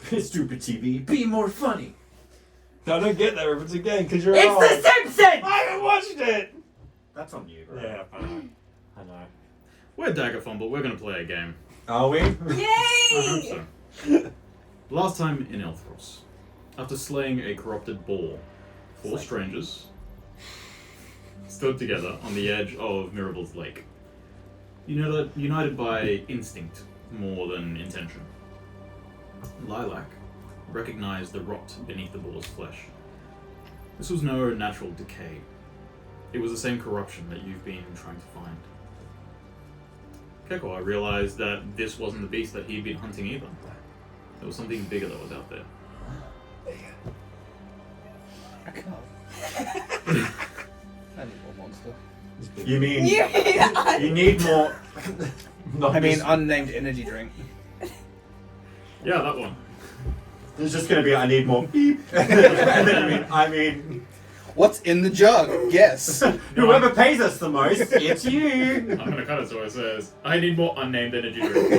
Stupid TV, be more funny. No, I don't get that reference again because you're It's wrong. The Simpsons! I haven't watched it! That's on you, bro. Yeah, I know. I know. We're Dagger Fumble. We're going to play a game. Are we? I Yay! hope so. Last time in Elthros, after slaying a corrupted boar, four strangers stood together on the edge of Mireval's lake. United by instinct more than intention. Lilac recognized the rot beneath the boar's flesh. This was no natural decay. It was the same corruption that you've been trying to find. Kekoa realized that this wasn't the beast that he'd been hunting either. There was something bigger that was out there. I can't. I need more monster. You mean You you need more? I mean, unnamed energy drink. Yeah, that one. There's just gonna be I need more beep. And then I mean, What's in the jug? Guess. whoever pays us the most, it's you. I'm gonna cut it so it says, I need more unnamed energy drink.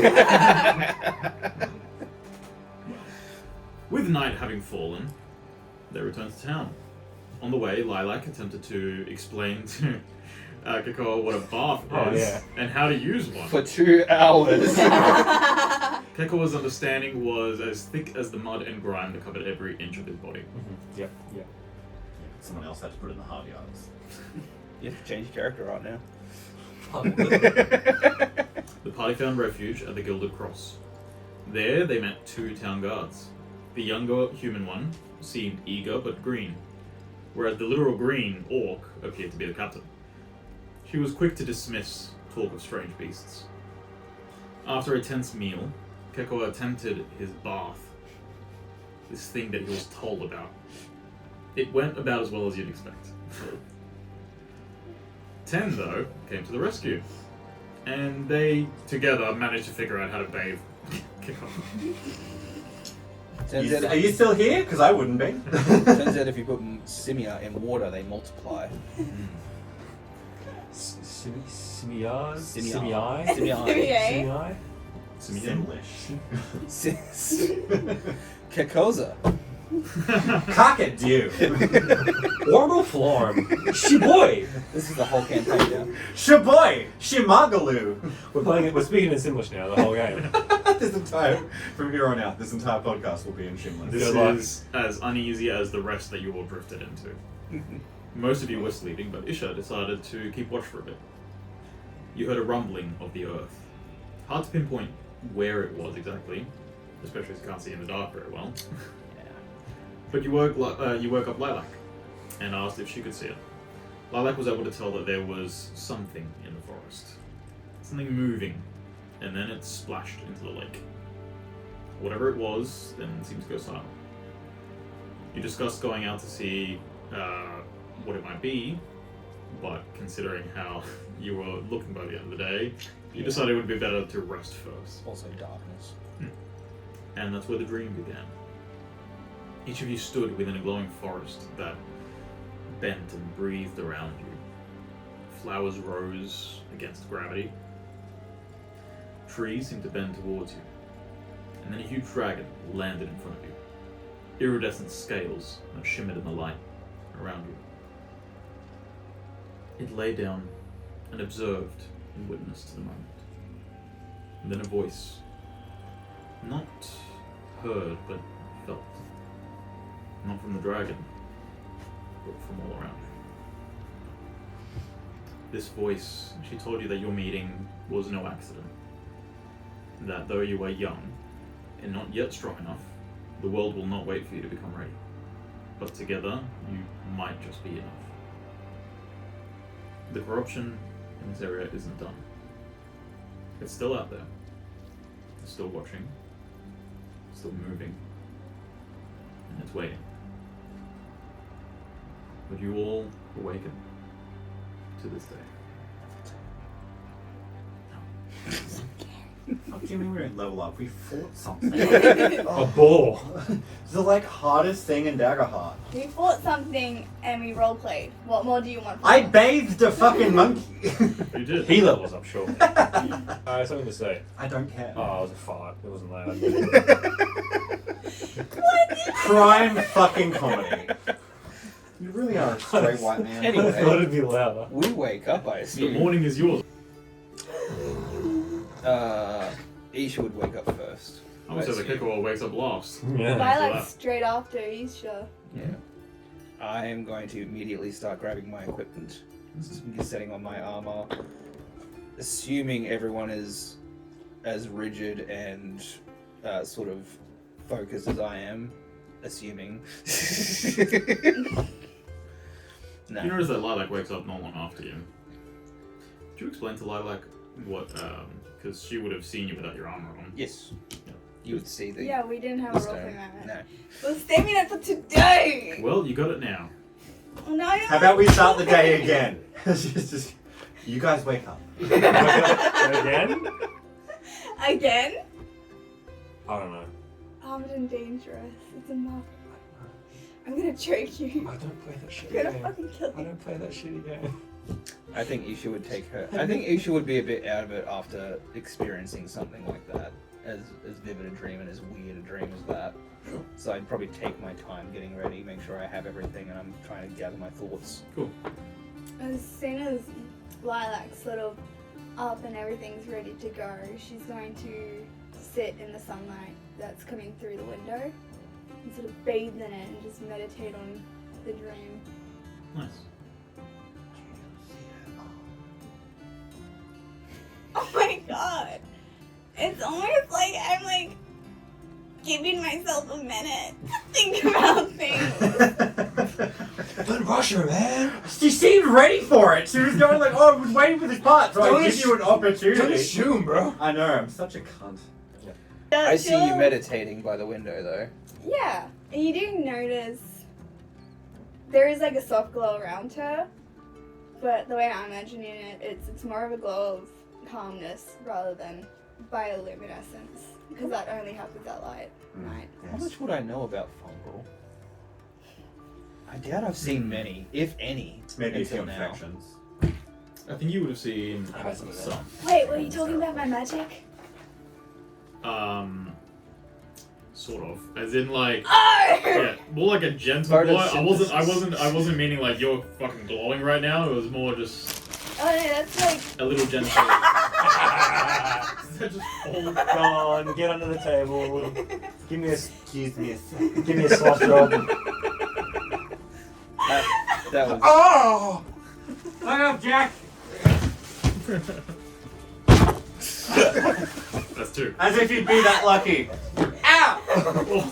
With night having fallen, they returned to town. On the way, Lilac attempted to explain to Kekoa what a bath is and how to use one. For 2 hours. Kekoa's understanding was as thick as the mud and grime that covered every inch of his body. Mm-hmm. Yep. Someone else had to put in the hard yards. You have to change your character right now. The party found refuge at the Gilded Cross. There, they met 2 town guards. The younger human one seemed eager but green, whereas the literal green orc appeared to be the captain. She was quick to dismiss talk of strange beasts. After a tense meal, Kekoa attempted his bath, this thing that he was told about. It went about as well as you'd expect. Tehn, though, came to the rescue, and they together managed to figure out how to bathe Kekoa. Turns Are you still here? Because I wouldn't be. out if you put Simiah in water, they multiply. Simiah? Simiah. Simiah. Simlish. Kekoza. Cockadoo. Orbital form. Shiboy. This is the whole campaign now. Shaboy. Shimagaloo. We're speaking in Simlish now, the whole game. From here on out, this entire podcast will be in Shimless. This Good luck. is as uneasy as the rest that you all drifted into. Most of you were sleeping, but Isha decided to keep watch for a bit. You heard a rumbling of the earth. Hard to pinpoint where it was exactly, especially as you can't see in the dark very well. But you woke up Lilac and asked if she could see it. Lilac was able to tell that there was something in the forest. Something moving, and then it splashed into the lake. Whatever it was, then seemed to go silent. You discussed going out to see what it might be, but considering how you were looking by the end of the day, you decided it would be better to rest first. Also darkness. And that's where the dream began. Each of you stood within a glowing forest that bent and breathed around you. Flowers rose against gravity. Trees seemed to bend towards you. And then a huge dragon landed in front of you. Iridescent scales that shimmered in the light around you. It lay down and observed and witnessed the moment. And then a voice, not heard but felt. Not from the dragon, but from all around you. This voice, she told you that your meeting was no accident. That though you are young, and not yet strong enough, the world will not wait for you to become ready. But together, you might just be enough. The corruption in this area isn't done. It's still out there. It's still watching. It's still moving. And it's waiting. But you all awaken to this day. How do you mean we didn't level up? We fought something. A ball. It's the hardest thing in Daggerheart. We fought something and we roleplayed. What more do you want? I bathed a fucking monkey. You did. He levels up, sure. I have something to say. I don't care. Oh, it was a fart. It wasn't loud. Crime fucking comedy. You really are a straight white man. I thought Anyway, it'd be louder. we wake up, I The assume. morning is yours. Isha would wake up first. I would say the Kekoa wakes up last. Yeah. Lilac straight after Isha. Yeah. I am going to immediately start grabbing my equipment, setting on my armor, assuming everyone is as rigid and sort of focused as I am. Assuming. No. You notice that Lilac wakes up not long after you. Did you explain to Lilac what, because she would have seen you without your armor on. Yes. Yeah. You would see the. Yeah, we didn't have a the roleplay stone. moment. No. We're saving it for today! Well, you got it now. Oh, no, How about we start the day again? You guys wake up. Again? Again? I don't know. Armed and dangerous. It's a mob. I'm gonna choke you. I don't play that shit I'm gonna game. fucking kill I you. don't play that shitty game. I think Isha would take her. I think Isha would be a bit out of it after experiencing something like that, as vivid a dream and as weird a dream as that. So I'd probably take my time getting ready, make sure I have everything, and I'm trying to gather my thoughts. Cool. As soon as Lilac's sort of up and everything's ready to go, she's going to sit in the sunlight that's coming through the window and sort of bathe in it and just meditate on the dream. Nice. Oh my god! It's almost like I'm like giving myself a minute to think about things. Don't rush her, man. She seemed ready for it. She was going like, oh, I was waiting for this part, so I give you an opportunity. Don't assume, bro. I know, I'm such a cunt. I see you She'll- meditating by the window, though. Yeah, and you do notice there is like a soft glow around her, but the way I'm imagining it, it's more of a glow of calmness rather than bioluminescence, because that only happens at light night. How much would I know about Fungril? I doubt I've seen many, if any, Maybe a few until now. infections. I think you would have seen Hasn't been. some. Wait, were you talking about my magic? Sort of. As in like Oh! yeah, more like a gentle glow. I wasn't meaning like you're fucking glowing right now. It was more just Oh no, that's like a little gentle. That just fall. Go on, get under the table. Give me a soft job. That was. Oh! Hang up, Jack! That's two. As if you'd be that lucky. Ow!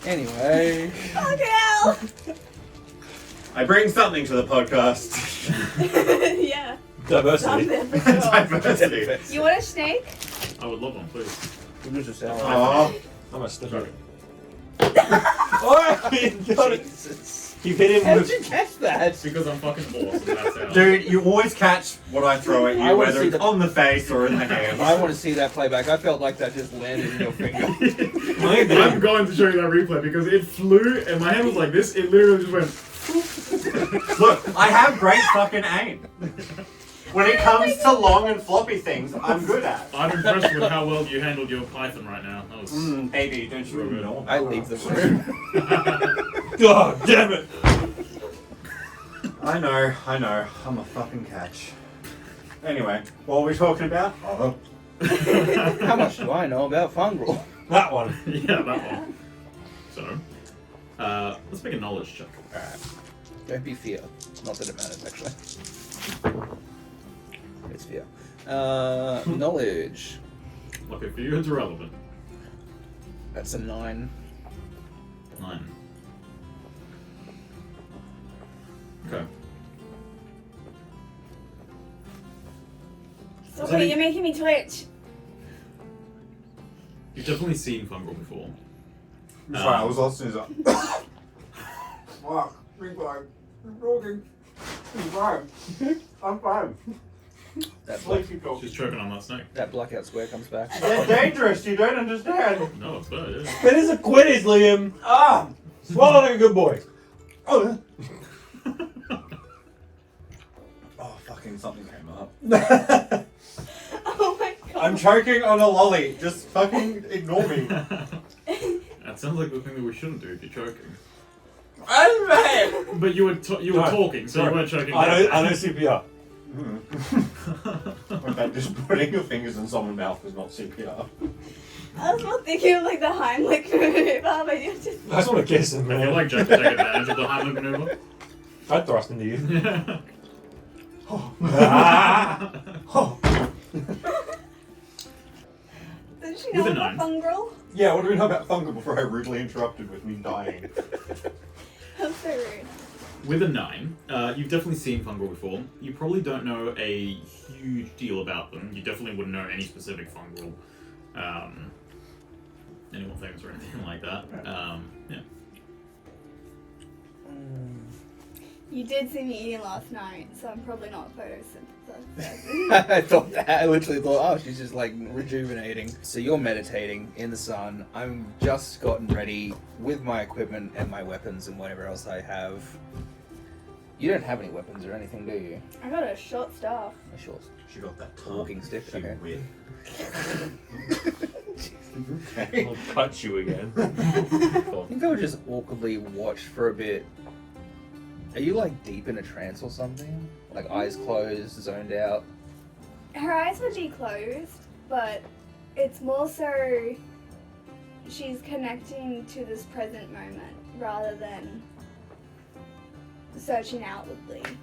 Anyway. fucking hell! I bring something to the podcast. Yeah, Diversity. something for sure. Diversity. You want a snake? I would love one, please. Lose yourself. Aww. I'm a sticker. Oh, you got it. Jesus. You hit him How with. did you catch that? It's because I'm fucking awesome. That's how. Dude, you always catch what I throw at I you, wanna whether see it's the- on the face or in the hands. I want to see that playback. I felt like that just landed in your finger. I'm going to show you that replay because it flew and my hand was like this. It literally just went. Look, I have great fucking aim. When it comes to long and floppy things, I'm good at. I'm impressed with how well you handled your python right now. That was. Baby, don't you Rude. know? I leave the room. God damn it! I know. I'm a fucking catch. Anyway, what were we talking about? Oh. How much do I know about Fungril? That one. Yeah, that one. So, let's make a knowledge check. Alright. Don't be fear. Not that it matters, actually. It's fear. Knowledge. Lucky for you, it's irrelevant. That's a 9. 9. Okay. So wait, you're making me twitch. You've definitely seen Fungril before. Sorry, I was lost in his eye. Fuck. Big vibe. I'm talking. Big vibe. I'm fine. That, black, Sleepy dog. She's choking on that snake. that blackout square comes back. They're dangerous, you don't understand. No, it's bad, yeah. That is a Quidditch, Liam. Ah! Swallow like a good boy. Oh. Oh, fucking something came up. Oh my I'm choking on a lolly. Just fucking ignore me. That sounds like the thing that we shouldn't do if you're choking. I'm mad. But you were talking, so you weren't choking. I know CPR. Okay, just putting your fingers in someone's mouth is not CPR. I was not thinking of like the Heimlich maneuver, but you just. I just want to kiss him, I feel man. like Jack can take advantage of the Heimlich maneuver. I'd thrust into you. Did she With know a about Fungril? Yeah, what do we know about Fungal before I rudely interrupted with me dying? That's so rude. With a 9, you've definitely seen Fungril before. You probably don't know a huge deal about them. You definitely wouldn't know any specific Fungril, anyone famous or anything like that. Yeah. You did see me eating last night, so I'm probably not photosynthesizing. I literally thought, oh, she's just like rejuvenating. So you're meditating in the sun. I'm just gotten ready with my equipment and my weapons and whatever else I have. You don't have any weapons or anything, do you? I got a short staff. A short She got that walking stick. She Okay. win. I'll cut you again. I think I would just awkwardly watch for a bit. Are you like deep in a trance or something? Like eyes closed, zoned out? Her eyes were declosed, but it's more so she's connecting to this present moment rather than searching outwardly. Okay.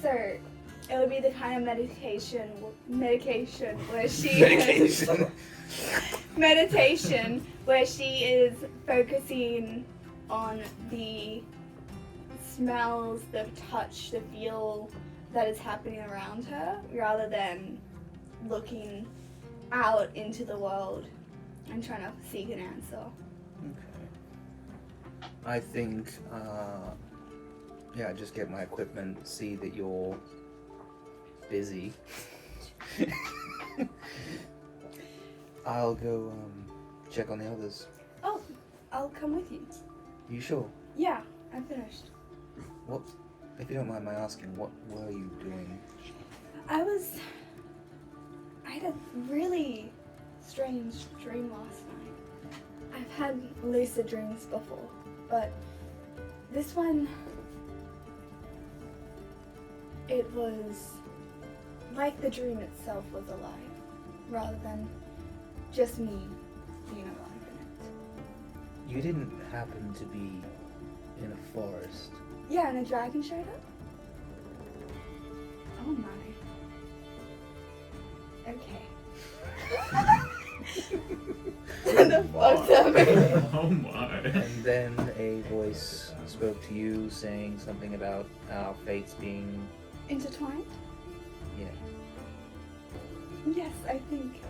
So it would be the kind of medication where she Medication. meditation where she is focusing on the smells, the touch, the feel that is happening around her rather than looking out into the world and trying to seek an answer. Okay. I think, just get my equipment, see that you're busy. I'll go check on the others. Oh, I'll come with you. You sure? Yeah, I'm finished. What, if you don't mind my asking, what were you doing? I had a really strange dream last night. I've had lucid dreams before, but this one, it was like the dream itself was alive, rather than just me being alive in it. You didn't happen to be in a forest. Yeah, and a dragon showed up? Oh my. Okay. The fuck's happening? Oh my. And then a voice spoke to you saying something about our fates being... Intertwined? Yeah. Yes, I think.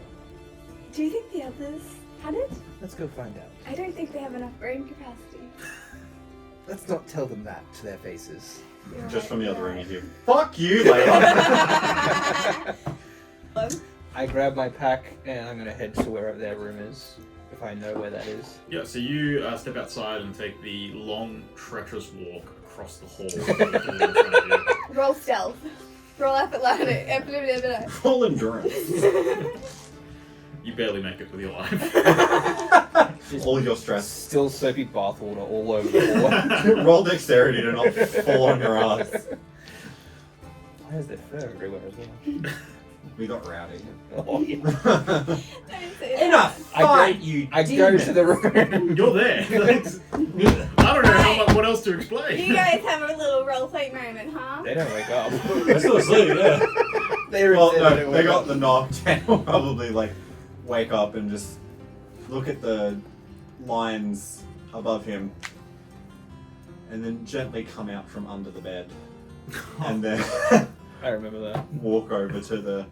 Do you think the others had it? Let's go find out. I don't think they have enough brain capacity. Let's not tell them that to their faces. You're Just right, from the other you're room, right. you hear, fuck you, Layla. I grab my pack and I'm gonna head to wherever their room is, if I know where that is. Yeah, so you step outside and take the long, treacherous walk across the hall. Roll stealth. Roll effort. Full endurance. You barely make it with your life. All your stress. Still soapy bathwater all over the floor. Roll dexterity to not fall on your ass. Why is there fur everywhere as well? We got rowdy. Oh, yeah. Don't say that. Enough! I you I go to the room. You're there. I don't know what else to explain. You guys have a little roleplay moment, huh? They don't wake up. I'm still asleep, yeah. Well, no, they got the knock. Tehn will probably wake up and just look at the lines above him and then gently come out from under the bed and then I remember that. walk over to the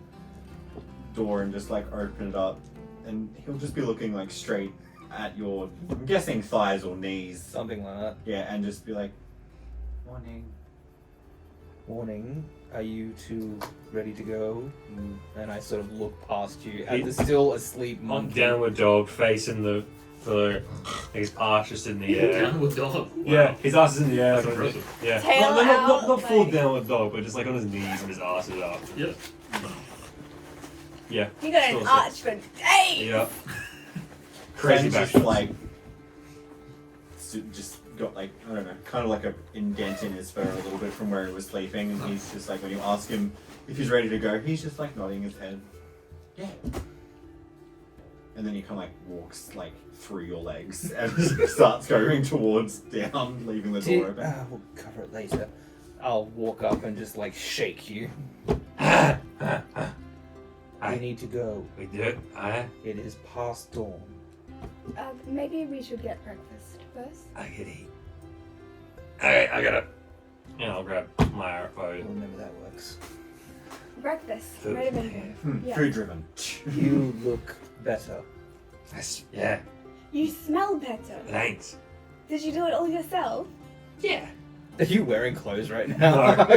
door and just open it up, and he'll just be looking straight at your, I'm guessing, thighs or knees. Something like that. Yeah, and just be like, morning. Morning. Are you two ready to go? And I sort of look past you at the still asleep On monkey. downward dog, facing the his arch just in the air. Downward dog. Wow. Yeah, his ass is in the air. That's but- impressive. Yeah. Tail not out, full like- downward dog, but just on his knees and his ass is up. Yeah. Yeah. You got an Still arch for days. Yeah. Crazy Ten's just back. like just got like I don't know, kind of like a indent in his fur a little bit from where he was sleeping, and he's just like when you ask him if he's ready to go, he's just like nodding his head. Yeah. And then he kind of like walks like through your legs and starts going towards down, leaving the door open. We'll cover it later. I'll walk up and just like shake you. I We need to go. we do. It is past dawn. Maybe we should get breakfast first. I could eat. I gotta. Yeah, I'll grab my phone. Remember that works. Breakfast. Food. Might have been. Yeah. Food driven. You look better. Yeah, You smell better. thanks. Did you do it all yourself? Yeah. Are you wearing clothes right now? Not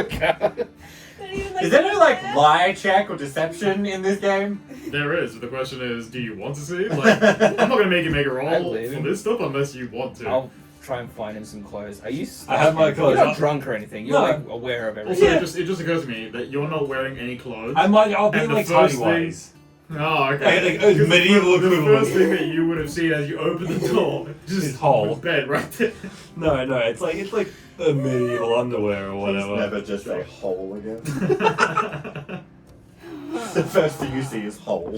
even, like, Is there no like yeah. lie check or deception in this game? There is, but the question is, do you want to see? Like, I'm not gonna make you make a I roll believe for him. this stuff unless you want to. I'll try and find him some clothes. Are you? I have my clothes You're not on. drunk or anything. You're No. like aware of Also, everything. it just occurs to me that you're not wearing any clothes. I'll be And the like first tiny thing- ways. Oh, okay. Like a Because medieval the equivalent. first thing that you would have seen as you open the door, just His hole. was bed right there. No, it's like the medieval underwear or It's whatever. never just a hole again. The first thing you see is hole.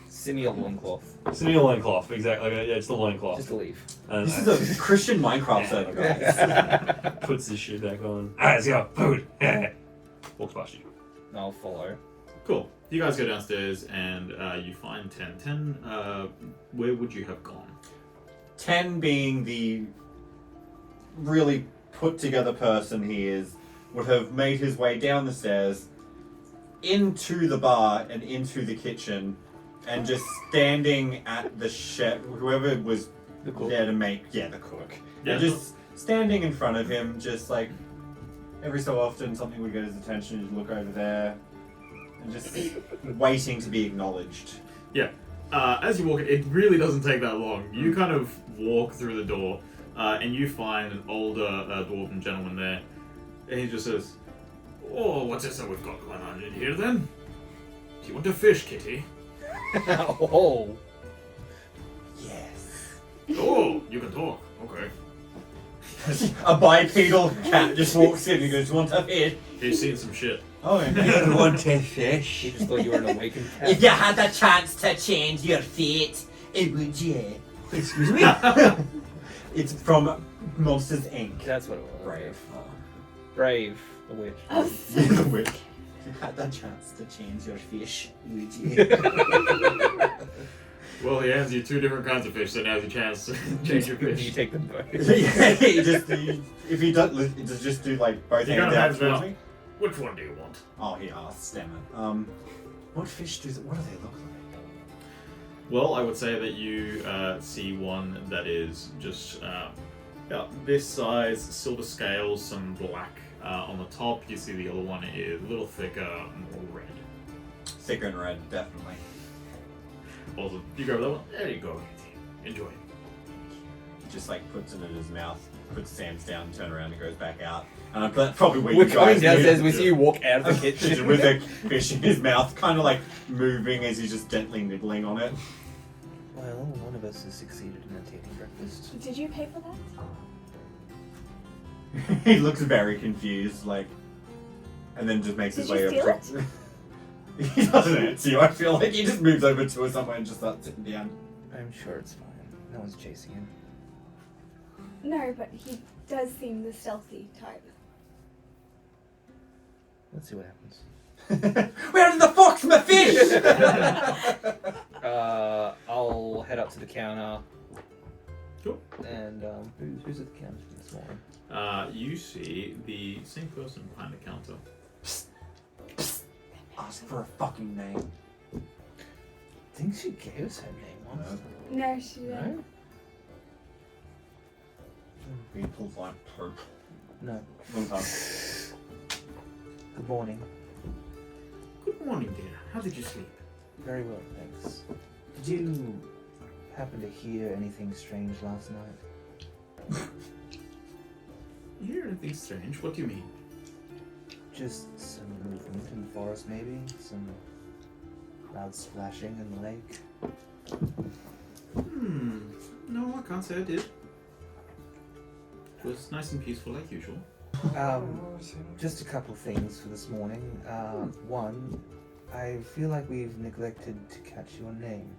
Simiah loincloth. Simiah loincloth, exactly. Yeah, it's the loincloth. Just to leave. And This is a Christian Minecraft server, guys. puts this shit back on. Alright, let's go. Food. Walks past you. I'll follow. Cool. You guys go downstairs and you find Tehn. Tehn, where would you have gone? Tehn being the really put together person he is, would have made his way down the stairs, into the bar and into the kitchen, and just standing at the chef, whoever was The cook. there to make, the cook. Yeah. And just standing in front of him, just like every so often something would get his attention, he'd look over there, and just waiting to be acknowledged. As you walk in, it really doesn't take that long. You kind of walk through the door, and you find an older dwarven gentleman there, and he just says, "Oh, what's this that we've got going on in here then? Do you want to fish, kitty? Oh. Yes. Oh, you can talk. Okay." A bipedal cat just walks in and goes, "You want a fish?" He's seen some shit. Oh, You want to He fish? just thought you were an awakened cat. If you had the chance to change your fate, it would you? Excuse me? It's from Monsters Inc. That's what it was. Brave. Brave. A witch. Oh, The witch. If you had the chance to change your fish, would you? Well, he hands you two different kinds of fish, so now's your chance to change your Do you fish. take them both? if he does, just do like both You hands got out hands towards now. me. Which one do you want? Oh, he asks, damn it. What fish what do they look like? Well, I would say that you see one that is just about this size, silver scales, some black on the top. You see the other one is a little thicker, more red. Thicker and red, definitely. Also, you grab that one. There you go. Enjoy. Just like puts it in his mouth, puts Sam's down, turn around, and goes back out. And that's probably where We're you coming guys downstairs. move. We see you walk out of the kitchen. with a fish in his mouth, kind of like moving as he's just gently nibbling on it. Well, one of us has succeeded in attaining breakfast. Did you pay for that? He looks very confused, like, and then just makes his Did way you over. steal He doesn't answer you. I feel like he just moves over to somewhere and just starts sitting down. I'm sure it's fine. No one's chasing him. No, but he does seem the stealthy type. Let's see what happens. Where the fuck's my fish? I'll head up to the counter. Cool. And who's at the counter this morning? You see the same person behind the counter. Ask for a fucking name. I think she gave us her name once. No, she didn't. No? People like poop. No. Long time. Good morning. Good morning, dear. How did you sleep? Very well, thanks. Did you happen to hear anything strange last night? You hear anything strange? What do you mean? Just some movement in the forest, maybe? Some Loud splashing in the lake. No, I can't say I did. It was nice and peaceful like usual. Just a couple things for this morning. One, I feel like we've neglected to catch your name.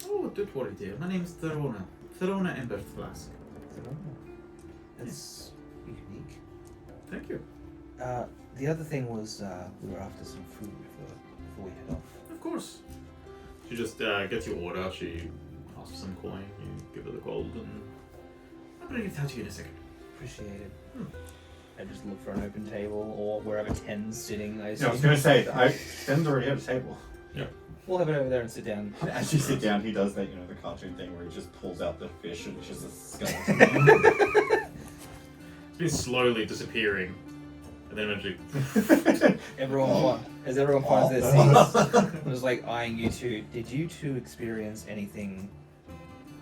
Oh, don't worry, dear. My name's Drakona. Drakona Emberflask. That's unique. Thank you. The other thing was we were after some food before we head off. Of course. She just gets your order. She asks for some coin. You give her the gold, and I'll bring it out to you in a second. Appreciate it. I just look for an open table or wherever Ten's sitting. I Yeah, I assume. was going to say, Ben's already at a table. We'll have it over there and sit down. As you sit down, he does that, the cartoon thing where he just pulls out the fish and it's just a skeleton. It's been slowly disappearing, and then eventually. As everyone finds their seats, I was like eyeing you two. Did you two experience anything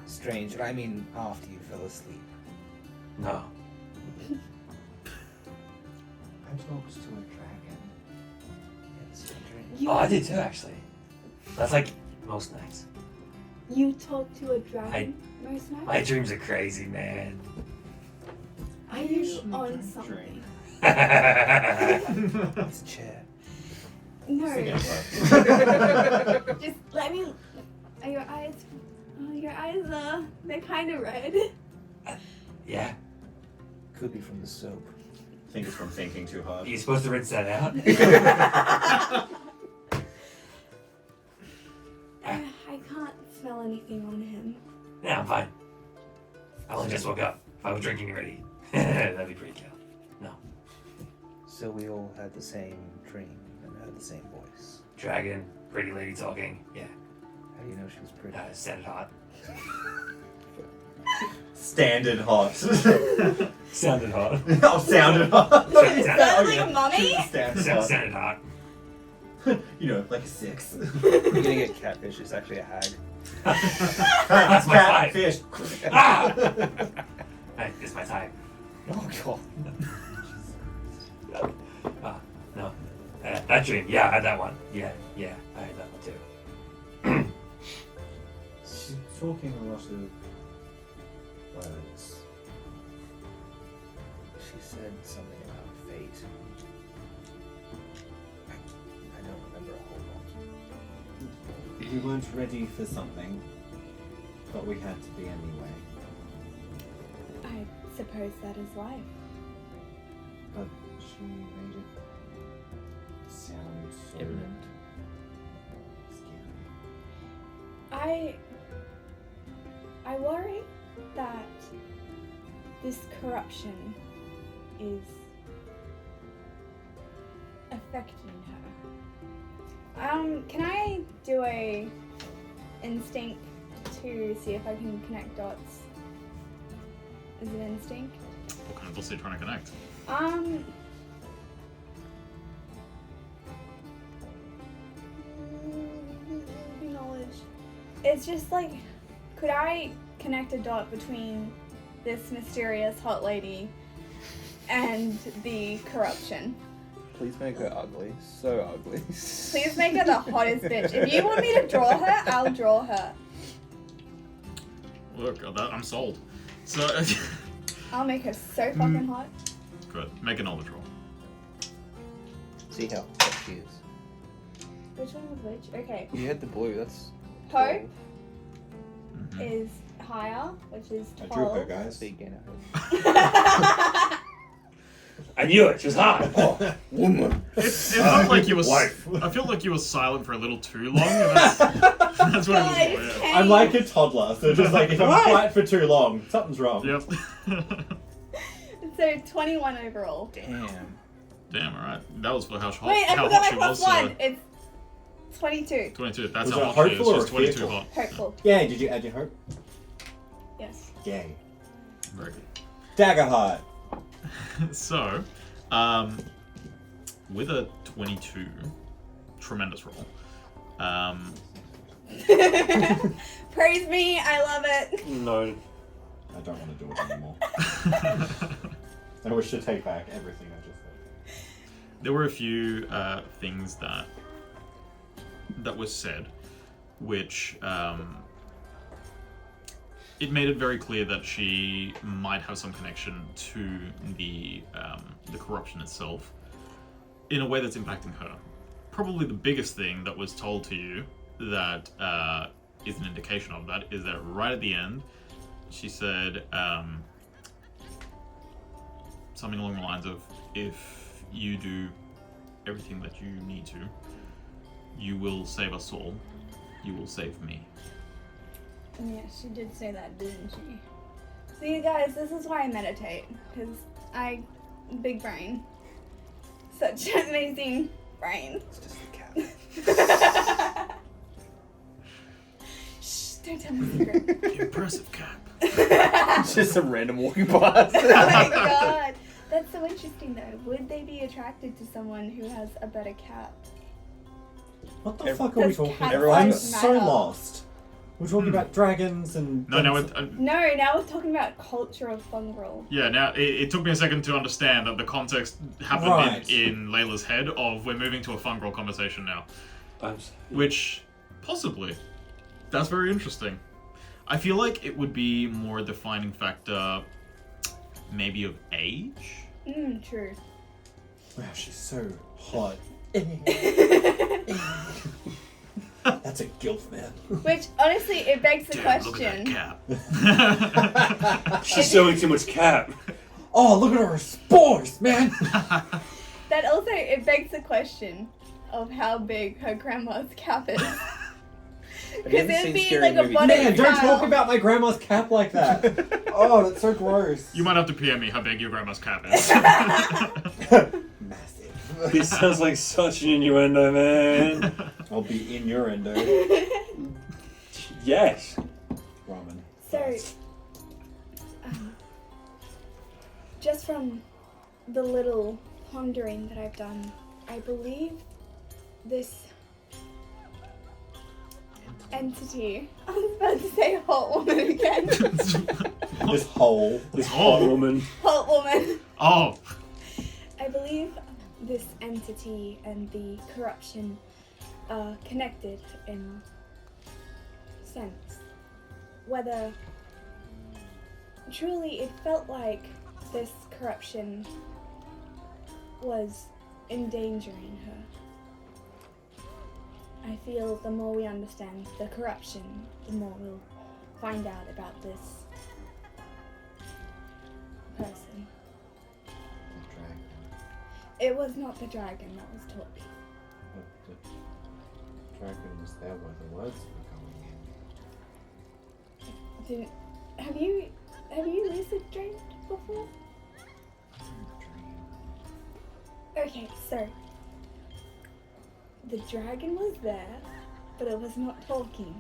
strange? And I mean after you fell asleep. No. I talked to a dragon. Yes, Oh, I did too, actually. That's like most nights. You talk to a dragon most nights? My dreams are crazy, man. Are you on something? It's a chair. No. Just let me. Are your eyes? Oh, your eyes are. They're kind of red. Yeah. Could be from the soap. I think it's from thinking too hard. Are you supposed to rinse that out? I can't smell anything on him. Yeah, I'm fine. I only just woke up. If I was drinking already, that'd be pretty cool. No. So we all had the same dream and heard the same voice. Dragon, pretty lady talking. Yeah. How do you know she was pretty? Sounded hot. Standard hot. Sounded hot. Oh, sounded hot. Sounded like a mummy? Standard hot. Sounded hot. Like a 6. You're gonna get catfish. It's actually a hag. That's my type. Catfish. Ah! Hey, it's my type. Oh god. No. That dream. Yeah, I had that one. Yeah, I had that one too. She's talking a lot of words. She said something about fate. I don't remember a whole lot. We weren't ready for something, but we had to be anyway. I suppose that is life. But she made it sound so Imminent. scary. I worry that this corruption is affecting her. Can I do a instinct to see if I can connect dots? Is it instinct? What kind of dots are you trying to connect? Knowledge. It's just like, could I connect a dot between this mysterious hot lady and the corruption? Please make her ugly. So ugly. Please make her the hottest bitch. If you want me to draw her, I'll draw her. Look, I'm sold. So, I'll make her so fucking hot. good. Make a knowledge roll. See how hot she is. Which one was which? Okay. You had the blue. That's Hope Mhm. is higher, which is I drew her, 12. guys. big gainer. I knew it. She was hot. Woman. It felt like you were. Wife. I feel like you were silent for a little too long. And that's what it was. Yeah. I'm like a toddler, so just like if I'm quiet for too long, something's wrong. Yep. So 21 overall. Damn. Damn. All right. That was for how hot. Wait, I how forgot hot my she plus was. 1. It's 22. 22. That's Was how it hot she is. hopeful or She's 22 fearful? hot. Hopeful. Yay, did you add your hope? Yes. Yay. Very good. Daggerheart. So, with a 22, tremendous roll. Praise me, I love it. No. I don't want to do it anymore. I wish to take back everything I just said. There were a few things that that was said, which it made it very clear that she might have some connection to the corruption itself in a way that's impacting her. Probably the biggest thing that was told to you that is an indication of that is that right at the end, she said something along the lines of, if you do everything that you need to, you will save us all. You will save me. Yeah, she did say that, didn't she? So you guys, this is why I meditate, because big brain. Such an amazing brain. It's just a cat. Shh, don't tell me the secret. Impressive cap. It's just some random walking past. Oh my god. That's so interesting though. Would they be attracted to someone who has a better cap? What the fuck are we Does talking cat about? I'm size so matter? lost. We're talking about dragons and... No, now No, now we're talking about culture of Fungril. yeah. Now it took me a second to understand that the context happened Right. in Layla's head of we're moving to a Fungril conversation now, which possibly that's very interesting. I feel like it would be more a defining factor, maybe of age. True. Wow, she's so hot. That's a gilf, man. Which, honestly, it begs the Damn, question. look at that cap. She's showing too much cap. Oh, look at her spores, man! That also, it begs the question of how big her grandma's cap is. Have you Because ever it'd seen be Scary like a Movie? bonnet Man, don't style. talk about my grandma's cap like that. Oh, that's so gross. You might have to PM me how big your grandma's cap is. Massive. This sounds like such an innuendo, man. I'll be in your endo. Yes. Ramen. So, just from the little pondering that I've done, I believe this entity. I was about to say hot woman again. This hole. This hot woman. Hot woman. Oh, I believe this entity and the corruption are connected in sense. Whether truly it felt like this corruption was endangering her. I feel the more we understand the corruption, the more we'll find out about this person. It was not the dragon that was talking. The dragon was there where the words were going in. Have you lucid dreamed before? Okay, so the dragon was there, but it was not talking.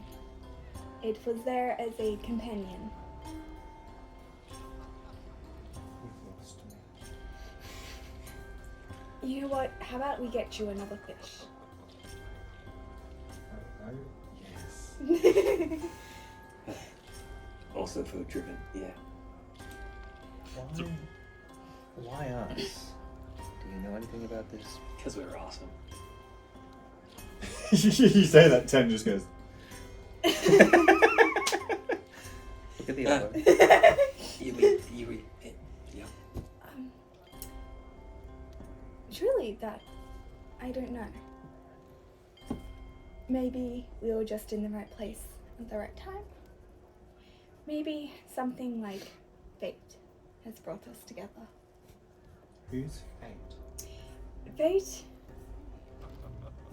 It was there as a companion. You know what? How about we get you another fish? Yes. Also food driven, yeah. Why us? Do you know anything about this? Because we're awesome. You say that, Tehn just goes, Look at the other. Yeah. Truly, that I don't know. Maybe we were just in the right place at the right time. Maybe something like fate has brought us together. who's fate? Fate?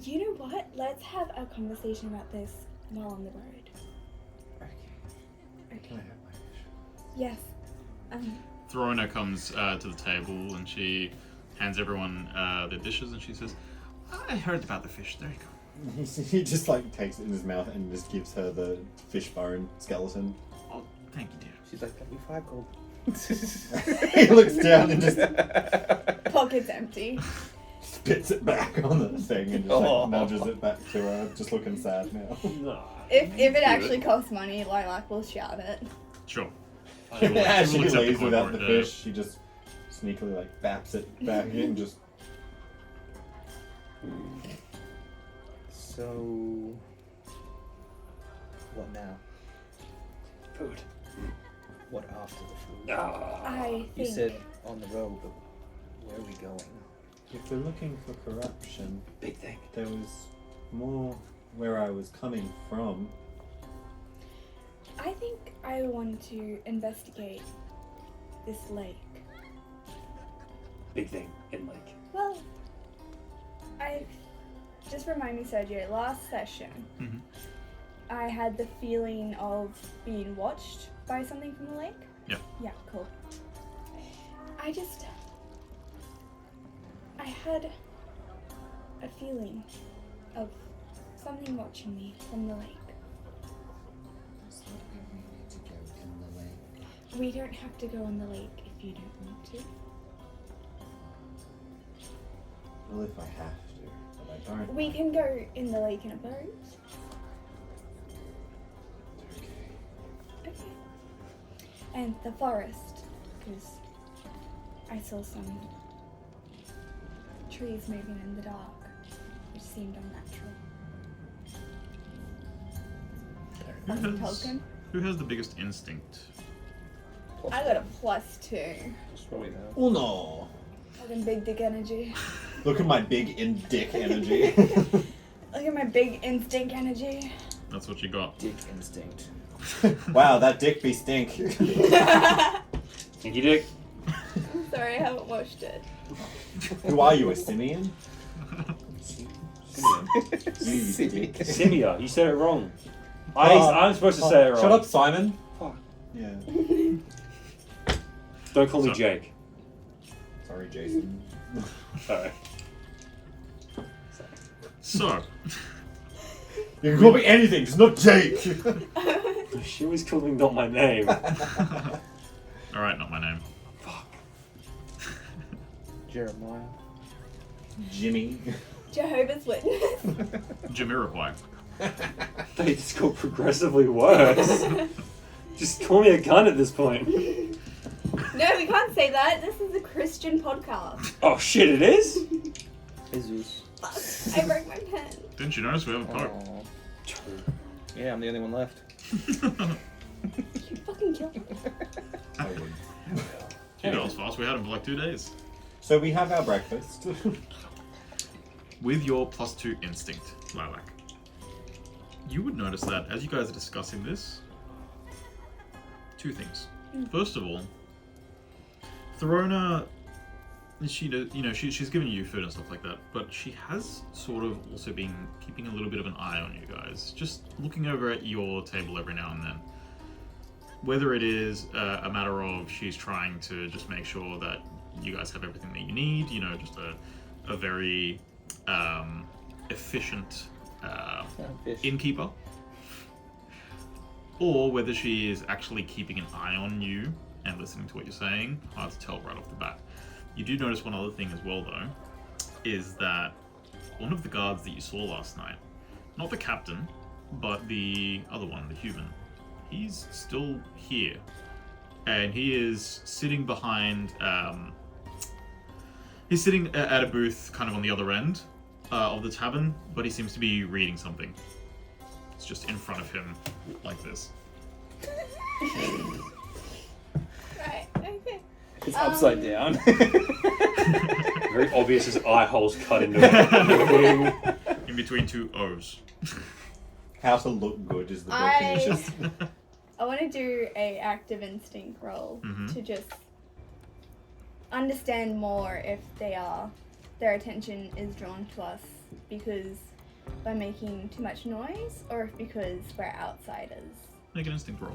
You know what? Let's have a conversation about this while on the road. Okay. Okay. Can I have my fish? Yes. Throna comes to the table and she hands everyone their dishes and she says, I heard about the fish. There you go. He just like takes it in his mouth and just gives her the fish bone skeleton. Oh, thank you, dear. She's like, that'd be 5 gold. He looks down and just Pocket's empty. spits it back on the thing and just like nudges it back to her, just looking sad now. No. If it actually costs money, Lilac will shout it. Sure. As she accept the leaves coin without for the it, fish, she just sneakily like baps it back in, just. So So, what now? Food. What after the food? I You think said on the road, but where are we going? If we're looking for corruption, Big thing. there was more where I was coming from. I think I want to investigate this lake. Big thing in lake. Well, just remind me, Sergio, last session, Mhm. I had the feeling of being watched by something from the lake. Yeah. Yeah, cool. I had a feeling of something watching me from the lake. Is that where we need to go in the lake? We don't have to go in the lake if you don't want to. Well, if I have to, but I don't. We can go in the lake in a boat. Okay. Okay. And the forest, because I saw some trees moving in the dark, which seemed unnatural. Fucking token. Who has the biggest instinct? I got a +2. Just what we know. Oh no! Fucking big dick energy. Look at my big in dick energy. Look at my big instinct energy. That's what you got. Dick instinct. Wow, that dick be stink. Stinky dick. Sorry, I haven't watched it. Who are you, a simian? Silly. Simiah. You said it wrong. Oh, I'm supposed to say it wrong. Shut up, Simon. Fuck. Yeah. Don't call me Jake. Sorry, Jason. Alright. So, You can call me anything, just not Jake. She was calling not my name. alright, not my name. Jeremiah. Jimmy. Jehovah's Witness. Jamiroquai. They just got progressively worse. Just call me a gun at this point. No, we can't say that. This is a Christian podcast. Oh shit, it is? Jesus. Fuck, I broke my pen. Didn't you notice we have a pope? Aw. Yeah, I'm the only one left. You fucking killed me. I would. You know, it's fast. We had him for like 2 days. So we have our breakfast. With your +2 instinct, Lilac, you would notice that as you guys are discussing this, two things. First of all, Throna, she's giving you food and stuff like that, but she has sort of also been keeping a little bit of an eye on you guys, just looking over at your table every now and then. Whether it is a matter of she's trying to just make sure that you guys have everything that you need, just a very efficient innkeeper, or whether she is actually keeping an eye on you and listening to what you're saying. Hard to tell right off the bat. You do notice one other thing as well, though, is that one of the guards that you saw last night, not the captain, but the other one, the human, he's still here. And he is sitting behind, he's sitting at a booth kind of on the other end of the tavern, but he seems to be reading something. It's just in front of him, like this. Right, okay. It's upside down. Very obvious his eye holes cut into it. In between two O's. How to look good is the book I finishes. want to do a active instinct roll Mhm. to just understand more if their attention is drawn to us because by making too much noise or if because we're outsiders. Make an instinct roll.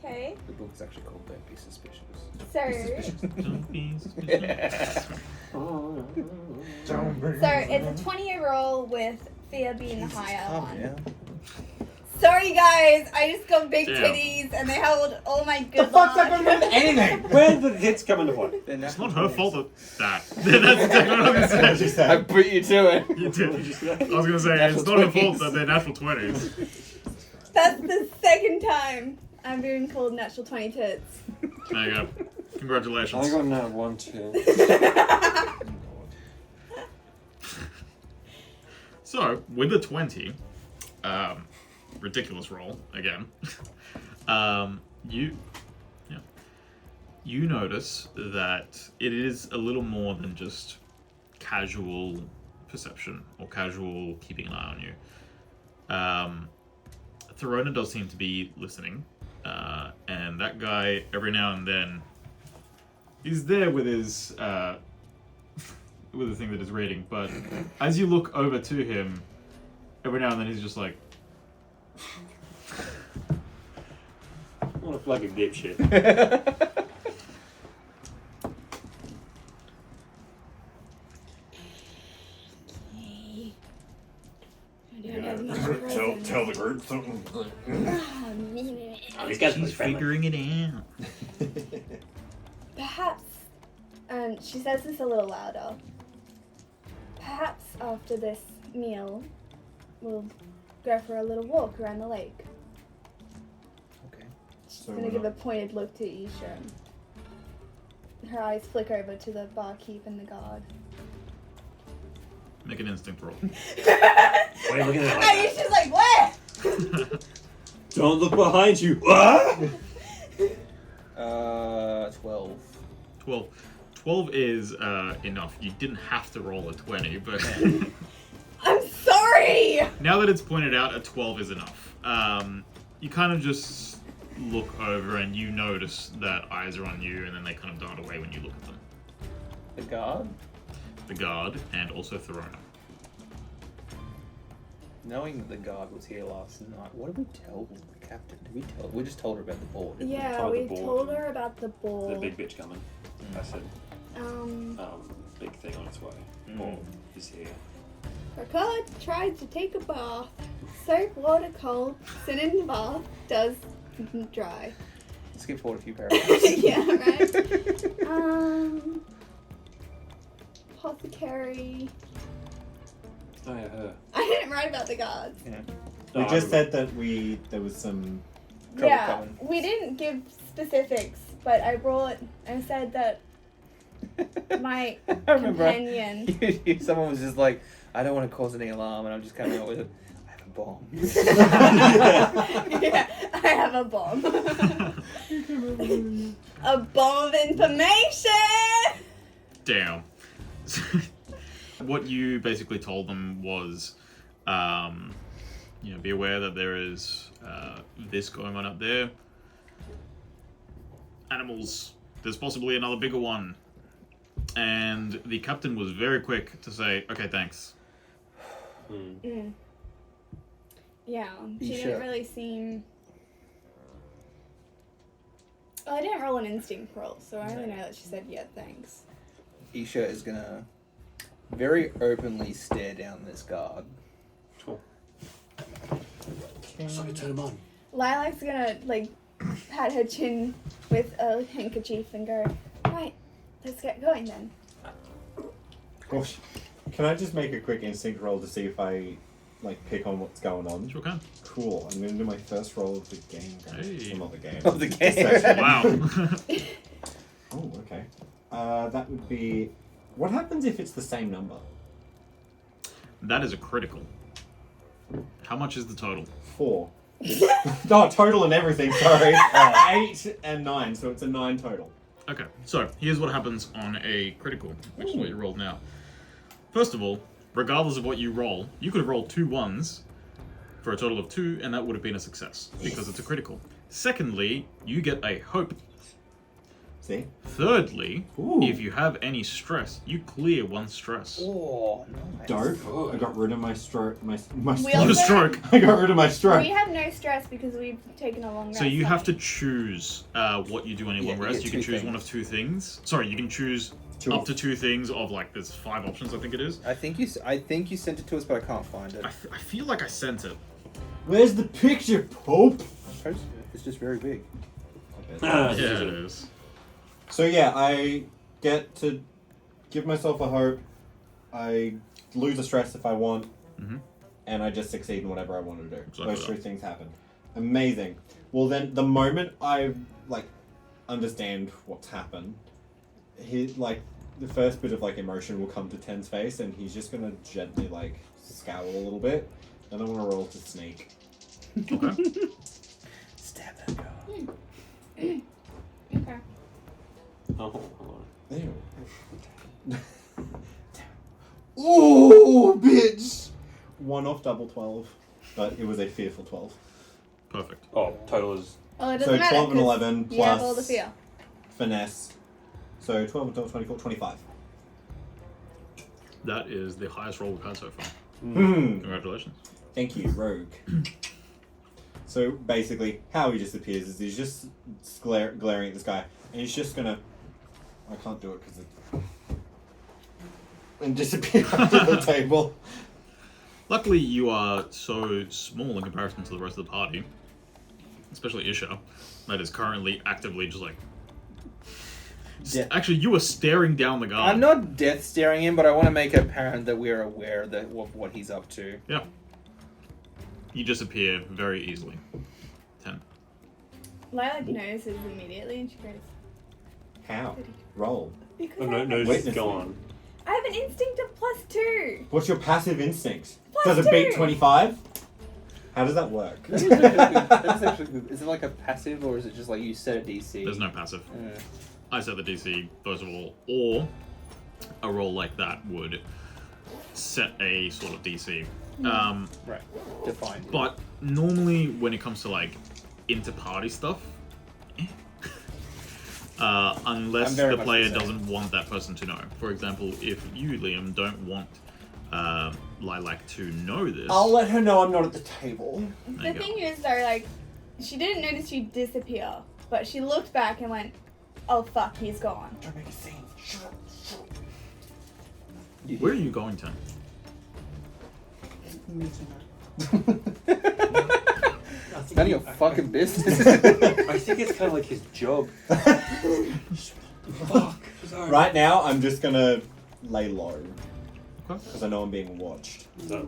Okay, The book is actually called Don't Be Suspicious. so Don't be suspicious. it's a 20-year roll with fear being the higher Calm one. down. Sorry guys, I just got big Damn. titties and they held all my The good fuck's that luck. got to do with anything? Where did the hits come into play? It's not her fault that. That's exactly what I was As you saying. I said. beat you to it. You did. Natural I was gonna say, it's not her fault that they're natural 20s. That's the second time I'm being called natural 20 tits. There you go. Congratulations. I got now 1, 2. So, with a 20, ridiculous roll, again, you notice that it is a little more than just casual perception or casual keeping an eye on you. Throna does seem to be listening, and that guy, every now and then, is there with his with the thing that he's reading, but as you look over to him, every now and then he's just like, What a fucking dipshit. Tell the group something. These guys are she's friendly. figuring it out. Perhaps, and she says this a little louder, perhaps after this meal, we'll go for a little walk around the lake. Okay. She's So gonna we're give a not- pointed look to Isha. Her eyes flick over to the barkeep and the guard. Make an instinct roll. Why are you looking at it like And that? Isha's like, what? Don't look behind you. Ah! 12. 12 is enough. You didn't have to roll a 20, but I'm sorry! now that it's pointed out, a 12 is enough. You kind of just look over and you notice that eyes are on you, and then they kind of dart away when you look at them. The guard? The guard and also Throna. Knowing that the guard was here last night, what did we tell the captain? Did we tell? We just told her about the board. didn't we? Yeah, Told the we board. told her about the ball. The big bitch coming. I said, big thing on its way. Ball is here. Her guard tried to take a bath. Soap, water, cold. Sit in the bath. Does dry. Skip forward a few paragraphs. Yeah, right? Apothecary. Oh yeah, her. I didn't write about the guards. Yeah. We just said that there was some. Trouble Yeah, coming. we didn't give specifics, but I said that my I remember companion. someone was just like, I don't want to cause any alarm, and I'm just coming up with I have a bomb. Yeah, I have a bomb. A bomb of information! Damn. What you basically told them was, be aware that there is this going on up there. Animals. There's possibly another bigger one. And the captain was very quick to say, okay, thanks. Mm. Yeah, she Isha. didn't really seem... Oh, I didn't roll an instinct roll, so I only know that she said, yeah, thanks. Isha is gonna very openly stare down this guard. Cool. So turn him on. Lilac's gonna, pat her chin with a handkerchief and go, right, let's get going then. Gosh, can I just make a quick instinct roll to see if I pick on what's going on? Sure can. Cool. I'm gonna do my first roll of the game. Guys. Hey. Well, not the game. Of the game. session. Wow. Oh, okay. That would be. What happens if it's the same number? That is a critical. How much is the total? 4. No, total and everything. Sorry. 8 and 9, so it's a 9 total. Okay, so here's what happens on a critical, which is what you rolled now. First of all, regardless of what you roll, you could have rolled 2 1s for a total of 2, and that would have been a success because it's a critical. Secondly, you get a hope. See? Thirdly, Ooh. if you have any stress, you clear 1 stress. Oh, nice. Dope. I got rid of my stroke. My We Not a also- stroke. I got rid of my We stroke. have no stress because we've taken a long rest. So you have to haven't choose what you do on your Yeah, long you rest. get You can 2 choose things. one of 2 things. Sorry, you can choose Two. up to 2 things of there's 5 options, I think it is. I think you sent it to us, but I can't find it. I feel like I sent it. Where's the picture, Pope? It's just very big. Yeah, it is. So yeah, I get to give myself a hope. I lose a stress if I want, Mhm. and I just succeed in whatever I want to do. Exactly Those 3 that. things happen. Amazing. Well, then the moment I understand what's happened, the first bit of emotion will come to Tehn's face, and he's just gonna gently to scowl a little bit, and I want to roll to sneak. Okay. Stab that guy. Okay. Oh, hold Ew. Ooh, bitch! 1 off double 12, but it was a fearful 12. Perfect. on. Oh, total is. Oh, it So doesn't matter. 12 and 'cause 11 You have all the plus fear. finesse. So 12 and 12, 24, 25. That is the highest roll we've had so far. Hmm. Congratulations. Thank you, Rogue. So basically, how he disappears is he's just glaring at this guy, and he's just gonna. I can't do it because it. And disappear under the table. Luckily, you are so small in comparison to the rest of the party, especially Isha, that is currently actively just like. Yeah. Actually, you are staring down the guard. I'm not death staring him, but I want to make it apparent that we're aware of what he's up to. Yeah. You disappear very easily. 10. Lilac notices immediately and she goes, How? Roll. because Oh, I, no, have no, an, Wait, just go on. I have an instinct of +2. What's your passive instinct? Plus Does it beat 2. 25? How does that work? That is actually good. Is it like a passive, or is it just like you set a DC? There's no passive. Yeah. I set the DC, first of all, or a roll like that would set a sort of DC. Right. Defined. But normally, when it comes to like inter-party stuff, unless I'm very the much player the same. doesn't want that person to know. For example, if you, Liam, don't want Lilac to know this, I'll let her know I'm not at the table. There The you go. thing is, though, like, she didn't notice you disappear, but she looked back and went, oh fuck, he's gone. Try to make a scene. where are you going to? It's none of your fucking business. I think it's kind of like his job. Fuck. Sorry. Right now, I'm just gonna lay low. Okay. Because I know I'm being watched. No,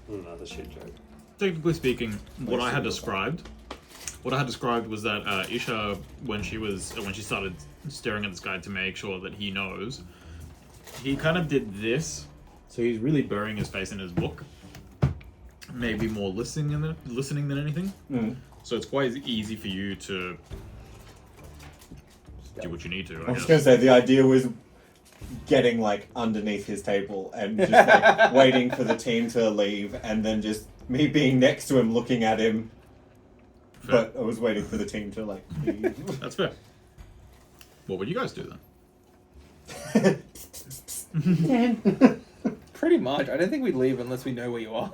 another shit joke. Technically speaking, what I had described was that Isha, when she started staring at this guy to make sure that he knows, he kind of did this. So he's really burying his face in his book. Maybe more listening than anything. Mm. So it's quite easy for you to do what you need to. I was gonna say the idea was getting like underneath his table and just like waiting for the team to leave, and then just me being next to him looking at him. Fair. But I was waiting for the team to like leave. That's fair. What would you guys do then? Pretty much. I don't think we'd leave unless we know where you are.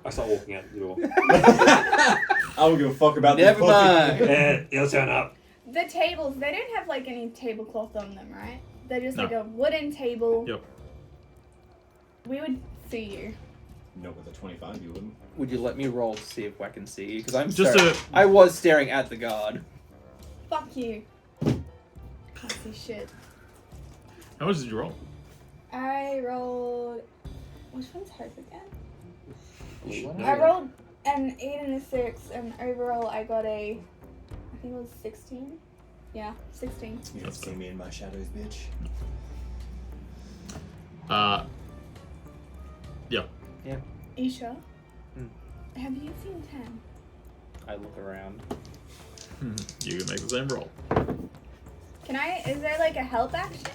I start walking out the door. I don't give a fuck about Never this mind. Yeah, he'll turn up. The tables, they don't have like any tablecloth on them, right? They're just No. like a wooden table. Yep. We would see you. No, with a 25 you wouldn't. Would you let me roll to see if I can see you? Because I'm Just staring. I was staring at the guard. Fuck you. Can't see shit. How much did you roll? I rolled. Which one's Hope again? What? I rolled an 8 and a 6, and overall I got a. I think it was 16. Yeah, 16. You don't see me in my shadows, bitch. Yeah. Isha, Hmm. have you seen Tehn? I look around. You can make the same roll. Can I? Is there like a help action?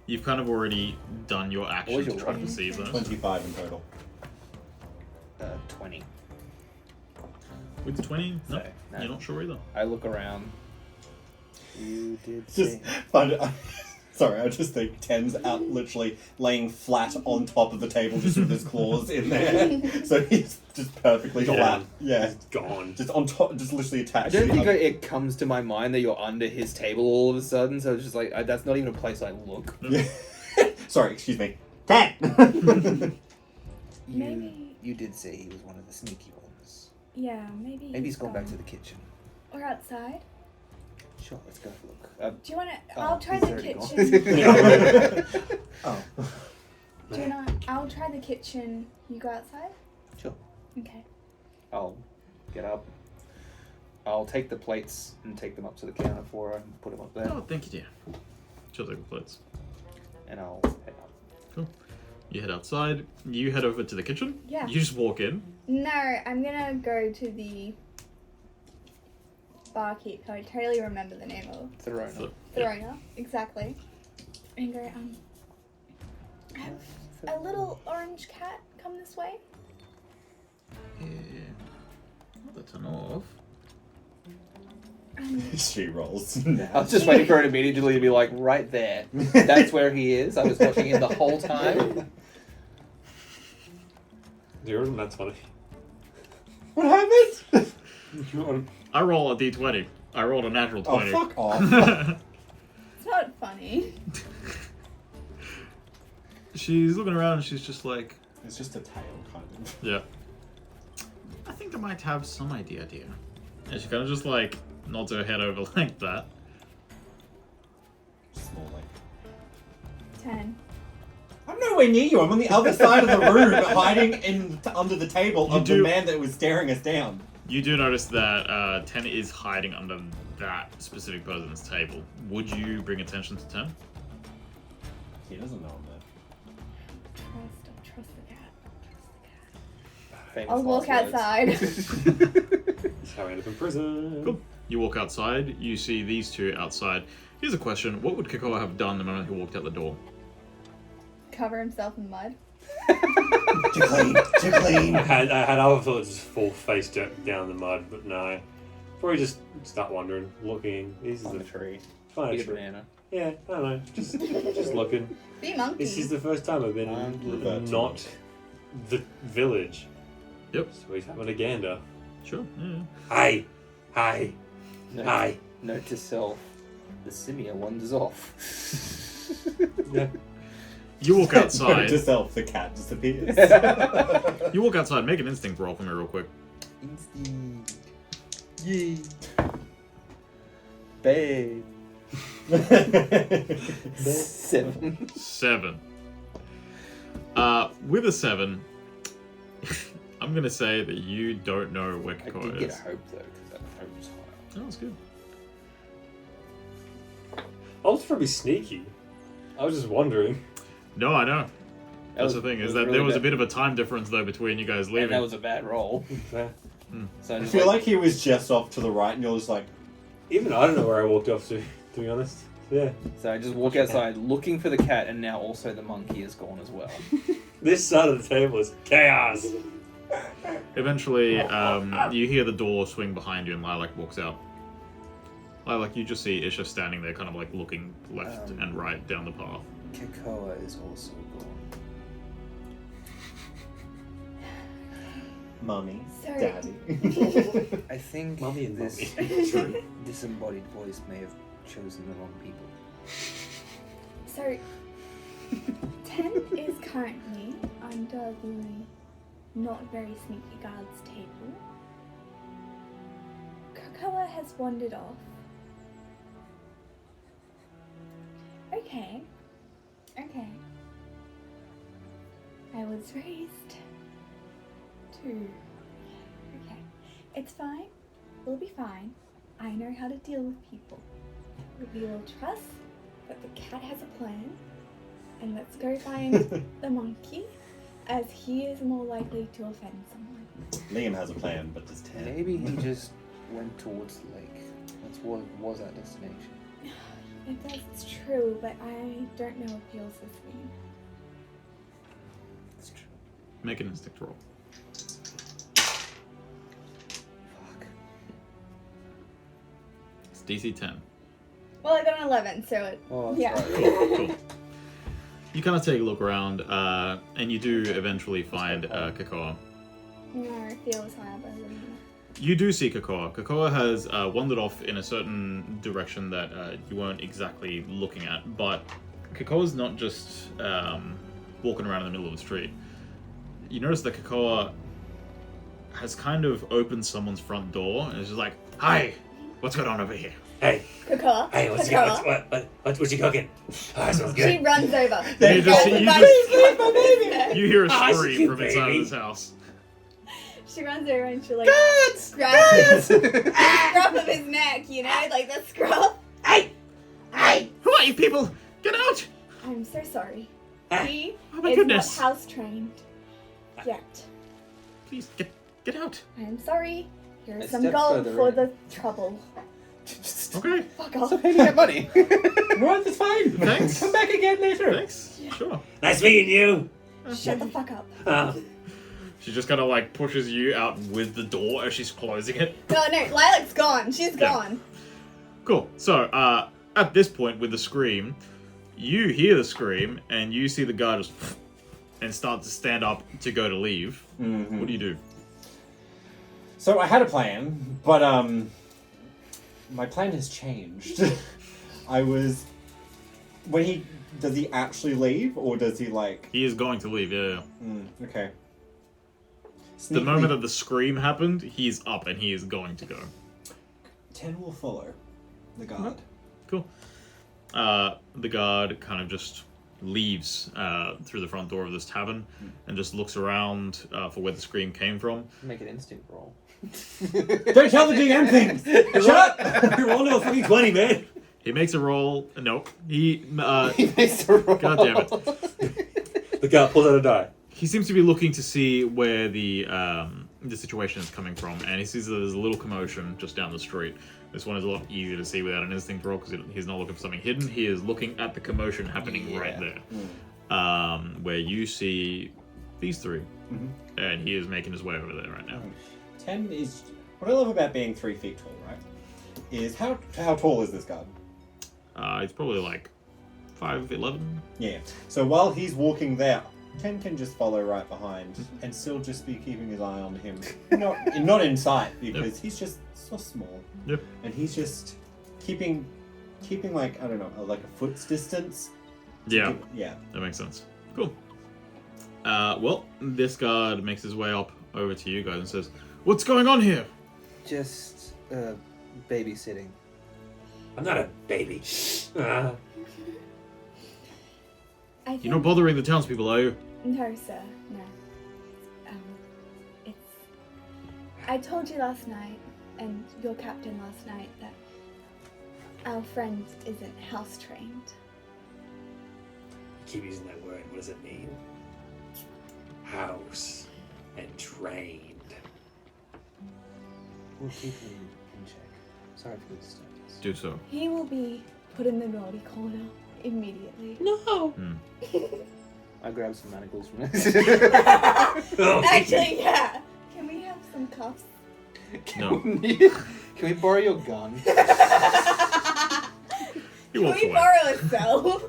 You've kind of already done your action What was to your try to roll? perceive those. 25 in total. 20. With the 20? No, So, no. you're not sure either. I look around. You did Just say. find it. Sorry, I just think Ten's out literally laying flat on top of the table just with his claws in there. So he's just perfectly Yeah. flat. Yeah. He's gone. Just on top, just literally I attached don't to think the it comes to my mind that you're under his table all of a sudden, so it's just like, that's not even a place I look. Yeah. Sorry, excuse me. Ten! Maybe- You did say he was one of the sneaky ones. Yeah, maybe. Maybe he's gone back to the kitchen. Or outside. Sure, let's go have a look. Do you want to? Oh, I'll try he's the already gone. kitchen. Oh. Do you not? I'll try the kitchen. You go outside. Sure. Okay. I'll get up. I'll take the plates and take them up to the counter for her and put them up there. Oh, thank you, dear. She'll take the plates. And I'll head up. You head outside. You head over to the kitchen. Yeah. You just walk in. No, I'm gonna go to the barkeep, who I totally remember the name of. Throna. So- Drakona, exactly. And go, have a little orange cat come this way. Yeah. That's an off. She rolls. I was just waiting for it immediately to be like, right there. That's where he is. I was watching him the whole time. Dude, that's funny. What happened? I roll a d20. I rolled a natural Oh, 20. fuck off. It's not funny. She's looking around and she's just like, It's just a tail, kind of. yeah. I think I might have some idea, dear. And she kind of just like nods her head over like that. Small, like. 10. I'm nowhere near you. I'm on the other side of the room, hiding under the table You of do- the man that was staring us down. You do notice that Tehn is hiding under that specific person's table. Would you bring attention to Tehn? He doesn't know I'm Trust the cat. Famous I'll walk last words. outside. That's how I end up in prison. Cool. You walk outside. You see these two outside. Here's a question. What would Kekoa have done the moment he walked out the door? Cover himself in mud. Too clean. Too clean. I had other thoughts just fall face down in the mud, but no. Probably just start wandering, looking. This is On a the tree. fine Eat a tree. banana. Yeah, I don't know. Just looking. Be monkey. This is the first time I've been revert to not the village. Yep. So he's having a gander. Sure. Yeah. Hi. Hi. Note, Hi. note to self. The Simiah wanders off. Yeah. You walk Note outside. to self, the cat disappears. You walk outside. Make an instinct roll for me real quick. Instinct. Yay. Babe. 7. 7. With a 7, I'm gonna say that you don't know where I Kekoa did get is. a hope though, because that hope was high. Oh, that's good. I was probably sneaky. I was just wondering. No, I know. That's was- the thing, it is was that really there was a bad. bit of a time difference though between you guys And leaving. that was a bad roll. Yeah. So I I just feel like he was just off to the right, and you're just like, Even I don't know where I walked off to be honest. Yeah. So I just walk outside looking for the cat, and now also the monkey is gone as well. This side of the table is chaos. Eventually, you hear the door swing behind you and Lilac walks out. Lilac, you just see Isha standing there kind of like looking left and right down the path. Kekoa is also gone. Mummy, Sorry. Daddy. I think Mummy and this mummy. disembodied voice may have chosen the wrong people. So, Tehn is currently under the not very sneaky guard's table. Kekoa has wandered off. Okay. I was raised to... Okay. It's fine. We'll be fine. I know how to deal with people. We will trust that the cat has a plan, and let's go find the monkey, as he is more likely to offend someone. Liam has a plan, but does Tehn. Maybe he just went towards the lake. That's what was our destination. That's true, but I don't know what feels this way. That's true. Make an instinct roll. Fuck. It's DC 10. Well, I got an 11, so it... Oh, Yeah. that's right. Cool. You kind of take a look around, and you do eventually find Kekoa. No, it feels hard, but You do see Kekoa. Kekoa has wandered off in a certain direction that you weren't exactly looking at, but Kekoa's not just walking around in the middle of the street. You notice that Kekoa has kind of opened someone's front door and is just like, "Hi, what's going on over here?" Hey, Kekoa. hey, what's you cooking? Oh, that smells She good. runs over. You just- you just... You hear a Ah, scream cute from inside baby. of this house. She runs over and she like grabs the scruff of his neck, you know, like the scruff. Who are you people? Get out! I'm so sorry. He Oh my is goodness. not house trained yet. Please get out. I'm sorry. Here's A some step gold further for in. the trouble. Okay. Fuck off. Stop handing out money. Right, that's fine. Thanks. Come back again later. Thanks. Sure. Nice meeting you. Shut the fuck up. She just kind of like pushes you out with the door as she's closing it. No, Lilac's gone. She's gone. Cool. So, at this point with the scream, you hear the scream and you see the guard just and start to stand up to go to leave. Mhm. What do you do? So I had a plan, but my plan has changed. Does he actually leave, or does he like? He is going to leave. Yeah. Okay. The moment that the scream happened, he's up and he is going to go. Tehn will follow the guard. Cool. The guard kind of just leaves through the front door of this tavern and just looks around for where the scream came from. Make an instinct roll. Don't tell the DM things. Shut up. You're rolling a fucking 20, man. He makes a roll. Nope. He He makes a roll. God damn it. The guy pulls out a die. He seems to be looking to see where the situation is coming from, and he sees that there's a little commotion just down the street. This one is a lot easier to see without an instinct roll because he's not looking for something hidden. He is looking at the commotion happening right there, where you see these three, and he is making his way over there right now. Tehn is. What I love about being 3 feet tall, right? Is how tall is this guard? It's probably like 5'11". Yeah. So while he's walking there, Tehn can just follow right behind and still just be keeping his eye on him. Not in sight because he's just so small. Yep. And he's just keeping like, I don't know, like a foot's distance. Yeah, Yeah. that makes sense. Cool. Well, this guard makes his way up over to you guys and says, "What's going on here?" Just babysitting. I'm not a baby. I think... You're not bothering the townspeople, are you? No, sir. No. It's... I told you last night, and your captain last night, that our friend isn't house trained. Keep using that word. What does it mean? House and trained. We'll keep him in check. Sorry for the disturbance. Do so. He will be put in the naughty corner immediately. No. I grabbed some manacles from it. Actually, yeah. Can we have some cuffs? No. Can we borrow your gun? He Can walks we away. borrow a cell?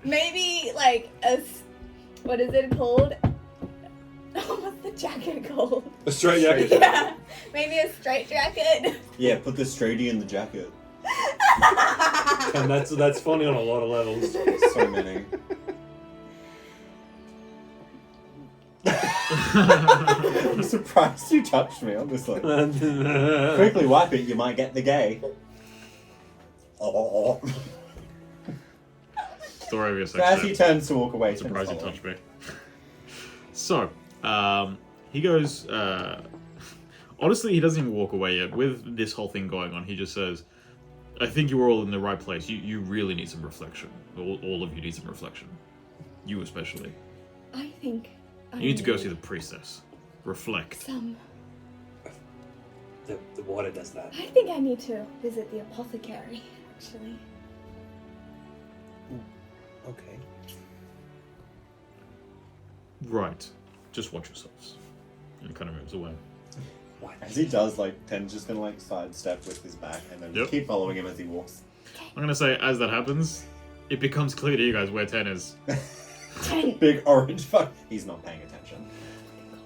Maybe like what is it called? What's the jacket called? A straight jacket. Yeah, maybe a straight jacket. Yeah, put the straighty in the jacket. And that's funny on a lot of levels. So many. I'm surprised you touched me, honestly. Quickly wipe it, you might get the gay. Oh. Story of your So sex as he tape. turns to walk away, I'm surprised you Tehn touched me. So, he goes, honestly, he doesn't even walk away yet. With this whole thing going on, he just says, I think you were all in the right place. You really need some reflection. All of you need some reflection. You especially. I think I You need to go see the priestess. Reflect. some. The water does that. I think I need to visit the apothecary, actually. Okay. Right. Just watch yourselves. And he kind of moves away. As he does, like, Tehn's just gonna like sidestep with his back and then Yep. keep following him as he walks. I'm gonna say, as that happens, it becomes clear to you guys where Tehn is. Tehn, Big orange fuck. He's not paying attention.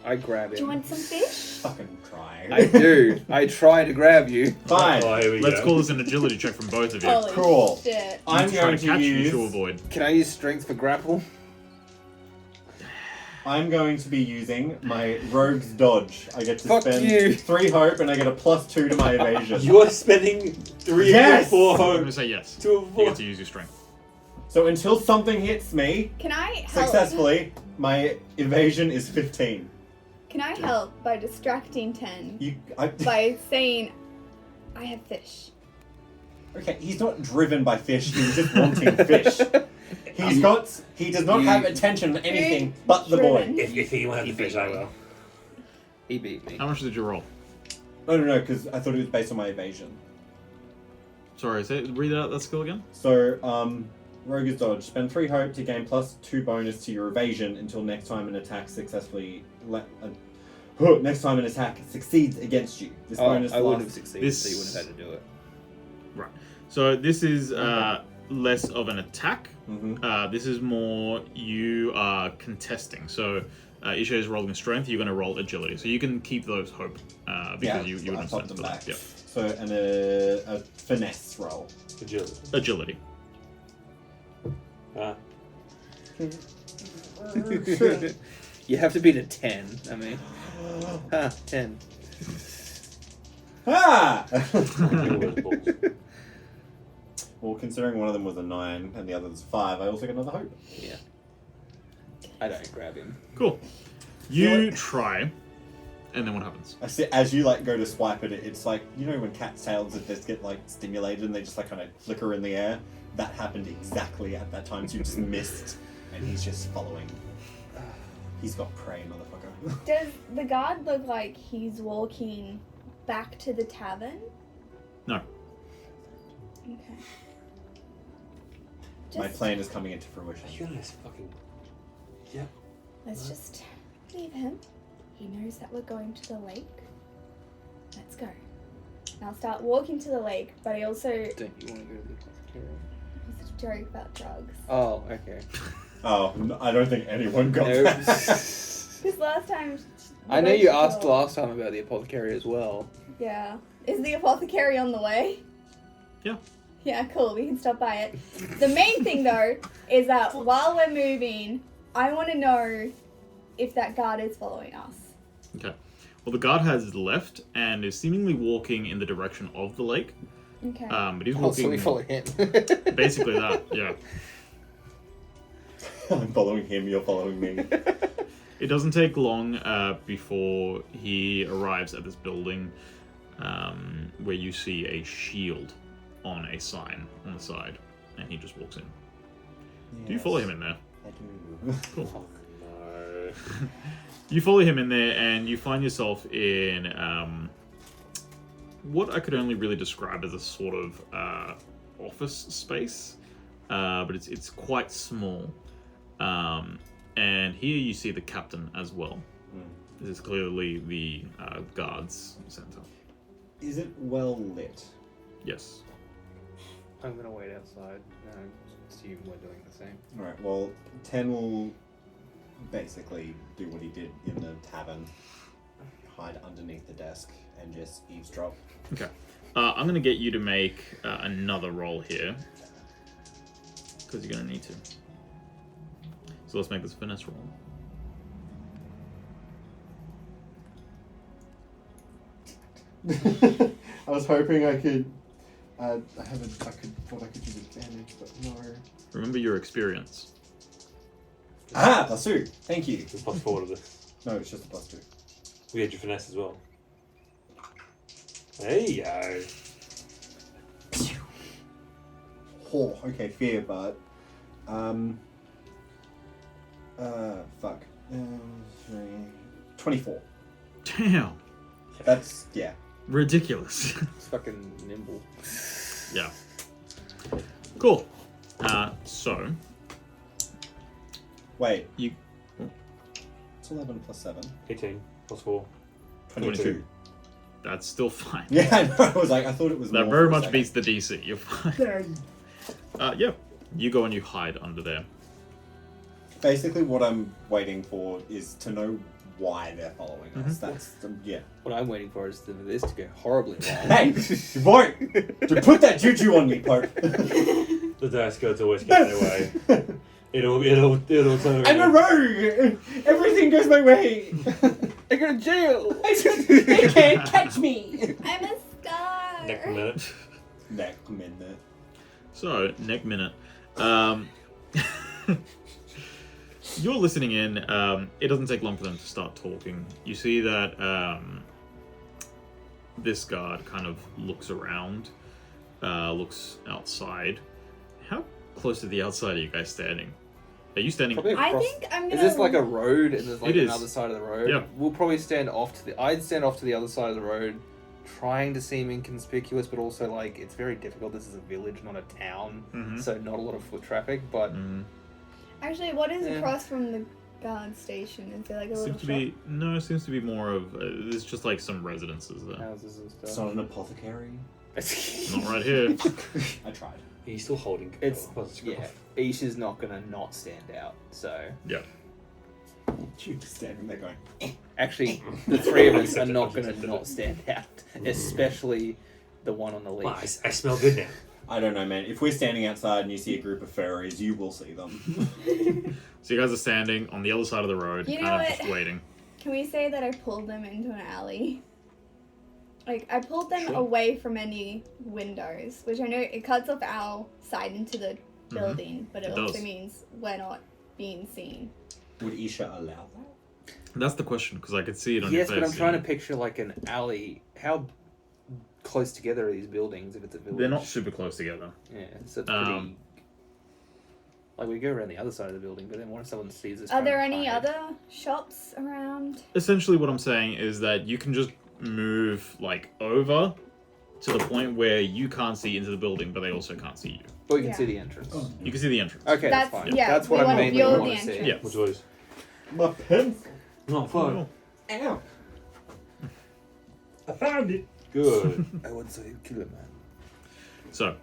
I grab do you him. want some fish? Fucking trying. I do. I try to grab you. Fine. Oh, here we Let's go. call this an agility check from both of you. Holy Cool. shit. I'm Try going to to catch you use. to avoid. Can I use strength for grapple? I'm going to be using my rogue's dodge. I get to Fuck spend you. 3 hope and I get a +2 to my evasion. You're spending 3 Yes! or 4 I'm hope gonna say yes. to You avoid. get to use your strength. So until something hits me Can I help? successfully, my evasion is 15. Can I help by distracting Tehn Okay, by saying, I have fish? he's not driven by fish. He was just wanting fish. He does not have attention on anything but the boy. Driven. If he wanted to fish, I will. He beat me. How much did you roll? No, because I thought it was based on my evasion. Sorry, read out that skill again. So, Rogue's Dodge. Spend 3 hope to gain +2 bonus to your evasion until next time an attack successfully. Next time an attack succeeds against you. This bonus I wouldn't have lasts. succeeded, so you wouldn't have had to do it. Right. So this is less of an attack. Mm-hmm. This is more you are contesting. So Isha is rolling strength. You're going to roll agility. So you can keep those hope because you I wouldn't popped spend them for back. that. Yeah. So, and a finesse roll. Agility. You have to beat a 10. I mean, 10. Ah! Well, considering one of them was a 9 and the other was 5, I also get another hope. Yeah. I don't grab him. Cool. You try, and then what happens? I see, as you like go to swipe at it, it's like, you know when cat tails just get like stimulated and they just like kind of flicker in the air? That happened exactly at that time, so you just missed, and he's just following. He's got prey, motherfucker. Does the guard look like he's walking back to the tavern? No. Okay. My Just- plan is coming into fruition. You guys fucking. Let's just leave him. He knows that we're going to the lake. Let's go. And I'll start walking to the lake, but I also... Don't you want to go to the apothecary? It's a joke about drugs. Oh, okay. Oh, I don't think anyone got No. that. Because last time... I know you asked last time about the apothecary as well. Yeah. Is the apothecary on the way? Yeah. Yeah, cool. We can stop by it. The main thing, though, is that while we're moving, I want to know if that guard is following us. Okay. Well, the guard has left and is seemingly walking in the direction of the lake. Okay. But he's Oh, walking. so we follow him. Basically that. Yeah. I'm following him, you're following me. It doesn't take long before he arrives at this building where you see a shield on a sign on the side, and he just walks in. Do you follow him in there? I do. Cool. No. You follow him in there, and you find yourself in what I could only really describe as a sort of office space, but it's quite small. And here you see the captain as well. This is clearly the guards center. Is it well lit? Yes. I'm gonna wait outside and assume we're doing the same. Alright, well, Tehn will basically do what he did in the tavern. Hide underneath the desk and just eavesdrop. Okay. I'm going to get you to make another roll here. Because you're going to need to. So let's make this a finesse roll. I was hoping I could... thought I could use advantage, but no. Remember your experience. Ah, +2. Thank you. It's +4 to this. No, it's just a +2. We had your finesse as well. There you go. Oh, okay, fear, but... fuck. 24. Damn. That's, yeah. Ridiculous. It's fucking nimble. Yeah. Cool. So... Wait. You... It's 11 + 7. 18 +4. 22. That's still fine. Yeah, I know. I was like, I thought it was That more very for a much second. beats the DC. You're fine. Yeah. You go and you hide under there. Basically, what I'm waiting for is to know why they're following us. Mhm. That's the, yeah. What I'm waiting for is for this to go horribly wrong. Hey, you won't. To put that juju on me, Pope. The dice gods always get their way. It'll turn I'm a rogue. Everything goes my way. I go to jail. They can't catch me. I'm a star. Next minute. Next minute. So, next minute. You're listening in. It doesn't take long for them to start talking. You see that this guard kind of looks around, looks outside. How close to the outside are you guys standing? Are you standing? Probably I across- think I'm gonna. Is this like a road and there's like It is. another side of the road? Yeah. We'll probably stand off to the. I'd stand off to the other side of the road, trying to seem inconspicuous, but also like it's very difficult. This is a village, not a town, Mhm. so not a lot of foot traffic. But Mm. Actually, what is Yeah. across from the guard station? Is there like a little Seems to be no. It seems to be more of. It's just like some residences there. houses and It's stuff. not an apothecary. Not right here. I tried. Are you still holding? It's Kekoa? yeah. Isha's not gonna not stand out. So Yeah. You just standing there going. actually, the three of us are not gonna not stand out, especially the one on the leash. Well, I smell good now. I don't know, man. If we're standing outside and you see a group of furries, you will see them. So you guys are standing on the other side of the road, You know kind of what? just waiting. Can we say that I pulled them into an alley? Like, I pulled them Sure. away from any windows, which I know it cuts off our side into the building, but it It also does. means we're not being seen. Would Isha allow that? That's the question because I could see it on Yes, your face. but I'm trying to and picture like an alley. How close together are these buildings if it's a village? They're not super close together. Yeah, so it's pretty. Um, Like we go around the other side of the building, but then what if someone sees us? Are there trying to any hide? other shops around? Essentially, what I'm saying is that you can just move like over to the point where you can't see into the building, but they also can't see you. But we can Yeah. see the entrance. You can see the entrance. Okay, that's, That's- fine. yeah, That's we what I want to mainly build want the to see. entrance. Yeah. Which was My pencil. not fun. Ow. I found it. Good. I would say kill a man. So,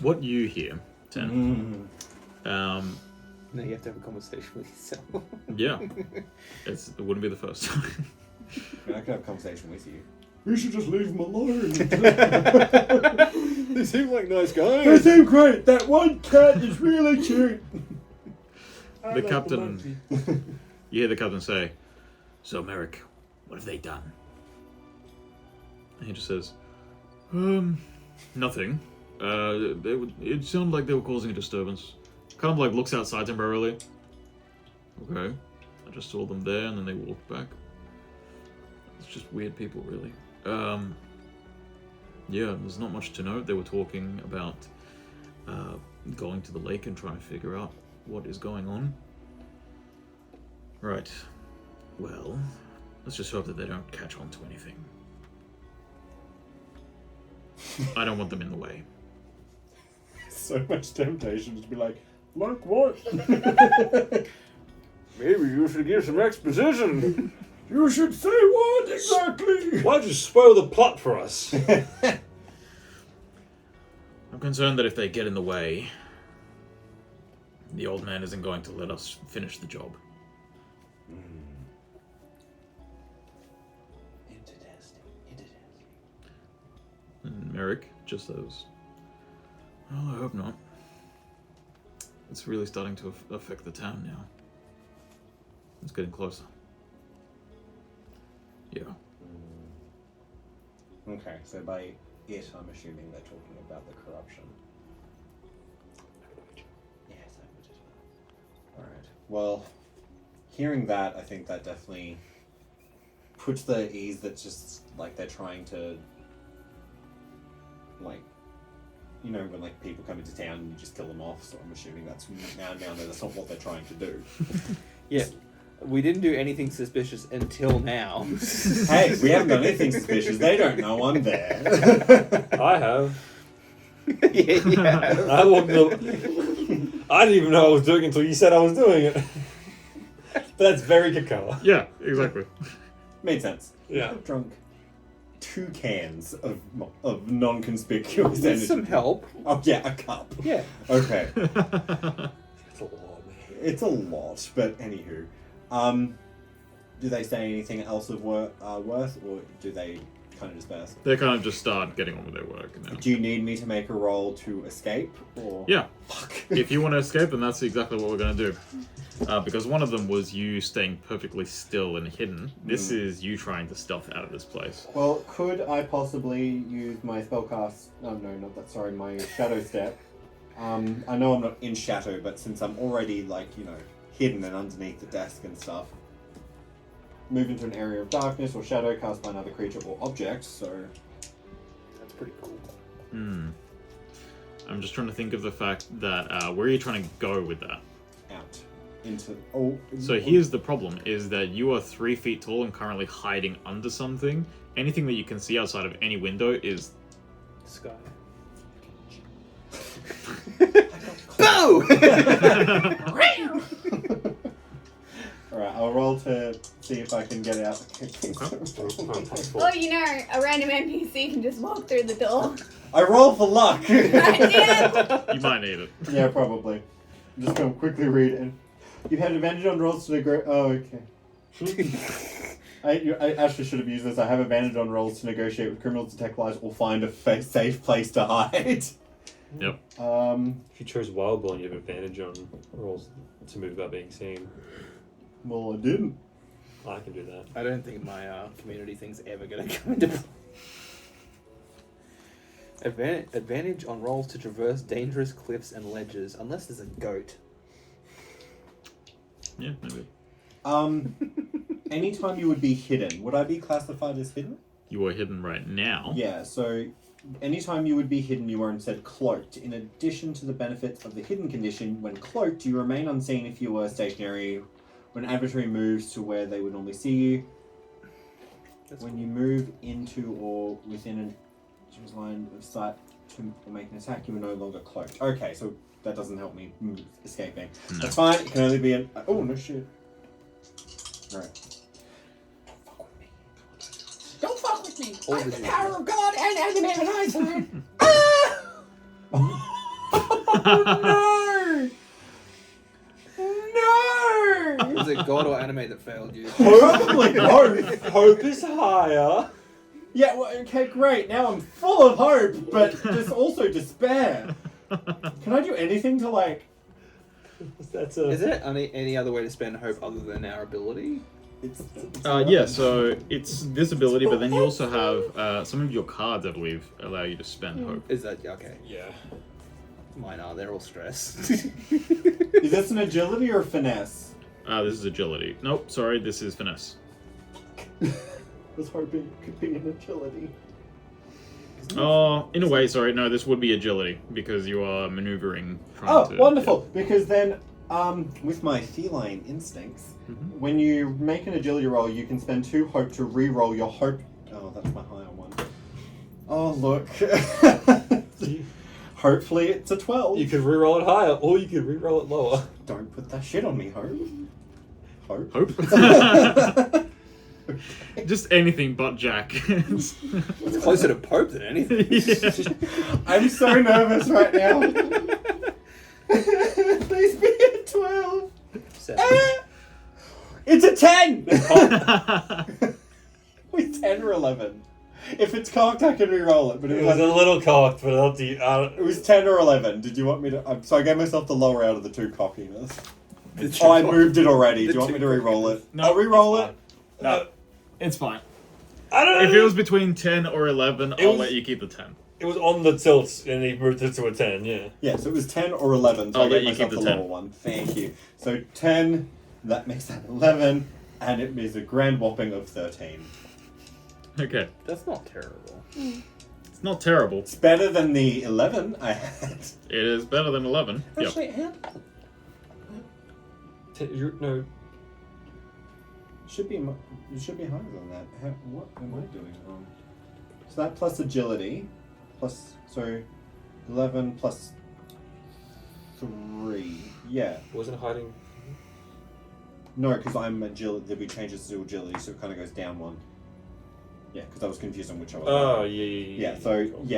what you hear, Tehn, No, you have to have a conversation with yourself. yeah, it wouldn't be the first time. I could have a conversation with you. We should just leave them alone. They seem like nice They guys. seem great. That one cat is really cute. The captain, you hear the captain say, "So, Merrick, what have they done?" And he just says, nothing. It sounded like they were causing a disturbance. Kind of like looks outside temporarily. Okay, I just saw them there, and then they walked back. It's just weird people, really. Yeah, there's not much to note. They were talking about going to the lake and trying to figure out what is going on. Right. Well, let's just hope that they don't catch on to anything. I don't want them in the way. So much temptation to be like what? Maybe you should give some exposition. You should say what exactly? Why'd you spoil the plot for us? I'm concerned that if they get in the way, the old man isn't going to let us finish the job. And Merrick just says, "Oh, I hope not. It's really starting to affect the town now. It's getting closer." Yeah. Okay, so by it, I'm assuming they're talking about the corruption. Yes, I would as well. Alright. Well, hearing that, I think that definitely puts the ease that just, like, they're trying to, like, you know, when, like, people come into town and you just kill them off, so I'm assuming that's now that's not what they're trying to do. Yeah, we didn't do anything suspicious until now. Hey, we haven't done anything suspicious. They don't know I'm there. I have. yeah. I walked up. I didn't even know I was doing it until you said I was doing it. But that's very Kekoa. Yeah, exactly. Made sense. Yeah. I've drunk 2 cans of non-conspicuous With energy. some help. Oh yeah, a cup. Yeah. Okay. That's a lot, man. It's a lot, but anywho. Do they say anything else of worth, or do they kind of disperse? They kind of just start getting on with their work now. Do you need me to make a roll to escape, or? Yeah. Fuck. If you want to escape, then that's exactly what we're going to do. Because one of them was you staying perfectly still and hidden. This is you trying to stealth out of this place. Well, could I possibly use my spellcast? Oh no, not that. Sorry, my shadow step. I know I'm not in shadow, but since I'm already hidden and underneath the desk and stuff, move into an area of darkness or shadow cast by another creature or object. So That's pretty cool. I'm just trying to think of the fact that where are you trying to go with that? Out. Into... Oh. So here's the problem, is that you are 3 feet tall and currently hiding under something. Anything that you can see outside of any window is... Sky. Boo! Alright, I'll roll to see if I can get out. Oh, you know, a random NPC can just walk through the door. I roll for luck! Yeah. You might need it. Yeah, probably. I'm just going to quickly read it. You had advantage on rolls to negotiate. Oh, okay. I actually should have used this. I have advantage on rolls to negotiate with criminals, detect lies, or find a safe place to hide. Yep. If you chose Wild Ball, you have advantage on rolls to move without being seen. Well, I didn't. I can do that. I don't think my community thing's ever going to come into play. Advantage on rolls to traverse dangerous cliffs and ledges, unless there's a goat. Yeah, maybe. Anytime you would be hidden, would I be classified as hidden? You are hidden right now. Yeah, so anytime you would be hidden, you are instead cloaked. In addition to the benefits of the hidden condition, when cloaked, you remain unseen if you were stationary. When adversary moves to where they would normally see you. When you move into or within an line of sight to make an attack, you are no longer cloaked. Okay, so that doesn't help me escaping. No. That's fine, it can only be an... Oh, no shit. Alright. Don't fuck with me! All I'm the the power of God and anime and Einstein! Oh no! Was it God or anime that failed you? Probably both. Hope is higher. Yeah, well, okay, great. Now I'm full of hope, but there's also despair. Can I do anything to, like... That's a. Is there any other way to spend hope other than our ability? It's Yeah, so it's this ability, but then you also have some of your cards, I believe, allow you to spend hope. Is that okay? Yeah. Mine are. They're all stress. Is this an agility or a finesse? This is agility. Nope, sorry, this is finesse. I was hoping it could be an agility. Oh, in a way, sorry, no, this would be agility, because you are maneuvering. Oh, wonderful! Because then, with my feline instincts, when you make an agility roll, you can spend 2 hope to re-roll your hope... Oh, that's my higher one. Oh, look. Hopefully it's a 12. You could reroll it higher, or you could reroll it lower. Don't put that shit on me, Hope. Hope? Hope? Just anything but Jack. It's closer to Pope than anything. Yeah. I'm so nervous right now. Please be a 12. 7. It's a 10! With 10 or 11. If it's cocked, I can re-roll it. But It was a little cocked, but I'll do. it was 10 or 11. Did you want me to... so I gave myself the lower out of the 2 cockiness. Oh, I moved it already. Do you want me to re-roll it? No, I'll re-roll it. No, it's fine. I don't know. If it was between 10 or 11, I'll was- let you keep the 10. It was on the tilt, and he moved it to a 10. Yeah. Yeah, so it was 10 or 11. So I'll I let gave you myself keep the the 10. lower one. Thank you. So 10, that makes that 11, and it is a grand whopping of 13. Okay. That's not terrible. It's not terrible. It's better than the 11 I had. It is better than 11. Yep. Actually, No. it should be higher than that. What am I doing wrong? So that plus agility, plus, so 11 plus 3. Yeah. Wasn't hiding. No, because I'm agility, there'll be changes to agility, so it kind of goes down 1. Yeah, because I was confused on which I was. Oh, yeah.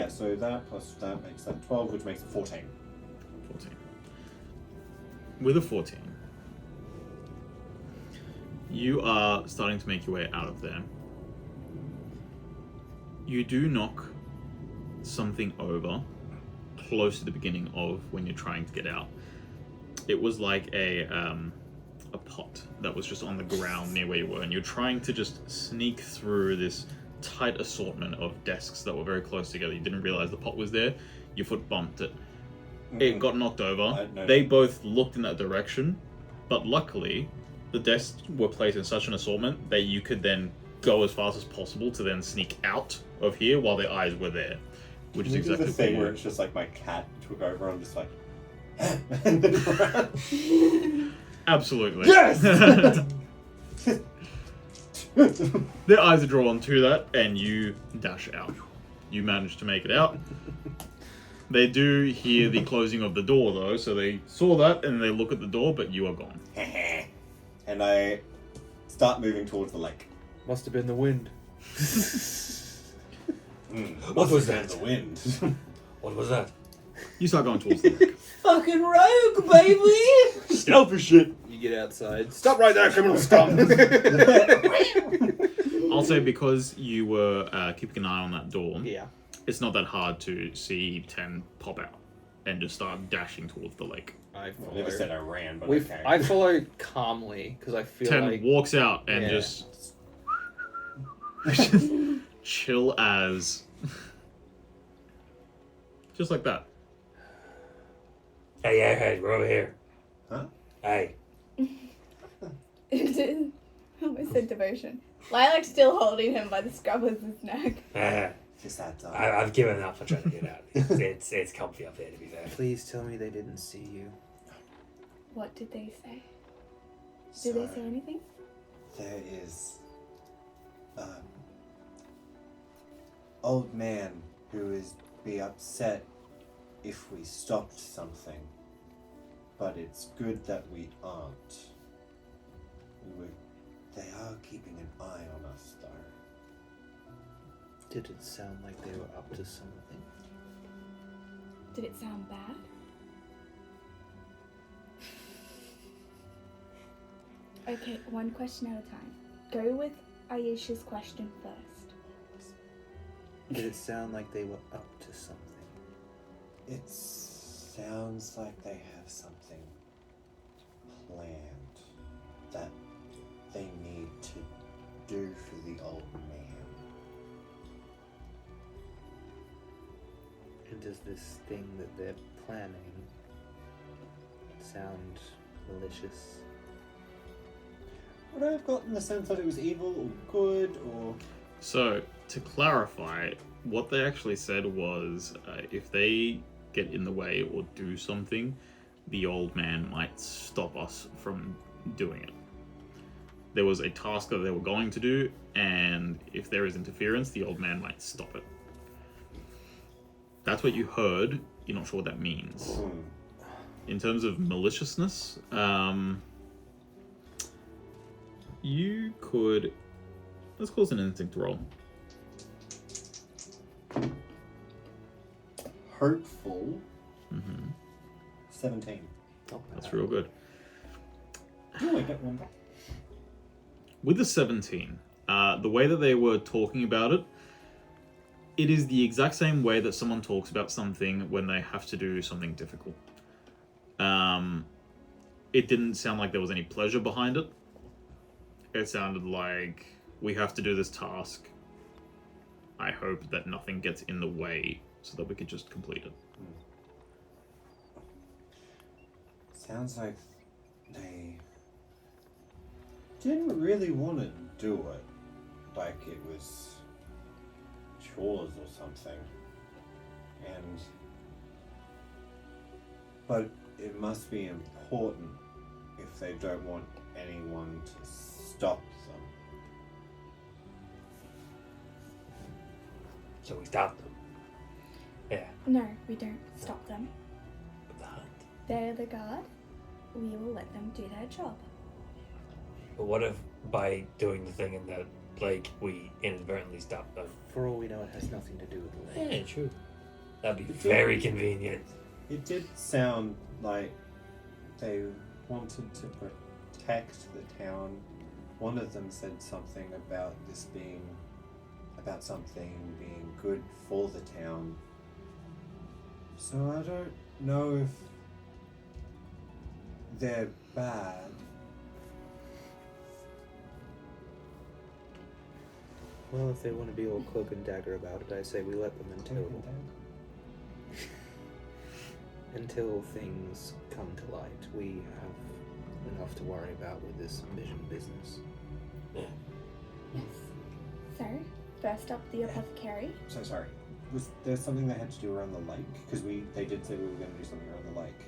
So that plus that makes that 12, which makes it 14. 14. With a 14, you are starting to make your way out of there. You do knock something over close to the beginning of when you're trying to get out. It was like a pot that was just on the ground near where you were, and you're trying to just sneak through this tight assortment of desks that were very close together. You didn't realize the pot was there. Your foot bumped it. It got knocked over. They both looked in that direction, but luckily the desks were placed in such an assortment that you could then go as fast as possible to then sneak out of here while their eyes were there. which is Can we do exactly the thing what where you- it's just like my cat took over. I'm just like, and then run. Absolutely. Yes! Their eyes are drawn to that, and you dash out. You manage to make it out. They do hear the closing of the door, though, so they saw that, and they look at the door, but you are gone. And I start moving towards the lake. Must have been the wind. What was Must have that? been the wind. What was that? You start going towards the lake. Fucking rogue, baby! Stealth as shit. You get outside. Stop right there, criminal scum! I'll say because you were keeping an eye on that door, Yeah. it's not that hard to see Tehn pop out and just start dashing towards the lake. I I follow. never said I ran, but We okay. I follow calmly because I feel Tehn like walks out and Yeah. just chill as just like that. Hey, we're over here. Huh? Hey. I almost said devotion. Lilac's still holding him by the scruff of his neck. Just that time. I've given up on trying to get out. It's comfy up there, to be fair. please tell me they didn't see you. What did they say? Did they say anything? There is old man who is be upset if we stopped something, but it's good that we aren't. They are keeping an eye on us, though. Did it sound like they were up to something? Did it sound bad? Okay, one question at a time. Go with Aisha's question first. Did it sound like they were up to something? It sounds like they have something planned that they need to do for the old man. And does this thing that they're planning sound malicious? Would I have gotten the sense that it was evil or good or... So, to clarify, what they actually said was if they get in the way or do something, the old man might stop us from doing it. There was a task that they were going to do, and if there is interference, the old man might stop it. That's what you heard. You're not sure what that means. In terms of maliciousness, you could... Let's call this an instinct roll. Hurtful. Mm-hmm. 17. That's real good. Oh, I get one back. With the 17, the way that they were talking about it, it is the exact same way that someone talks about something when they have to do something difficult. It didn't sound like there was any pleasure behind it. It sounded like, we have to do this task. I hope that nothing gets in the way so that we could just complete it. Sounds like they didn't really want to do it. Like it was chores or something. But it must be important if they don't want anyone to stop them. So we stopped them. Yeah. No, we don't stop them. The hunt. They're the guard. We will let them do their job. But what if by doing the thing in that lake we inadvertently stopped them? For all we know, it has nothing to do with the lake. Yeah, true. That'd be very convenient. It did sound like they wanted to protect the town. One of them said something about this being about something being good for the town. So I don't know if they're bad. Well, if they want to be all cloak and dagger about it, I say we let them until things come to light. We have enough to worry about with this mission business. Yeah. Yes. Sir, First up, the apothecary. So sorry. Was there something they had to do around the lake? Because they did say we were going to do something around the lake.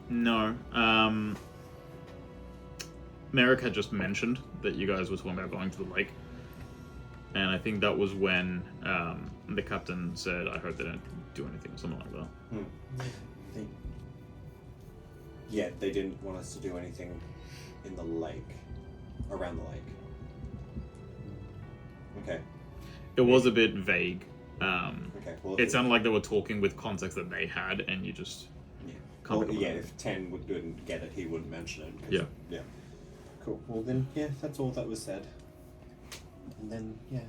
No. Merrick had just mentioned that you guys were talking about going to the lake. And I think that was when the captain said, I hope they don't do anything or something like that. They didn't want us to do anything in the lake. Around the lake. Okay. It was a bit vague. Okay. Well, It sounded like they were talking with context that they had, and you just... Yeah. Can't Well, pick up yeah, on it. if Tehn wouldn't get it, he wouldn't mention it. 'cause- Yeah. Yeah. Cool. Well then, yeah, that's all that was said. And then, yeah.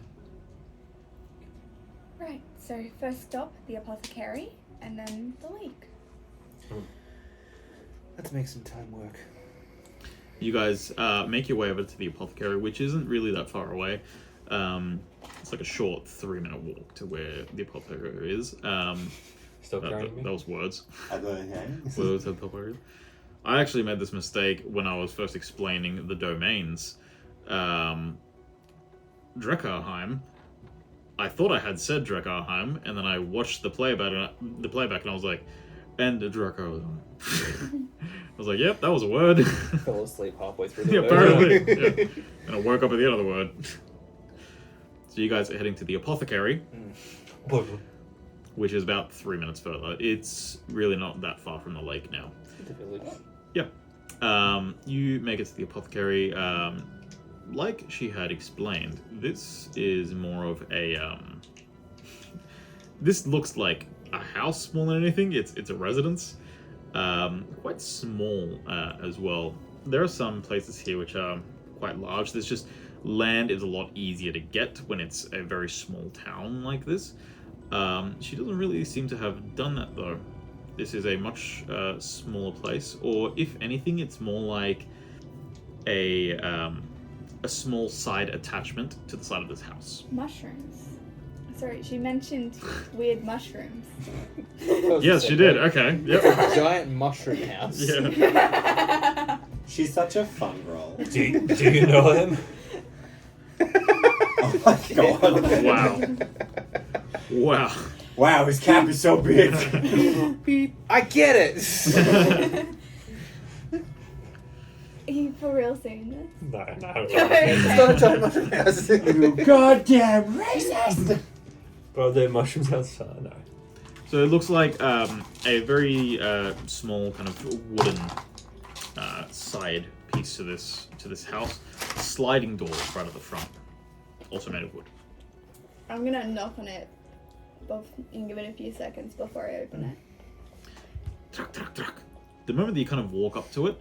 Right, so first stop, the apothecary, and then the lake. Let's make some time work. You guys make your way over to the apothecary, which isn't really that far away. It's like a short 3-minute walk to where the apothecary is. Still carrying me? Those words. Okay. Words of the apothecary. I actually made this mistake when I was first explaining the domains. Drakkarheim. I thought I had said Drakkarheim, and then I watched the playback, and I was like, and Drakkarheim. I was like, yep, that was a word. Fell asleep halfway through the Yeah, word. apparently. Yeah. And I woke up at the end of the word. So you guys are heading to the apothecary, which is about 3 minutes further. It's really not that far from the lake now. The village. Yeah. You make it to the apothecary. Like she had explained, this is more of a... this looks like a house more than anything. It's a residence. Quite small as well. There are some places here which are quite large. There's just... Land is a lot easier to get when it's a very small town like this. She doesn't really seem to have done that though. This is a much smaller place, or if anything, it's more like a small side attachment to the side of this house. Mushrooms. Sorry, she mentioned weird mushrooms. Yes, she did. Okay. Yep. Giant mushroom house. Yeah. She's such a fungril. Do you know him? Oh my god. Wow. Wow. Wow, his cap is so big. Beep. I get it. Are you for real saying this? No. It's not a giant mushroom house. You goddamn racist! Bro, there are mushrooms outside. No. So it looks like a very small kind of wooden side piece to this house. Sliding door right at the front, also made of wood. I'm gonna knock on it and give it a few seconds before I open it. Truck, truck, truck. The moment that you kind of walk up to it,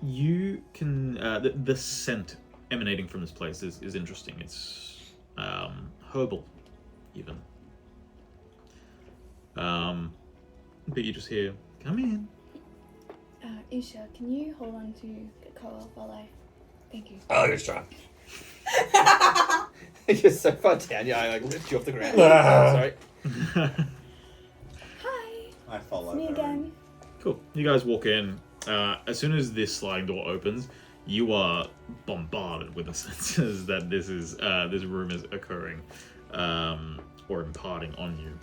you can the scent emanating from this place is interesting. It's herbal, even. But you just hear, "Come in." Isha, can you hold on to Kekoa while I... Thank you. I'll just try. You're so far down. Yeah, I like lift you off the ground. Sorry. Hi! I follow It's me her. again. Cool. You guys walk in. As soon as this sliding door opens, you are bombarded with the senses that this room is occurring, or imparting on you.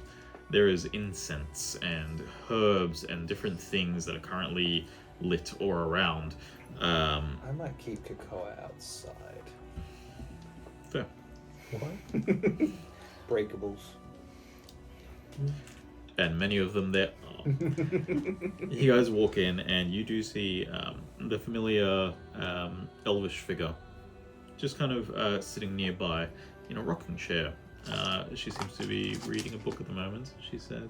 There is incense and herbs and different things that are currently lit or around. I might keep Kekoa outside. Fair. What? Breakables. And many of them there are. You guys walk in and you do see the familiar elvish figure just kind of sitting nearby in a rocking chair. She seems to be reading a book at the moment. She says,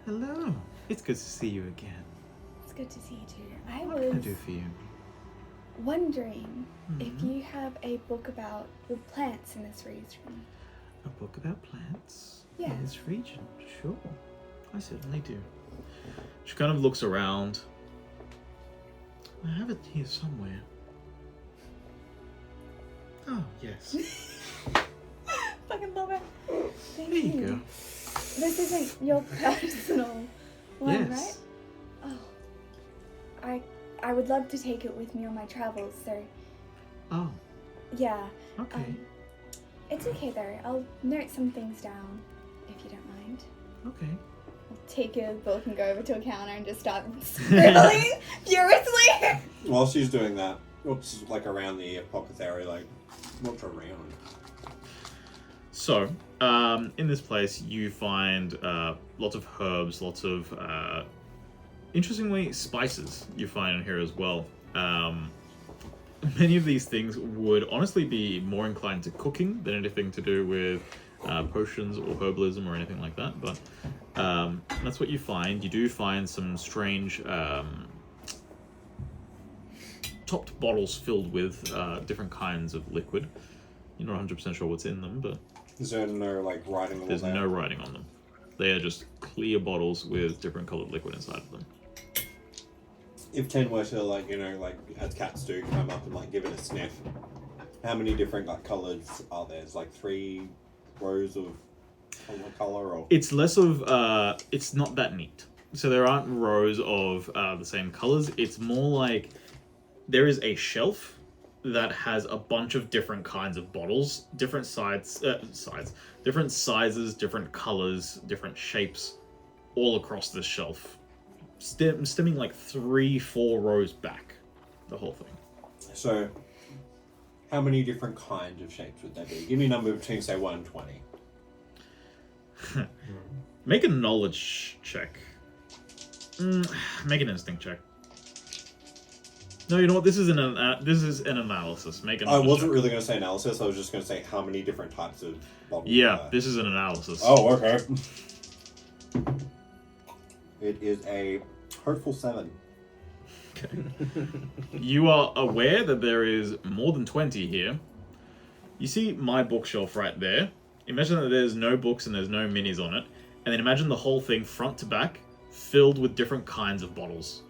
"Hello, it's good to see you again. It's good to see you too. I What can I was do for you?" wondering if you have a book about the plants in this region. A book about plants Yeah. in this region? Sure, I certainly do. She kind of looks around. I have it here somewhere. Oh, yes. Fucking love it. Thank There you go. This isn't your personal one, Yes. right? Oh. I would love to take it with me on my travels, so Oh, Yeah. Okay. It's okay though. I'll note some things down, if you don't mind. Okay. I'll take a book and go over to a counter and just start scribbling furiously. While she's doing that, looks like around the apothecary, like, look around. So, in this place, you find lots of herbs, lots of, interestingly, spices you find in here as well. Many of these things would honestly be more inclined to cooking than anything to do with potions or herbalism or anything like that, but that's what you find. You do find some strange topped bottles filled with different kinds of liquid. You're not 100% sure what's in them, but Is there no, like, writing on there's there? no writing on them. They are just clear bottles with different colored liquid inside of them. If Tehn were to, like, you know, like, as cats do, come up and, like, give it a sniff, how many different, like, colours are there? There's, like, 3 rows of colour, or... It's less of, it's not that neat. So there aren't rows of the same colors. It's more like there is a shelf that has a bunch of different kinds of bottles, different different sizes, different colors, different shapes, all across this shelf. Stemming like 3-4 rows back, the whole thing. So, how many different kinds of shapes would there be? Give me a number between, say, 1 and 20. Make a knowledge check. Make an instinct check. No, you know what? This is an analysis. Make an. I wasn't really going to say analysis. I was just going to say how many different types of bottles. Yeah, this is an analysis. Oh, okay. It is a hurtful 7. Okay. You are aware that there is more than 20 here. You see my bookshelf right there. Imagine that there's no books and there's no minis on it. And then imagine the whole thing front to back filled with different kinds of bottles.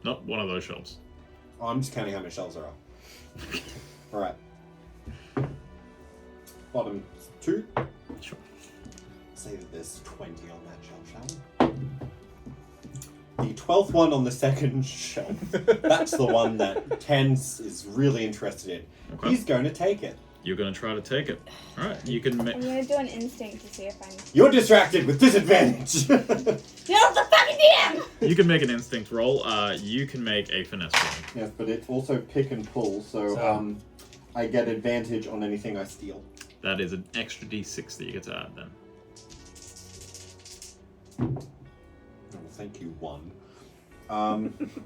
Not one of those shelves. Oh, I'm just counting how many shelves there are. Alright. Bottom 2. Sure. Say that there's 20 on that shelf, shall we? The 12th one on the second shelf. That's the one that Tehn is really interested in. Okay. He's going to take it. You're going to try to take it. Alright, you can I'm gonna do an instinct to see if I'm. You're distracted with disadvantage. You're the fucking DM! you can make an instinct roll. You can make a finesse roll. Yes, but it's also pick and pull, so I get advantage on anything I steal. That is an extra d6 that you get to add then. Oh, thank you, 1.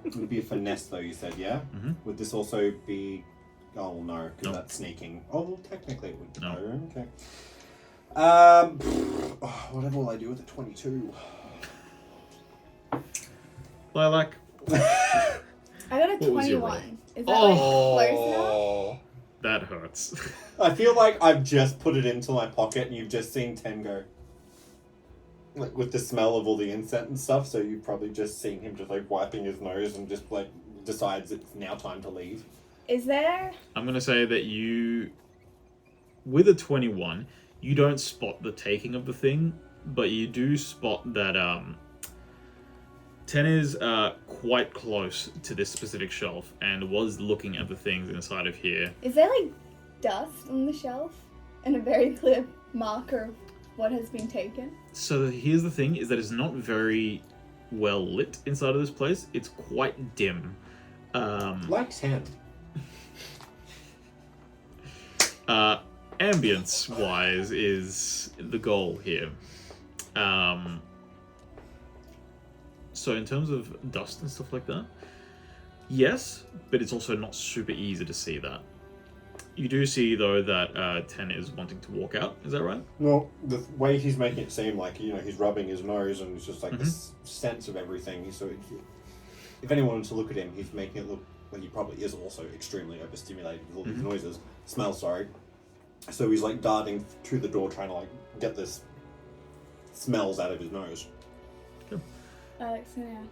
It would be a finesse, though, you said, yeah? Mhm. Would this also be... Oh, no, because that's sneaking. Oh, well, technically it would. No. Oh, okay. Whatever will I do with the 22? Lilac. I got a What was your roll? 21. Is that like close enough? That hurts. I feel like I've just put it into my pocket and you've just seen Tehn go. Like, with the smell of all the incense and stuff, so you've probably just seen him just, like, wiping his nose and just, like, decides it's now time to leave. Is there? I'm going to say that you, with a 21, you don't spot the taking of the thing, but you do spot that Tehn is quite close to this specific shelf and was looking at the things inside of here. Is there like dust on the shelf and a very clear marker of what has been taken? So here's the thing, is that it's not very well lit inside of this place. It's quite dim. Like Tehn. Ambience-wise is the goal here. So in terms of dust and stuff like that, yes, but it's also not super easy to see that. You do see, though, that Tehn is wanting to walk out. Is that right? Well, the way he's making it seem like, you know, he's rubbing his nose and it's just like this sense of everything. So if anyone wanted to look at him, he's making it look like he probably is also extremely overstimulated with all these noises. Smells, sorry. So he's like darting to the door trying to like get this smells out of his nose. Good. So now,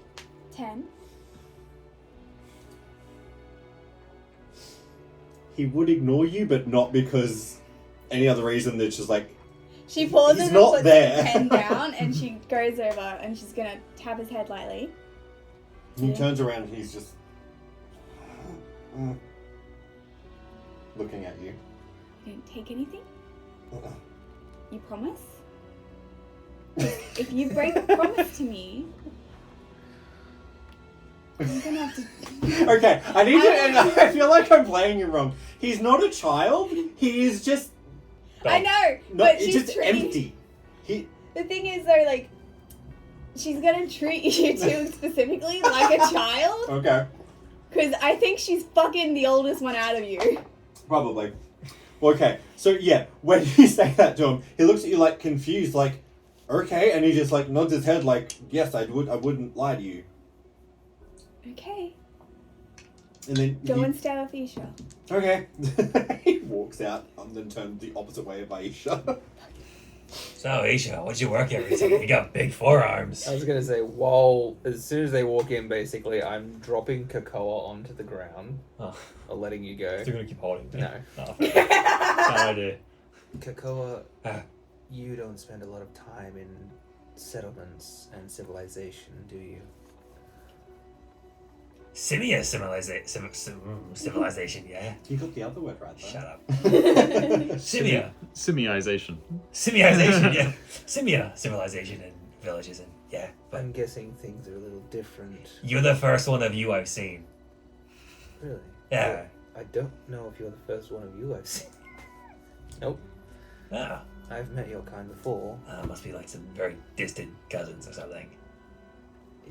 10. He would ignore you, but not because any other reason. That's just like She pauses He's and not puts there. the pen down, and she goes over and she's gonna tap his head lightly. he turns around and he's just looking at you. You don't take anything? You promise? If you break a promise to me, I'm gonna have to. Okay, I need to. And I feel like I'm playing you wrong. He's not a child. He is just. I know, No, but it's she's just treating. empty. He. The thing is, though, like, she's gonna treat you two specifically like a child, Okay. because I think she's fucking the oldest one out of you. Probably. Okay, so yeah, when you say that to him, he looks at you like confused, like, okay, and he just like nods his head, like, yes, I wouldn't lie to you. Okay. And then Go he, and stay with Isha. okay, he walks out and then turns the opposite way of Aisha. So, Isha, what'd you work every time? You got big forearms. I was gonna say, as soon as they walk in, basically, I'm dropping Kekoa onto the ground, Oh. or letting you go. Still gonna keep holding me. No. Oh, bad idea. Kekoa, Ah. you don't spend a lot of time in settlements and civilization, do you? Simiah civilization, yeah. You got the other word right there. Shut up. Simiah. Simiization. Simiization, yeah. Simiah civilization and villages and yeah. But I'm guessing things are a little different. you're the first one of you I've seen. Really? Yeah. I don't know if you're the first one of you I've seen. Nope. Ah, I've met your kind before. must be like some very distant cousins or something.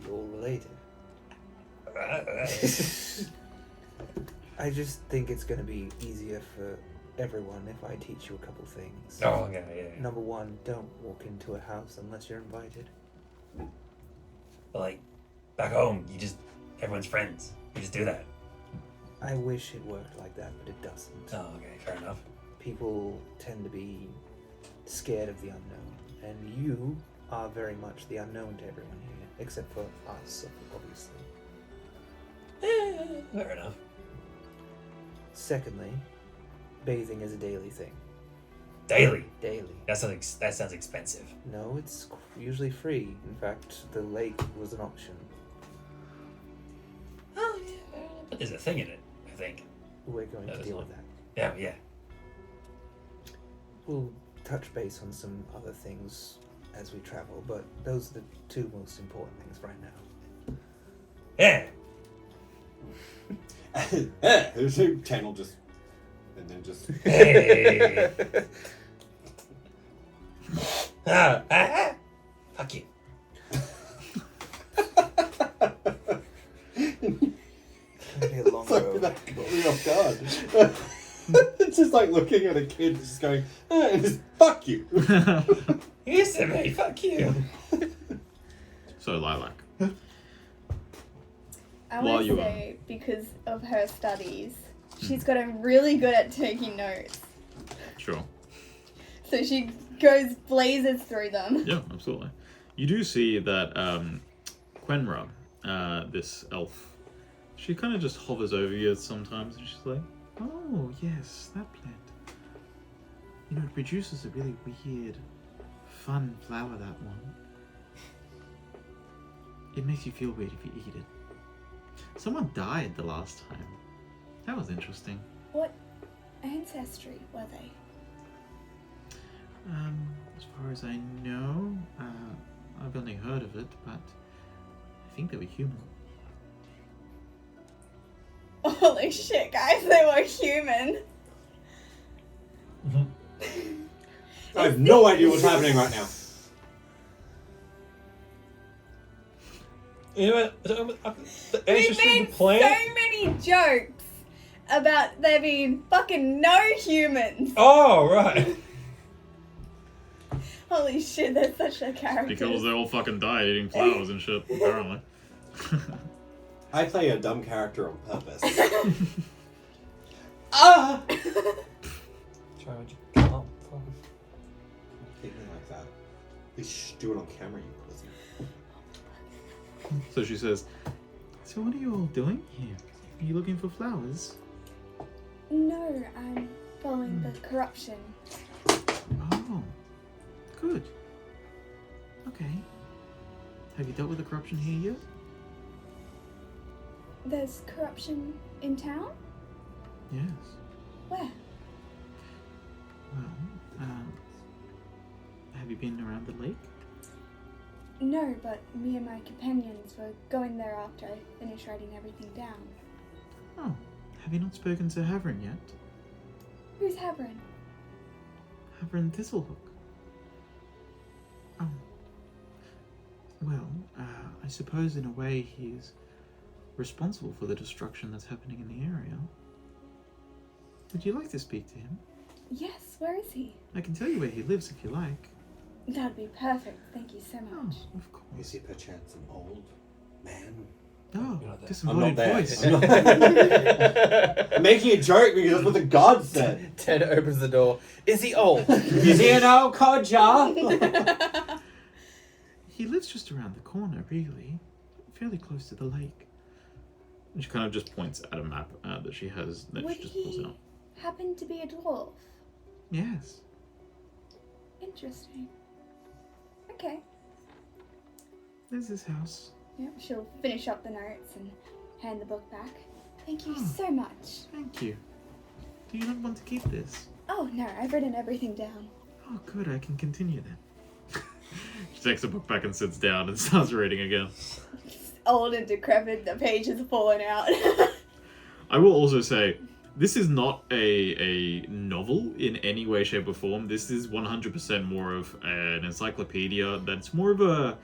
You're all related. Right. I just think it's going to be easier for everyone if I teach you a couple things. Oh, yeah. Number one, don't walk into a house unless you're invited. But like, back home, everyone's friends. You just do that. I wish it worked like that, but it doesn't. Oh, okay, fair enough. People tend to be scared of the unknown, and you are very much the unknown to everyone here, except for us, obviously. Fair enough. Secondly, bathing is a daily thing. Daily. Daily. That sounds expensive. No, it's usually free. In fact, the lake was an option. Oh, yeah. But there's a thing in it, I think. We're going to deal with that. Yeah. We'll touch base on some other things as we travel, but those are the two most important things right now. Yeah. Tehn will just, and then just. Hey. Fuck you. Be a long Sorry, road. that caught me off guard. It's just like looking at a kid just going, and just fuck you. You said me, fuck you. So Lilac. I While want you to say, because of her studies, she's gotten really good at taking notes. Sure. So she blazes through them. Yeah, absolutely. You do see that Quenra, this elf, she kind of just hovers over you sometimes, and she's like, "Oh yes, that plant. You know, it produces a really weird, fun flower. That one. It makes you feel weird if you eat it. Someone died the last time. That was interesting. What ancestry were they? As far as I know, I've only heard of it, but I think they were human." Holy shit, guys, they were human. I have no idea what's happening right now. You know what? The We've ancestry made of the plant. so many jokes about there being fucking no humans. Oh, right. Holy shit, that's such a character. Because they all fucking died eating flowers and shit, apparently. I play a dumb character on purpose. Ah! Try what you come from. Thinking like that. Please do it on camera, you pussy. So she says, "So what are you all doing here? Are you looking for flowers?" No, I'm following the corruption. Oh, good. Okay. Have you dealt with the corruption here yet? There's corruption in town? Yes. Where? Well, have you been around the lake? No, but me and my companions were going there after I finished writing everything down. Oh, have you not spoken to Havrin yet? Who's Havrin? Havrin Thistlehook. Oh. Well, I suppose in a way he's responsible for the destruction that's happening in the area. Would you like to speak to him? Yes, where is he? I can tell you where he lives if you like. That'd be perfect. Thank you so much. Oh, of course. Is he perchance an old man? Oh, You're not there. disembodied voice. I'm, not I'm making a joke because that's what the god said. Ted opens the door. Is he old? Is he an old codger? He lives just around the corner, really. Fairly close to the lake. And she kind of just points at a map that she has, that Would she just pulls he out. happen to be a dwarf? Yes. Interesting. Okay. There's his house. Yep, she'll finish up the notes and hand the book back. Thank you Oh. so much. Thank you. Do you not want to keep this? Oh no, I've written everything down. Oh, good. I can continue then. She takes the book back and sits down and starts reading again. It's old and decrepit, the pages are falling out. I will also say, this is not a novel in any way, shape, or form. This is 100% more of an encyclopedia. That's more of a...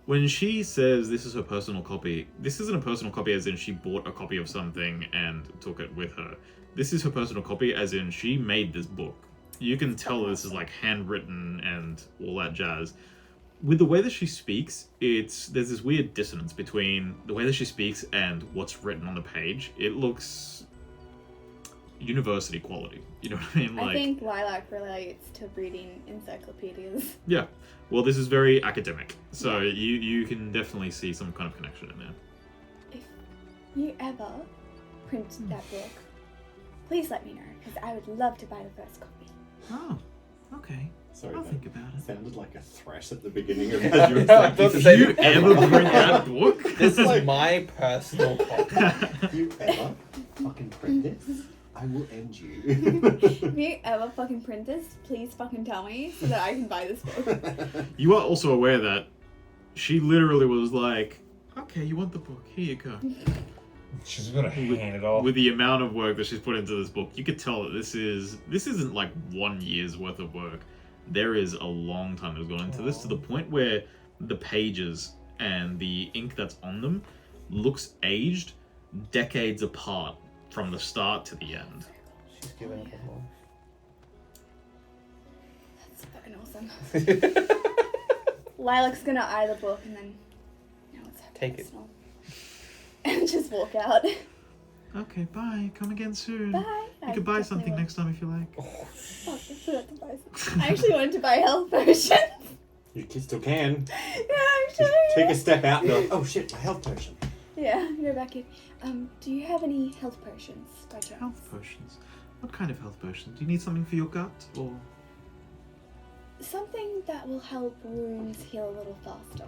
When she says this is her personal copy, this isn't a personal copy as in she bought a copy of something and took it with her. This is her personal copy as in she made this book. You can tell this is like handwritten and all that jazz. With the way that she speaks, there's this weird dissonance between the way that she speaks and what's written on the page. It looks university quality. You know what I mean? I think Lilac relates to reading encyclopedias. Yeah. Well, this is very academic, so you can definitely see some kind of connection in there. If you ever print that book, please let me know, because I would love to buy the first copy. Oh, okay. Sorry, I'll that think about it. sounded like a threat at the beginning of as you were I saying. thought to say, If you ever print that book? this is Like- my personal copy. If you ever fucking print this, I will end you. If you ever fucking print this, please fucking tell me so that I can buy this book. You are also aware that she literally was like, okay, you want the book, here you go. She's gonna hand it off. With the amount of work that she's put into this book, you could tell that this isn't like 1 year's worth of work. There is a long time that's gone into this, to the point where the pages and the ink that's on them looks aged decades apart from the start to the end. She's giving up on That's fucking awesome. Lilac's gonna eye the book and then, it's her Take it. personal. And just walk out. Okay, bye. Come again soon. Bye. You could buy something next time if you like. Fuck, I forgot to buy something. I actually wanted to buy health potions. You still can. Yeah, Just take a step out and go, oh shit, my health potion. Yeah, go back in. Do you have any health potions by chance? Health potions. What kind of health potions? Do you need something for your gut, or...? Something that will help wounds heal a little faster.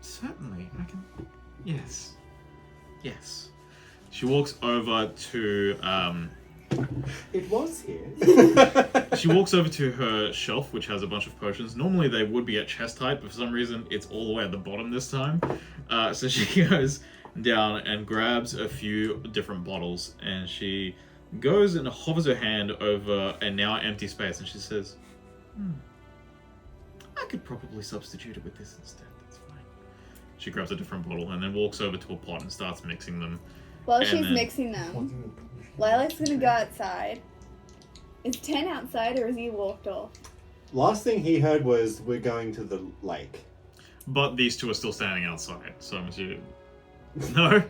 Certainly, I can... Yes. Yes. She walks over to, It was here. She walks over to her shelf, which has a bunch of potions. Normally they would be at chest height, but for some reason it's all the way at the bottom this time. So she goes down and grabs a few different bottles, and she goes and hovers her hand over a now empty space, and she says, I could probably substitute it with this instead. That's fine. She grabs a different bottle and then walks over to a pot and starts mixing them. While And she's then- mixing them, Lilac's gonna go outside. Is Tehn outside or has he walked off? Last thing he heard was, we're going to the lake. But these two are still standing outside, so I'm assuming... No?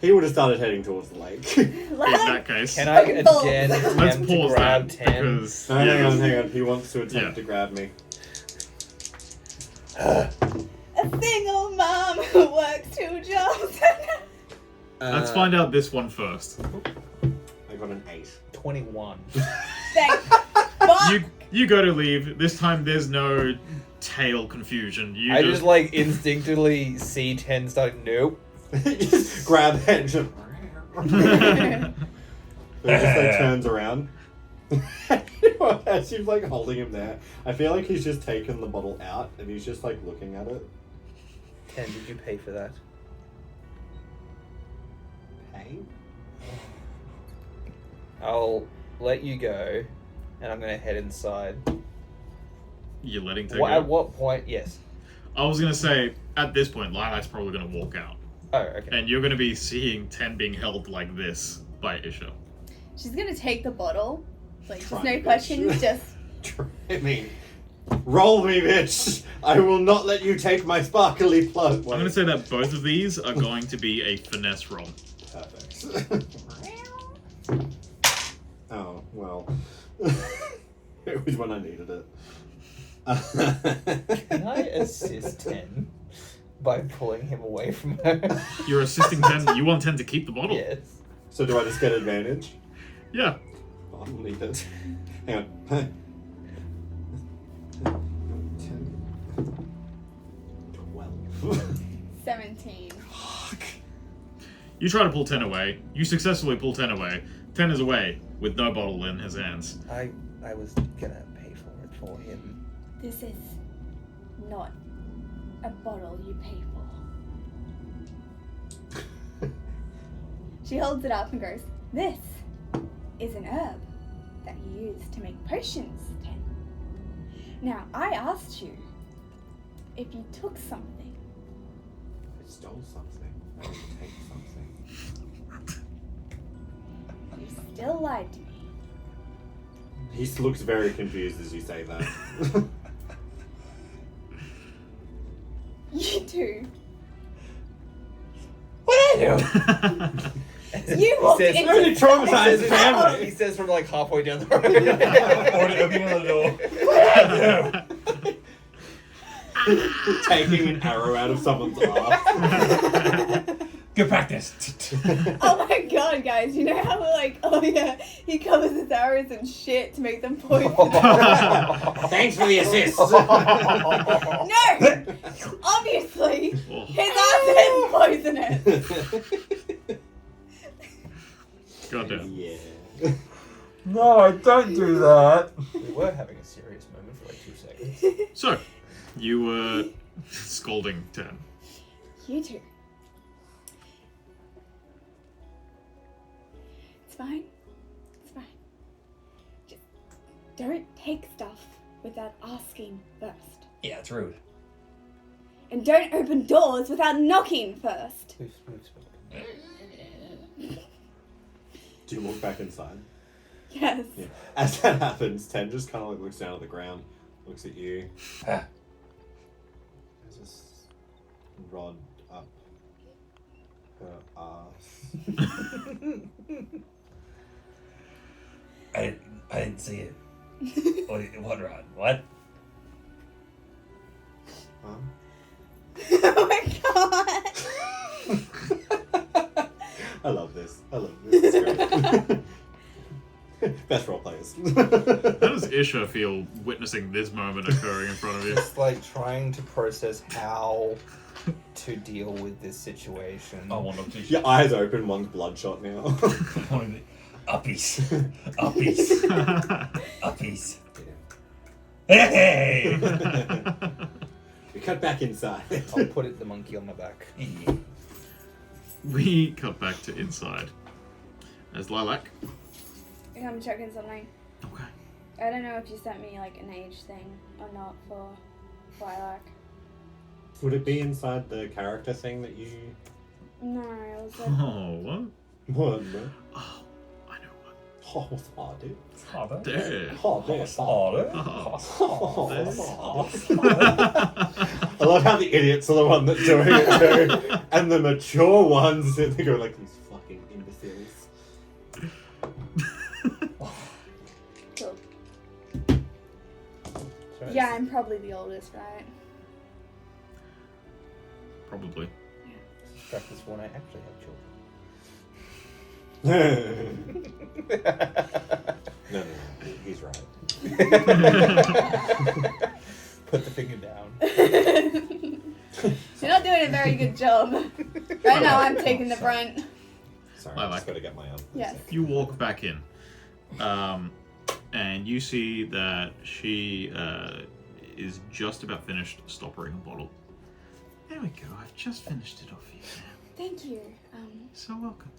He would have started heading towards the lake. In that case... Can I again Let's attempt to pause grab that, 10? because... No, hang on. He wants to attempt Yeah. to grab me. A single mom who works 2 jobs. Let's find out this one first. I got an 8. 21. Thank fuck. You go to leave. This time there's no tail confusion. You I just like instinctively see 10 start. Nope. Just grab it. And just... But he just like turns around. As she's like holding him there, I feel like he's just taken the bottle out and he's just like looking at it. Ken, did you pay for that? Hey? I'll let you go, and I'm gonna head inside. You're letting Tehn At go? what point? Yes. I was going to say, at this point, Lilac's probably going to walk out. Oh, okay. And you're going to be seeing Tehn being held like this by Isha. She's gonna take the bottle. Like, just Try no me, questions, bitch. just. I mean, roll me, bitch! I will not let you take my sparkly plug. I'm going to say that both of these are going to be a finesse roll. Perfect. Oh, well. It was when I needed it. Can I assist Tehn by pulling him away from her? You're assisting Tehn. You want Tehn to keep the bottle? Yes. So do I just get advantage? Yeah. I'll need it. Hang on. 10, 12. 17. You try to pull Tehn away. You successfully pull Tehn away. Tehn is away with no bottle in his hands. I was gonna pay for it for him. This is not a bottle you pay for. She holds it up and goes, "This is an herb that you use to make potions, Tehn. Now, I asked you if you took something. I stole something. I didn't take something. You still lied to me. He looks very confused as you say that. You too. What I do? You walked says- into Only traumatized family. He says from like halfway down the road. Already opening the door. Taking an arrow out of someone's ass. Good practice. Oh my god, guys, you know how like, oh yeah, he covers his arrows in shit to make them poison? Thanks for the assist. No! Obviously, Oh. his ass is poisonous! Goddamn. Yeah. No, don't do that. We were having a serious moment for like 2 seconds. So, you were scolding Tehn. You two. It's fine. It's fine. Just don't take stuff without asking first. Yeah, it's rude. And don't open doors without knocking first. We've spoken. Do you walk back inside? Yes. Yeah. As that happens, Tehn just kind of like looks down at the ground, looks at you. Ah. There's this rod up her ass. I didn't see it. What rod? What? Huh? Oh my god! I love this. I love this. It's great. Best role players. How does Isha feel witnessing this moment occurring in front of you? Just like trying to process how to deal with this situation. I want to Your eyes open, one's bloodshot now. Uppies. Uppies. Uppies. Hey! We cut back inside. I'll put the monkey on my back. We cut back to inside. As Lilac. I'm checking something. Okay. I don't know if you sent me like an age thing or not for Lilac. Would it be inside the character thing that you... No, it was like, Oh, what? What? No? Oh, I know what. Oh, what's hard, dude? There. Oh, there's hard. Oh, I love how the idiots are the one that's doing it too. And the mature ones, they go like, these fucking imbeciles. cool. Sorry. Yeah, I'm probably the oldest, right? Probably. Practice when I actually have children. No, he's right. Put the finger down. You're not doing a very good job. Right now, I'm taking the brunt. Sorry. I Lilac. just gotta get my arm. Yes. You walk back in, and you see that she is just about finished stoppering a bottle. There we go. I've just finished it off for you. Thank you. So welcome.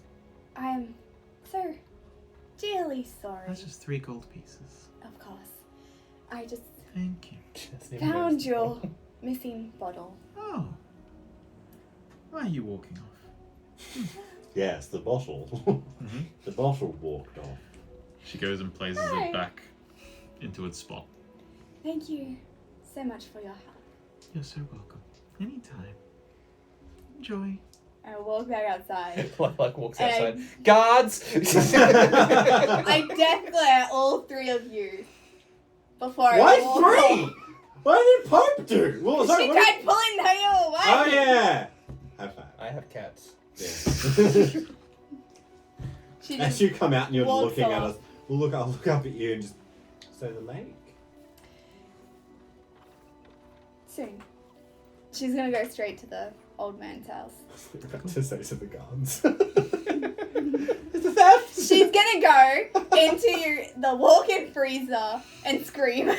I am so dearly sorry. That's just 3 gold pieces. Of course. I just Thank you. found your missing bottle. Oh. Why are you walking off? Yes, the bottle. The bottle walked off. She goes and places Hi. it back into its spot. Thank you so much for your help. You're so welcome. Anytime. Enjoy. I walk back outside. Lilac walks And outside. Guards! I death glare all 3 of you before I Why walk 3? off. What did Pope do? What was She that? tried pulling the hair away. Oh yeah. High five. I have cats. Yeah. She As just you come out and you're walks looking at off. us, I'll look up at you and just. So the lake. soon. She's gonna go straight to the old man's house. About to say to the guards. It's a theft. She's gonna go into the walk-in freezer and scream.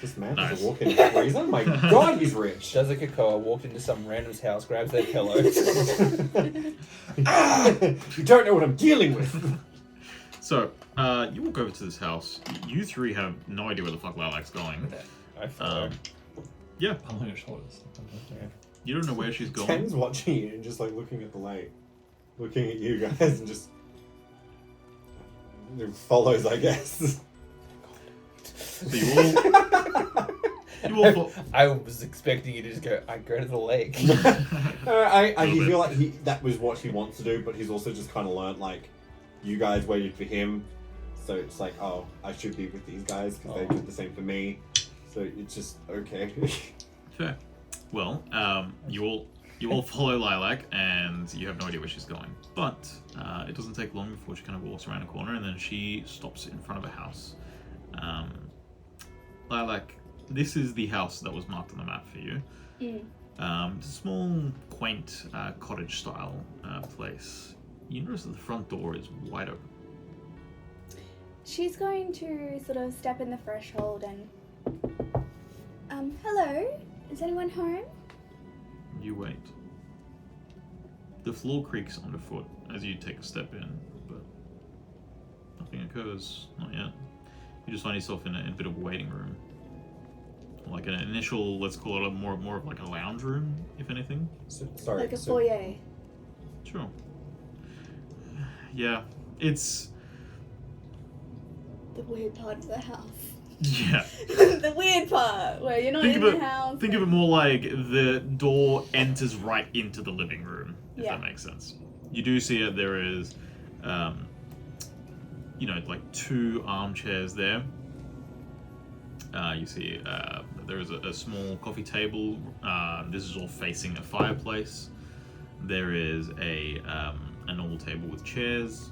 This man Nice. has a walk-in freezer. My God, he's rich. Does a Kekoa walked into some random's house, grabs their pillow. You don't know what I'm dealing with. So, you walk over to this house. You 3 have no idea where the fuck Lilac's going. I follow. Yeah, I'm on your shoulders. you don't know where she's going. Tehn's watching you and just like looking at the lake, looking at you guys, and just follows, I guess. So you all I was expecting you to just go, I go to the lake. He Little feel like that was what he wants to do, but he's also just kind of learned like you guys waited for him, so it's like, oh, I should be with these guys because they did the same for me. So it's just okay. Fair. Well, you all follow Lilac, and you have no idea where she's going. But it doesn't take long before she kind of walks around a corner, and then she stops in front of a house. Lilac, this is the house that was marked on the map for you. It's a small, quaint, cottage-style place. You notice that the front door is wide open. She's going to sort of step in the threshold and hello? Is anyone home? You wait. The floor creaks underfoot as you take a step in, but nothing occurs. Not yet. You just find yourself in a bit of a waiting room. Like an initial, let's call it more of like a lounge room, if anything. Sorry. Like a foyer. Sure. Yeah, it's... The weird part of the house. Yeah. The weird part where you're not Think in of the it. house. Think of it more like the door enters right into the living room, if Yeah. that makes sense. You do see it. There is, like 2 armchairs there. You see there is a small coffee table. This is all facing a fireplace. There is a normal table with chairs.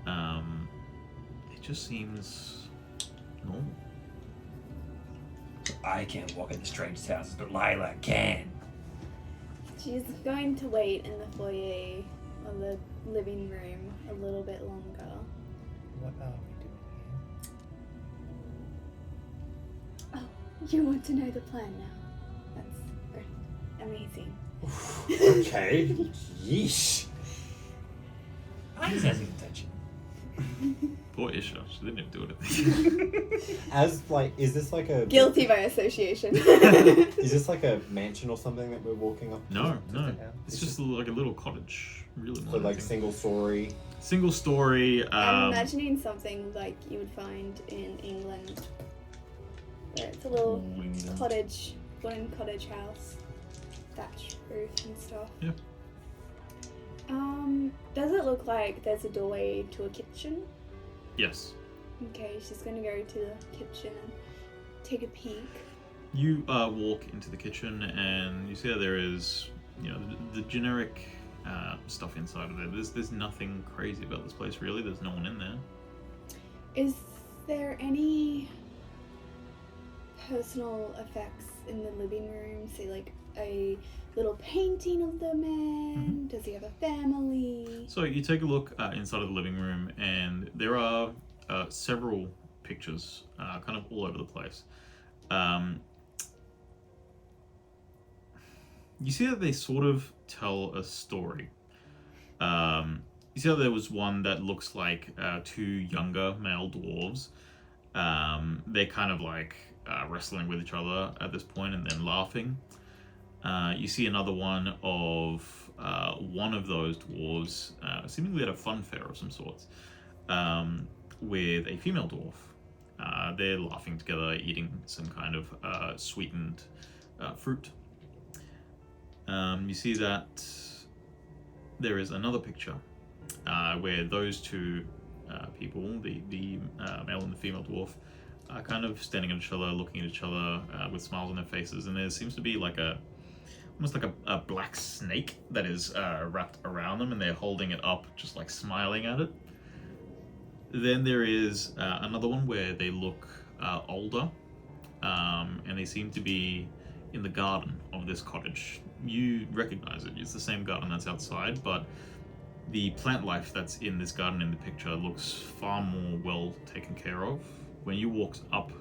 It just seems normal. I can't walk into strange houses, but Layla can. She's going to wait in the foyer or the living room a little bit longer. What are we doing Oh, you want to know the plan now? That's great. Amazing. Okay. Yeesh. I just have intention. Poor Isha. She didn't even do it. As like, is this like a Guilty by association. Is this like a mansion or something that we're walking up? No. here? It's just like a little cottage. Really So more like nothing. single story. Single story. I'm imagining something like you would find in England, where it's a little cottage, wooden cottage house, thatch roof and stuff. Yeah. Does it look like there's a doorway to a kitchen? Yes. Okay, she's gonna go to the kitchen and take a peek. You walk into the kitchen and you see that there is, the generic stuff inside of there. There's nothing crazy about this place, really. There's no one in there. Is there any personal effects in the living room? Say like a little painting of the man? Does he have a family? So you take a look inside of the living room, and there are several pictures, kind of all over the place. You see that they sort of tell a story. You see how there was one that looks like two younger male dwarves. They're kind of like wrestling with each other at this point and then laughing. You see another one of one of those dwarves, seemingly at a fun fair of some sorts, with a female dwarf. They're laughing together, eating some kind of sweetened fruit. You see that there is another picture where those two people, the male and the female dwarf, are kind of standing at each other, looking at each other with smiles on their faces, and there seems to be like almost like a black snake that is wrapped around them, and they're holding it up, just like smiling at it. Then there is another one where they look older, and they seem to be in the garden of this cottage. You recognize it. It's the same garden that's outside, but the plant life that's in this garden in the picture looks far more well taken care of. When you walked up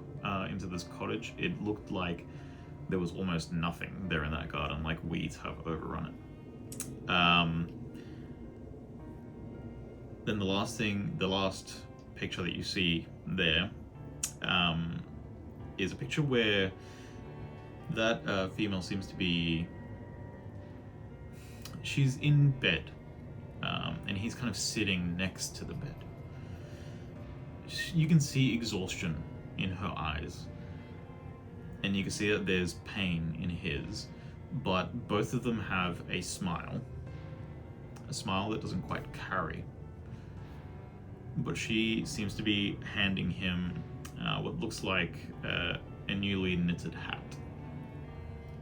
into this cottage, it looked like there was almost nothing there in that garden, like weeds have overrun it. Then the last picture that you see there is a picture where that female seems to be... She's in bed, and he's kind of sitting next to the bed. You can see exhaustion in her eyes, and you can see that there's pain in his, but both of them have a smile that doesn't quite carry. But she seems to be handing him what looks like a newly knitted hat,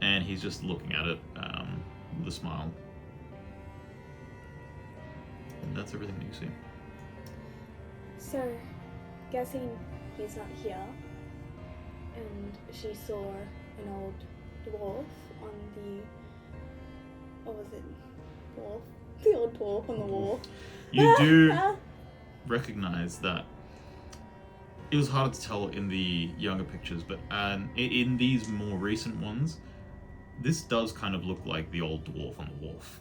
and he's just looking at it with a smile. And that's everything that you see. So, guessing he's not here, and she saw an old dwarf on the... What was it? Dwarf? The old dwarf on the wall. You do recognize that it was harder to tell in the younger pictures, but in these more recent ones, this does kind of look like the old dwarf on the wharf.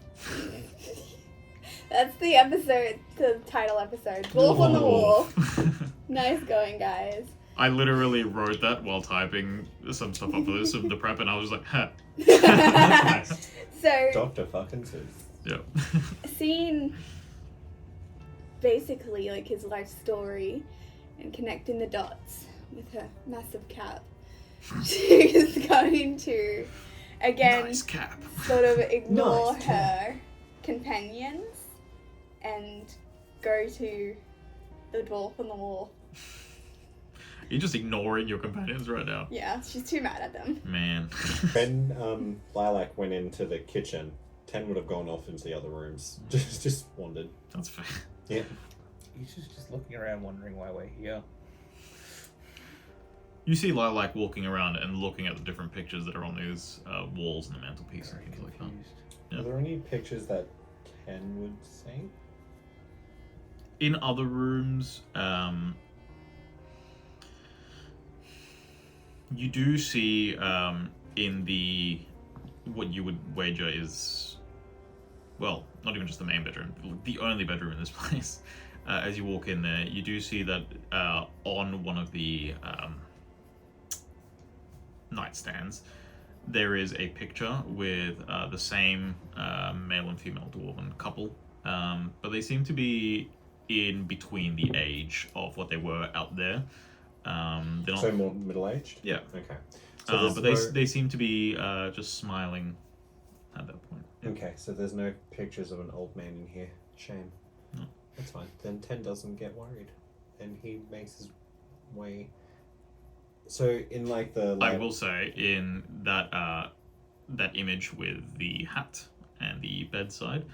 That's the episode, the title episode. Dwarf on the Wall. Nice going, guys. I literally wrote that while typing some stuff up for this, the prep, and I was like, ha. Nice. So, Dr. fucking Seuss. Yeah. seeing basically like his life story and connecting the dots with her massive cap, she's going to, again, Nice cap. sort of ignore Nice her companions and go to the dwarf on the wall. You're just ignoring your companions right now. Yeah, she's too mad at them. Man. When Lilac went into the kitchen, Tehn would have gone off into the other rooms. Just wandered. That's fair. Yeah. He's just looking around wondering why we're here. You see Lilac walking around and looking at the different pictures that are on these walls and the mantelpiece and Very things like that. confused. Yeah. Are there any pictures that Tehn would see? In other rooms, you do see in the what you would wager is, well, not even just the main bedroom, the only bedroom in this place. As you walk in there, you do see that on one of the nightstands, there is a picture with the same male and female dwarven couple, but they seem to be in between the age of what they were out there. They're not, So more middle-aged? yeah, Okay. So but there's they seem to be just smiling at that point. Okay, so there's no pictures of an old man in here. Shame. No. That's fine. Then Tehn doesn't get worried. And he makes his way... So in like the... I will say, in that that image with the hat and the bedside,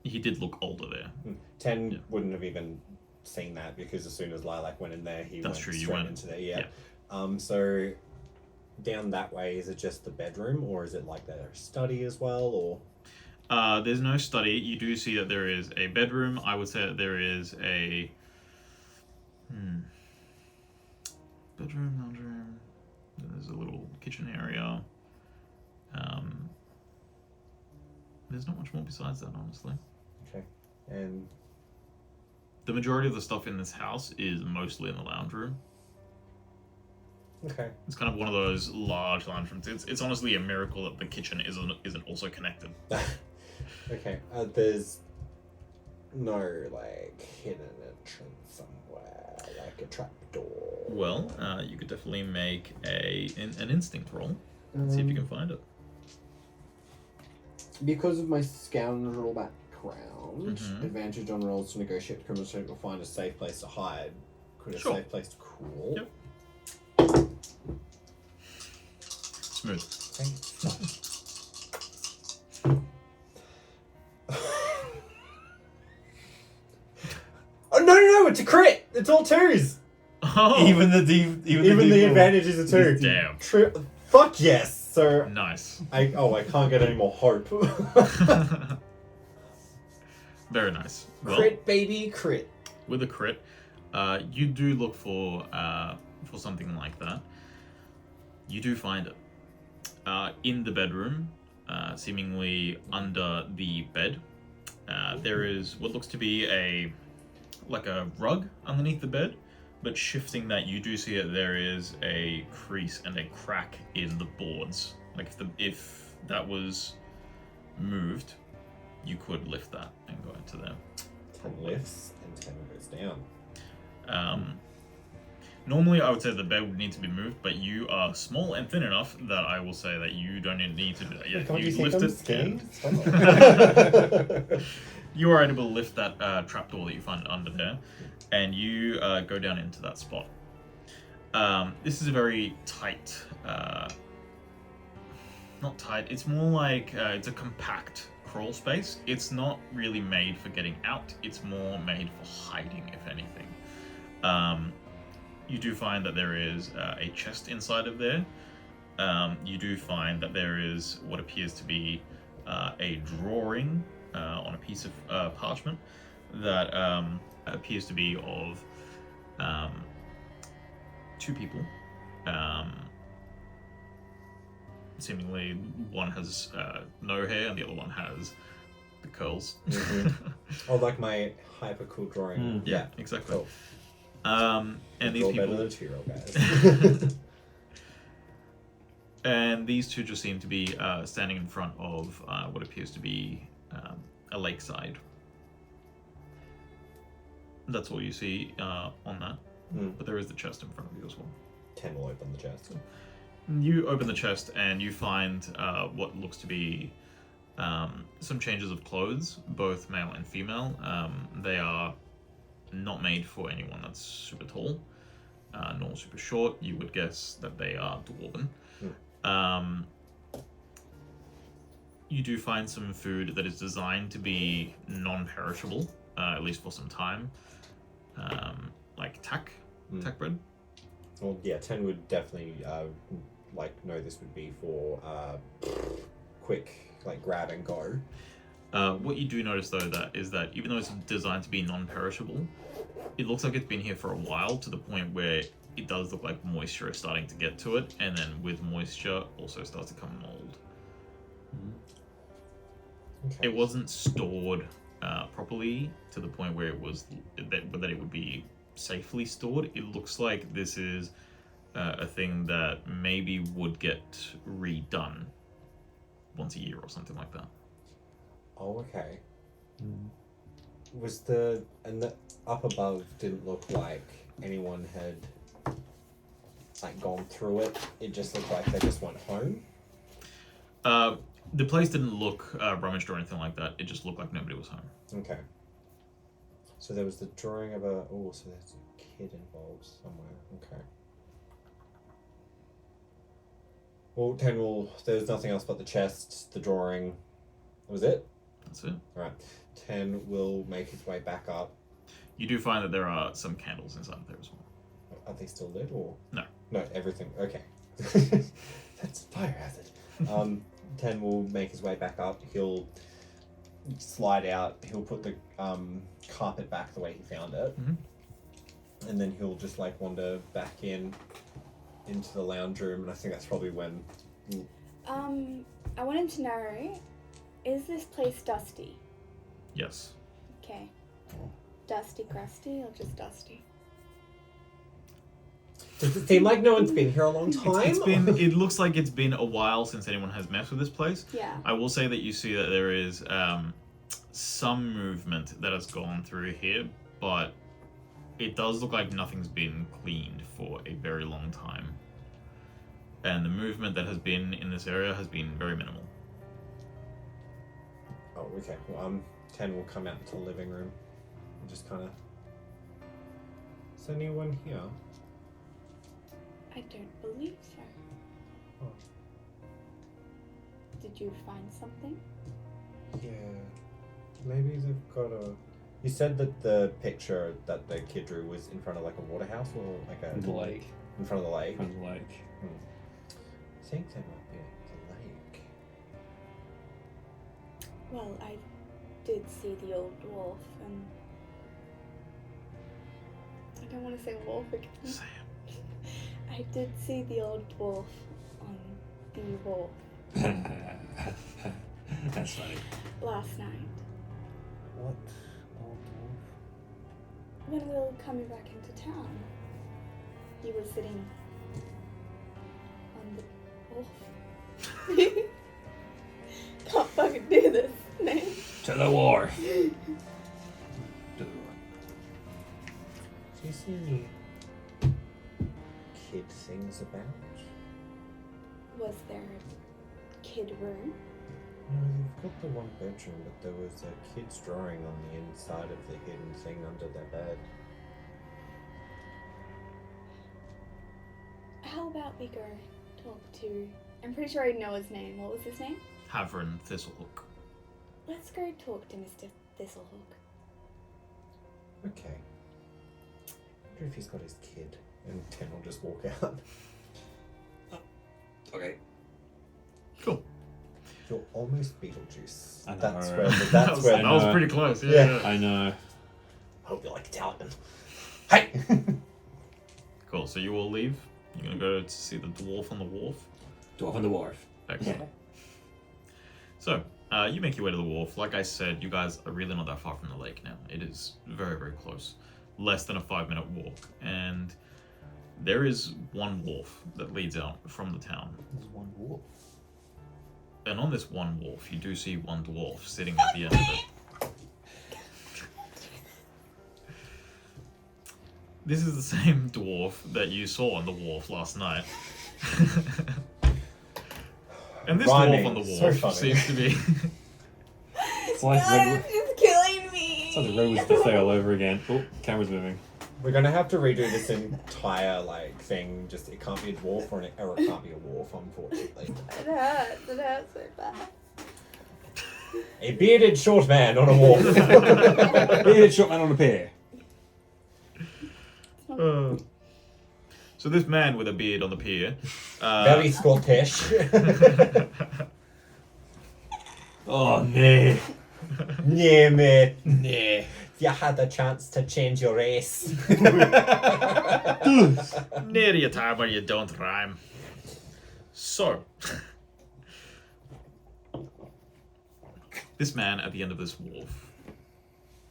he did look older there. Tehn Yeah. wouldn't have even seen that because as soon as Lilac went in there, he That's went true, you straight went- into there. Yeah. yeah. So down that way, is it just the bedroom, or is it like their study as well, or? There's no study. You do see that there is a bedroom. I would say that there is a bedroom, lounge room. There's a little kitchen area. There's not much more besides that, honestly. Okay. And The majority of the stuff in this house is mostly in the lounge room. okay. It's kind of one of those large lounge rooms. It's honestly a miracle that the kitchen isn't also connected. Okay. There's no like hidden entrance somewhere, like a trapdoor. Well, you could definitely make an instinct roll. See if you can find it. Because of my scoundrel background, Mhm. advantage on rolls to negotiate with criminals or find a safe place to hide. Could a Sure. safe place cool? Yep. Smooth. Oh no! It's a crit. It's all twos. Oh, Even the Even the advantage is a two. damn. Fuck yes. So Nice. I can't get any more hope. Very nice. Well, Crit baby crit. with a crit, you do look for something like that. You do find it in the bedroom, seemingly under the bed. There is what looks to be a rug underneath the bed, but shifting that, you do see that there is a crease and a crack in the boards. Like if that was moved, you could lift that and go into there. 10 lifts and 10 goes down. Normally, I would say the bed would need to be moved, but you are small and thin enough that I will say that you don't need to do that yet. Can't you lift think I'm it. skinny? You are able to lift that trapdoor that you find under there, and you go down into that spot. This is a very tight, not tight, it's more like it's a compact crawl space. It's not really made for getting out, it's more made for hiding, if anything. You do find that there is a chest inside of there. You do find that there is what appears to be a drawing on a piece of parchment that appears to be of two people. Seemingly, one has no hair and the other one has the curls. Oh, like my hyper cool drawing. Yeah, exactly. Cool. And these Draw people. better than 2-year-old guys. And these two just seem to be standing in front of what appears to be a lakeside. That's all you see on that. But there is the chest in front of you as well. 10 will open the chest. You open the chest and you find what looks to be some changes of clothes, both male and female. They are not made for anyone that's super tall, nor super short. You would guess that they are dwarven. You do find some food that is designed to be non-perishable, at least for some time, like tack bread. Well, yeah, 10 would definitely know this would be for quick grab and go. What you do notice though is that even though it's designed to be non-perishable, it looks like it's been here for a while, to the point where it does look like moisture is starting to get to it, and then with moisture also starts to come mold. Okay. It wasn't stored properly to the point where it was that it would be safely stored. It looks like this is a thing that maybe would get redone once a year or something like that. Oh, okay. Was and the up above didn't look like anyone had gone through it. It just looked like they just went home. The place didn't look rummaged or anything like that. It just looked like nobody was home. Okay. So there was the drawing of a... Oh, so there's a kid involved somewhere. Okay. Well, 10 will... There's nothing else but the chest, the drawing. That was it? That's it. Alright. 10 will make his way back up. You do find that there are some candles inside there as well. Are they still lit or...? No. No, everything. Okay. That's fire hazard. Tehn will make his way back up. He'll slide out. He'll put the carpet back the way he found it, and then he'll just like wander back into the lounge room. And I think that's probably when. I wanted to know, is this place dusty? Yes. Okay. Dusty, crusty, or just dusty? Does it seem like no one's been here a long time? It looks like it's been a while since anyone has messed with this place. Yeah. I will say that you see that there is some movement that has gone through here, but it does look like nothing's been cleaned for a very long time. And the movement that has been in this area has been very minimal. Oh, okay. Well, Tehn will come out into the living room and just kind of. Is anyone here? I don't believe so. Oh. Did you find something? Yeah. Maybe they've got a. You said that the picture that the kid drew was in front of like a water house or like a. The lake. In front of the lake? From the lake. I think they might be at the lake. Well, I did see the old dwarf, and I don't want to say wolf again. Sam. I did see the old dwarf on the wharf That's funny. last night What? when we were coming back into town. He was sitting on the wharf. Can't fucking do this, man. To the war. Do you see any kid things about? Was there a kid room? No, they've got the one bedroom, but there was a kid's drawing on the inside of the hidden thing under their bed. How about we go talk to... I'm pretty sure I know his name. What was his name? Havren Thistlehook. Let's go talk to Mr. Thistlehook. Okay. I wonder if he's got his kid. And Tehn will just walk out. Okay. Cool. You're almost Beetlejuice. I know. That's where. That's where. That was pretty close. Yeah. I know. I hope you like Italian. Hey. Cool. So you all leave. You're gonna go to see the dwarf on the wharf. Dwarf on the wharf. Excellent. So you make your way to the wharf. Like I said, you guys are really not that far from the lake now. It is very, very close. Less than a 5-minute walk, and there is one wharf that leads out from the town. There's one wolf. And on this one wharf, you do see one dwarf sitting at the end of it. This is the same dwarf that you saw on the wharf last night. And this dwarf on the So wharf funny. seems to be... It's like Redwood. It's killing me. It's like the Redwood's buffet all over again. Oh, camera's moving. We're gonna have to redo this entire thing. Just it can't be a dwarf or it can't be a wharf, unfortunately. It hurts. It hurts so bad. A bearded short man on a wharf. Bearded short man on a pier. So this man with a beard on the pier... Very Scottish. Oh, no. Yeah, mate. Nah. You had a chance to change your race. Near a time where you don't rhyme. So... This man at the end of this wharf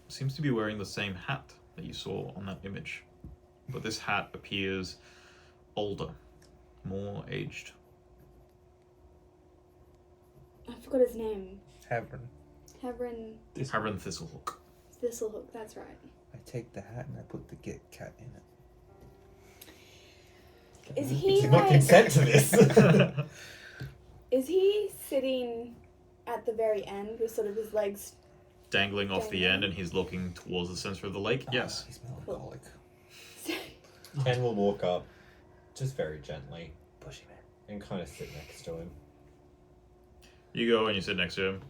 seems to be wearing the same hat that you saw on that image. But this hat appears older, more aged. I forgot his name. Havren. Havren Havren Thistlehook. Thistlehook. That's right. I take the hat and I put the Git Cat in it. Is he Did not consent to this. Is he sitting at the very end with sort of his legs? Dangling off the end, and he's looking towards the center of the lake? Yes. He's melancholic. Ken will walk up, just very gently, Bushy man. and kind of sit next to him. You go and you sit next to him.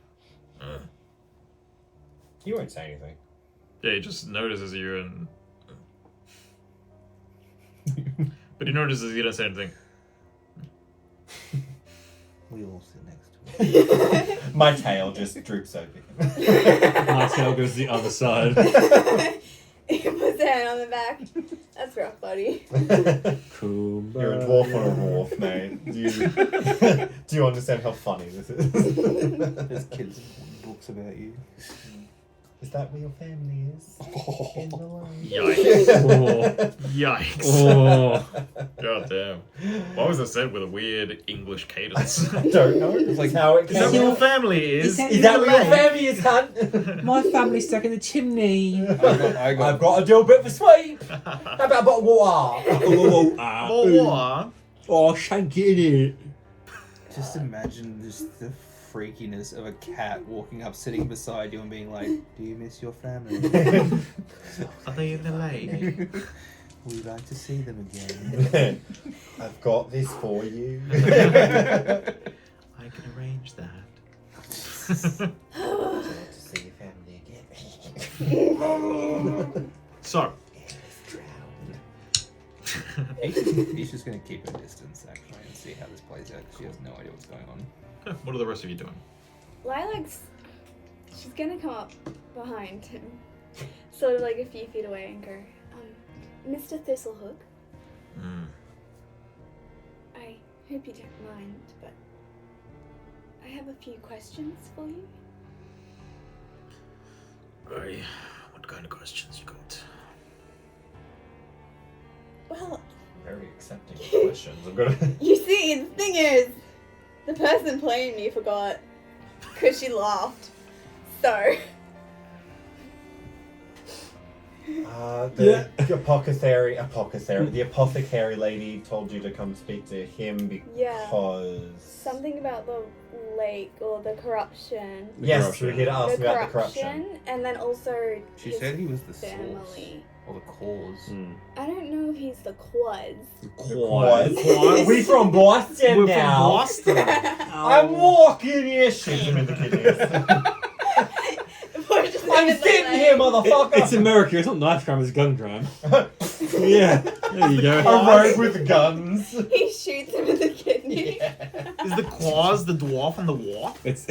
He won't say anything. Yeah, he just notices you and... But he notices you don't say anything. We all sit next to it. My tail just droops over. My tail goes the other side. He puts a hand on the back. That's rough, buddy. Cool. You're a dwarf on a wharf, mate. Do you understand how funny this is? There's kids in books about you. Is that where your family is? In the line? Yikes. Yikes. Oh. God damn. Why was it said with a weird English cadence? I don't know. It's like how it Is that came where your out. family is? Is that where your family is, cunt? My family's stuck in the chimney. I've got to do a bit of a sweep. How about a bottle of water? More. Oh, shank it in it. Just imagine just the freakiness of a cat walking up, sitting beside you, and being like, "Do you miss your family? Are they in the lake? We'd like to see them again." I've got this for you. I can arrange that. to see your family again. So, He's just going to keep her distance, actually, and see how this plays out. She has no idea what's going on. what are the rest of you doing? Lilac's. She's gonna come up behind him, sort of like a few feet away, and go, Mr. Thistlehook, I hope you don't mind, but I have a few questions for you. What kind of questions you got? Well, Very accepting of questions. I'm gonna. you see, the thing is, the person playing me forgot, because she laughed. So, The apothecary lady told you to come speak to him because something about the lake or the corruption. yes, we're here to ask The about the corruption. and then also She his said he was the source. family. Or the cause. I don't know if he's the quads. Quads. We from Boston We're now. from Boston. I'm walking here. Shoot him in the kidneys. I'm sitting here, motherfucker. It's America, it's not knife crime, it's gun crime. Yeah, there you go. A rogue with guns. He shoots him in the kidney. Is the Quaz the dwarf and the Wharf? It's.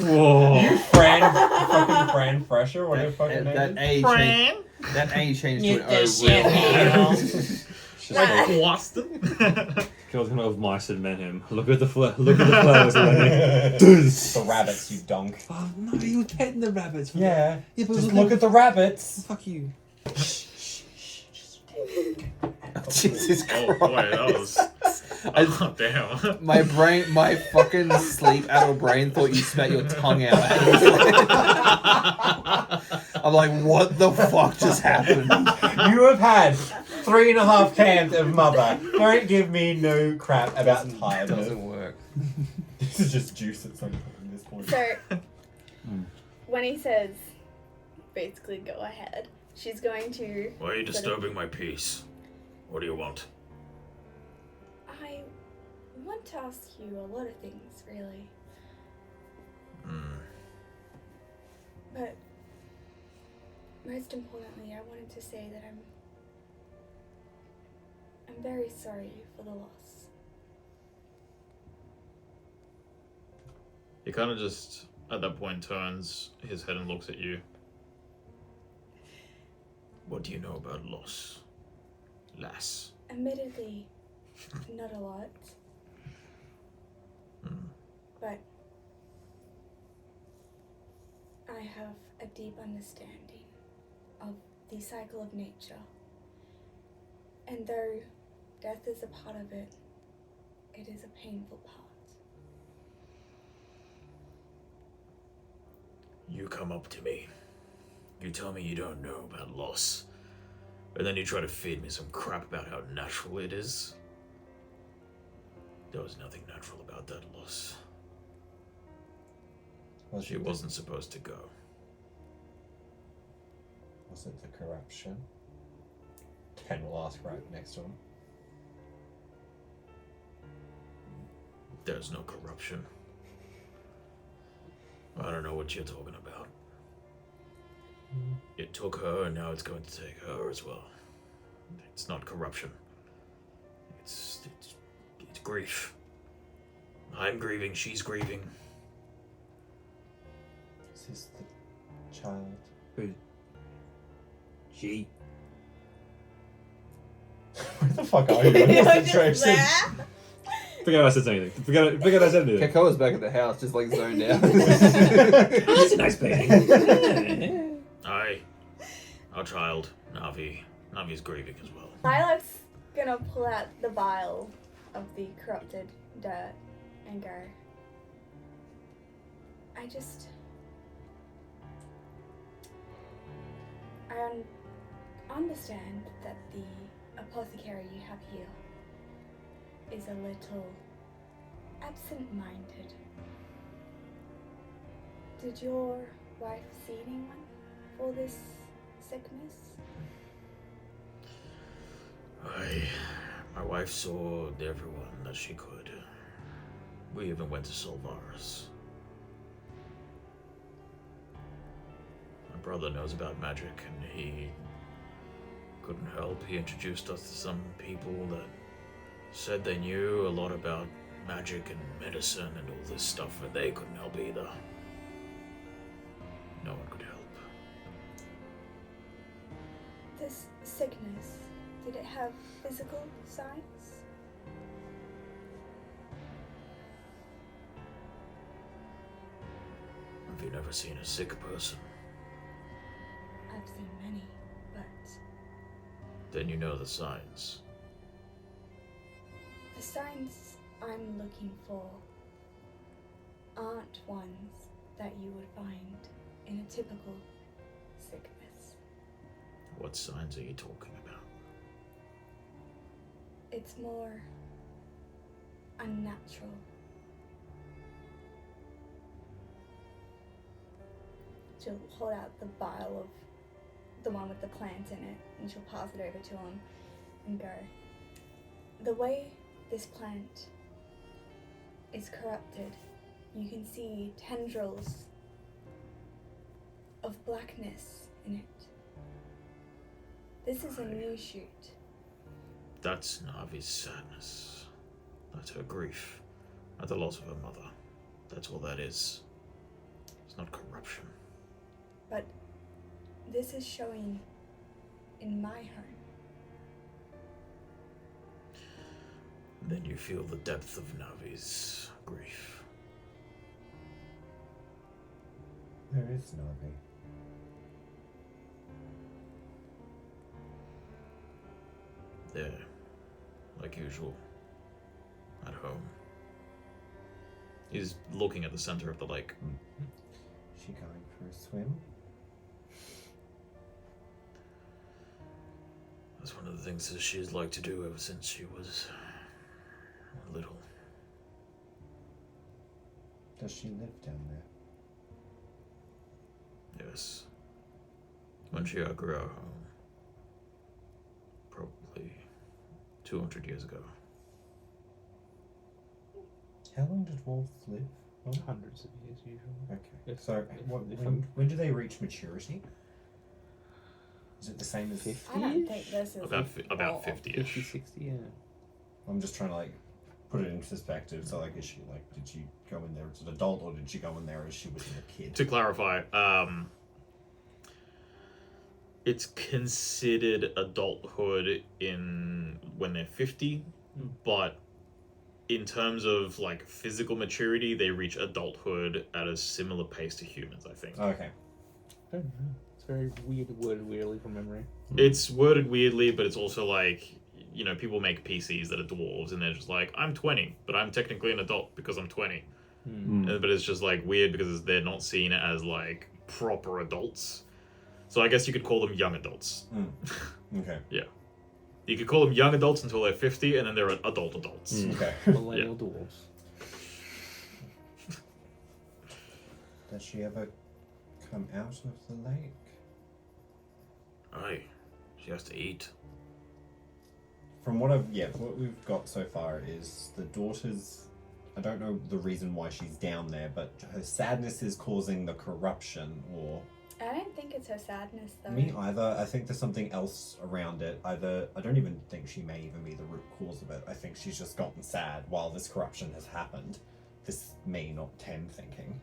Whoa. Fucking Fran Fresher, whatever fucking name. That A Fran? that A changed to an O real hard. Boston? Girls gonna have mice and met him. Look at the flowers. The rabbits, you dunk. Oh no, you were petting the rabbits. Yeah. Yeah, but Just look at the rabbits. Fuck you. Jesus Christ. Oh boy, that was. Oh, damn. My fucking sleep-addled brain thought you spat your tongue out. I'm like, what the fuck just happened? You have had 3.5 cans of mother. Don't give me no crap about It tiredness. doesn't work. This is just juice at some point at this point. So, when he says, basically, go ahead, she's going to. Why are you disturbing my peace? What do you want? I want to ask you a lot of things, really. But most importantly, I wanted to say that I'm very sorry for the loss. He kind of just, at that point, turns his head and looks at you. What do you know about loss, lass? Admittedly, not a lot. But I have a deep understanding of the cycle of nature. And though death is a part of it, it is a painful part. You come up to me. You tell me you don't know about loss. And then you try to feed me some crap about how natural it is. There was nothing natural about that loss. She wasn't supposed to go. Was it the corruption? Ken will ask right next to him. There's no corruption. I don't know what you're talking about. It took her, and now it's going to take her as well. It's not corruption. It's grief. I'm grieving, she's grieving. Is this the child? Who? She. Where the fuck are you in this Just situation? there. Forget I said anything. Forget I said anything. Kekoa's back at the house, just like zoned out. Oh, that's a nice painting. Aye. Our child, Navi. Navi's grieving as well. Lilac's gonna pull out the vial of the corrupted dirt and go. I understand that the apothecary you have here is a little absent-minded. Did your wife see anyone for this sickness? My wife saw everyone that she could. We even went to Solvaris. My brother knows about magic, and he couldn't help. He introduced us to some people that said they knew a lot about magic and medicine and all this stuff, but they couldn't help either. No one could help. This sickness, did it have physical signs? Have you never seen a sick person? I've seen many, but Then you know the signs. the signs I'm looking for aren't ones that you would find in a typical sickness. What signs are you talking about? It's more unnatural. She'll hold out the vial of the one with the plant in it, and she'll pass it over to him and go, the way this plant is corrupted, you can see tendrils of blackness in it. This is a new shoot. That's Navi's sadness. That's her grief at the loss of her mother. That's all that is. It's not corruption. But this is showing in my home. Then you feel the depth of Navi's grief. Where is Navi? There, like usual, at home. He's looking at the center of the lake. She going for a swim? That's one of the things that she's liked to do ever since she was little. Does she live down there? Yes. When she outgrew our home. Probably 200 years ago. How long did wolves live? Oh, Hundreds of years usually. okay. So, when do they reach maturity? Is it the same as 50? I don't think this is About 50-ish. 50, 60, yeah. I'm just trying to put it in perspective. So is she did she go in there as an adult, or did she go in there as she was a kid? To clarify, it's considered adulthood when they're 50, but in terms of physical maturity, they reach adulthood at a similar pace to humans, I think. Okay. I don't know. It's very weird, worded weirdly from memory. It's worded weirdly, but it's also people make PCs that are dwarves and they're just I'm 20, but I'm technically an adult because I'm 20. But it's just weird because they're not seen as proper adults. So I guess you could call them young adults. Okay. Yeah. You could call them young adults until they're 50, and then they're adult adults. Okay. Millennial dwarves. Does she ever come out of the lake? Aye. She has to eat. From what we've got so far is the daughter's. I don't know the reason why she's down there, but her sadness is causing the corruption, or. I don't think it's her sadness though. Me either. I think there's something else around it. I don't even think she may even be the root cause of it. I think she's just gotten sad while this corruption has happened. this is me, not Tehn, thinking.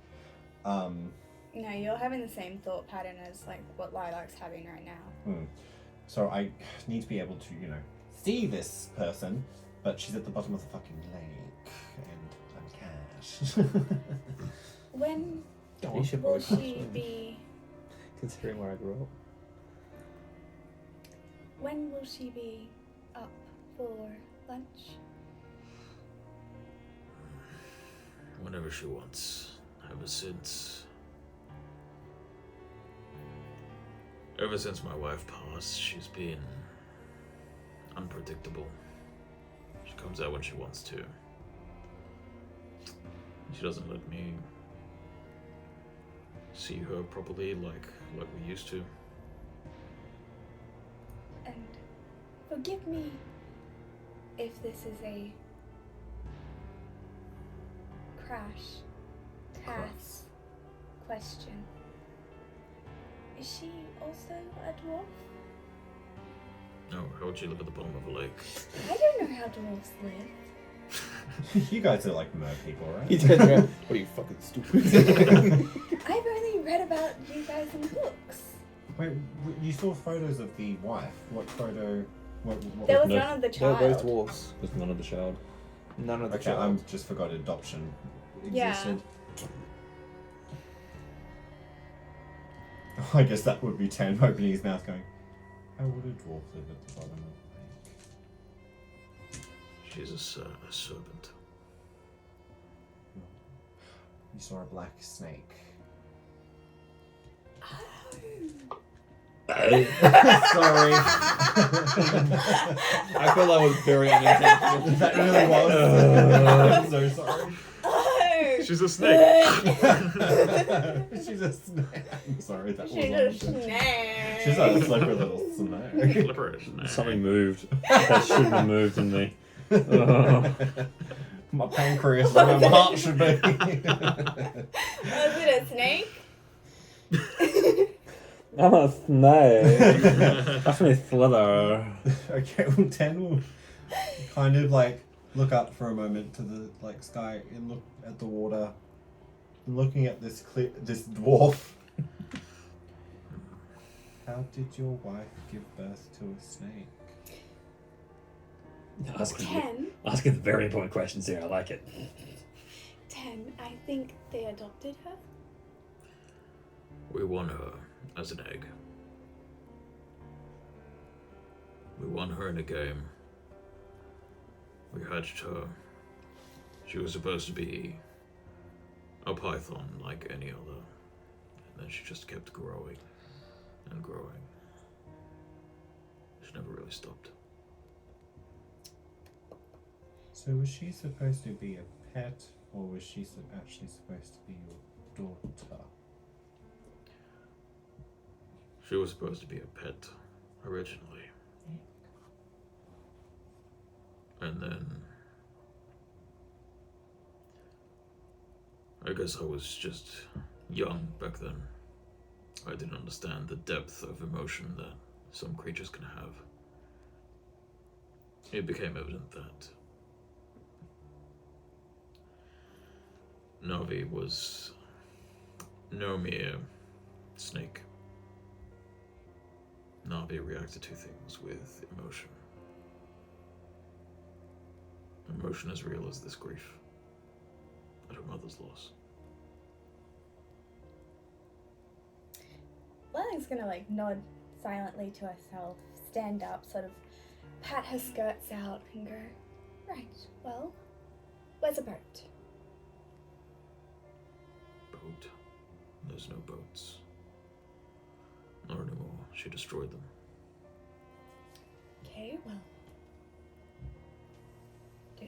No, you're having the same thought pattern as like what Lilac's having right now. So I need to be able to, see this person, but she's at the bottom of the fucking lake, and I'm cash. When You should will probably she be? considering where I grew up. When will she be up for lunch? Whenever she wants. Ever since my wife passed, she's been unpredictable. She comes out when she wants to. She doesn't let me see her properly like we used to. And forgive me if this is a crash question. Is she also a dwarf? No, how would she live at the bottom of a lake? I don't know how dwarfs live. You guys are like mer people, right? He turns around. What are you, fucking stupid? I've only read about you guys in books. Wait, you saw photos of the wife. What photo? What There was no- none of the They were child. both dwarves. There's none of the child. None of the Okay, child. I just forgot adoption Yeah. existed. I guess that would be Tehn opening his mouth going, how would a dwarf live at the bottom of the lake? She's a serpent. You saw a black snake. Sorry. I feel that was very unintentional. That really was. I'm so sorry. Oh! She's a snake! She's a snake. I'm sorry, that was She's a unintentional. snake. She's a slippery little snake. Slippery snake. Something moved. That shouldn't have moved in me. Oh. My pancreas where my heart should be. Was it a snake? I'm a snake. That's me slither. Okay, well, Tehn will kind of like look up for a moment to the sky and look at the water, looking at this dwarf. How did your wife give birth to a snake? Asking very important questions here. I like it. Tehn, I think they adopted her. We won her as an egg. We won her in a game. We hatched her. She was supposed to be a python like any other. And then she just kept growing and growing. She never really stopped. So was she supposed to be a pet, or was she actually supposed to be your daughter? She was supposed to be a pet originally. And then I guess I was just young back then. I didn't understand the depth of emotion that some creatures can have. It became evident that Navi was no mere snake. Navi reacted to things with emotion. Emotion as real as this grief at her mother's loss. Lilac's gonna nod silently to herself, stand up, sort of pat her skirts out and go, right, well, where's a boat? Boat? There's no boats. Not anymore. She destroyed them. Okay, well.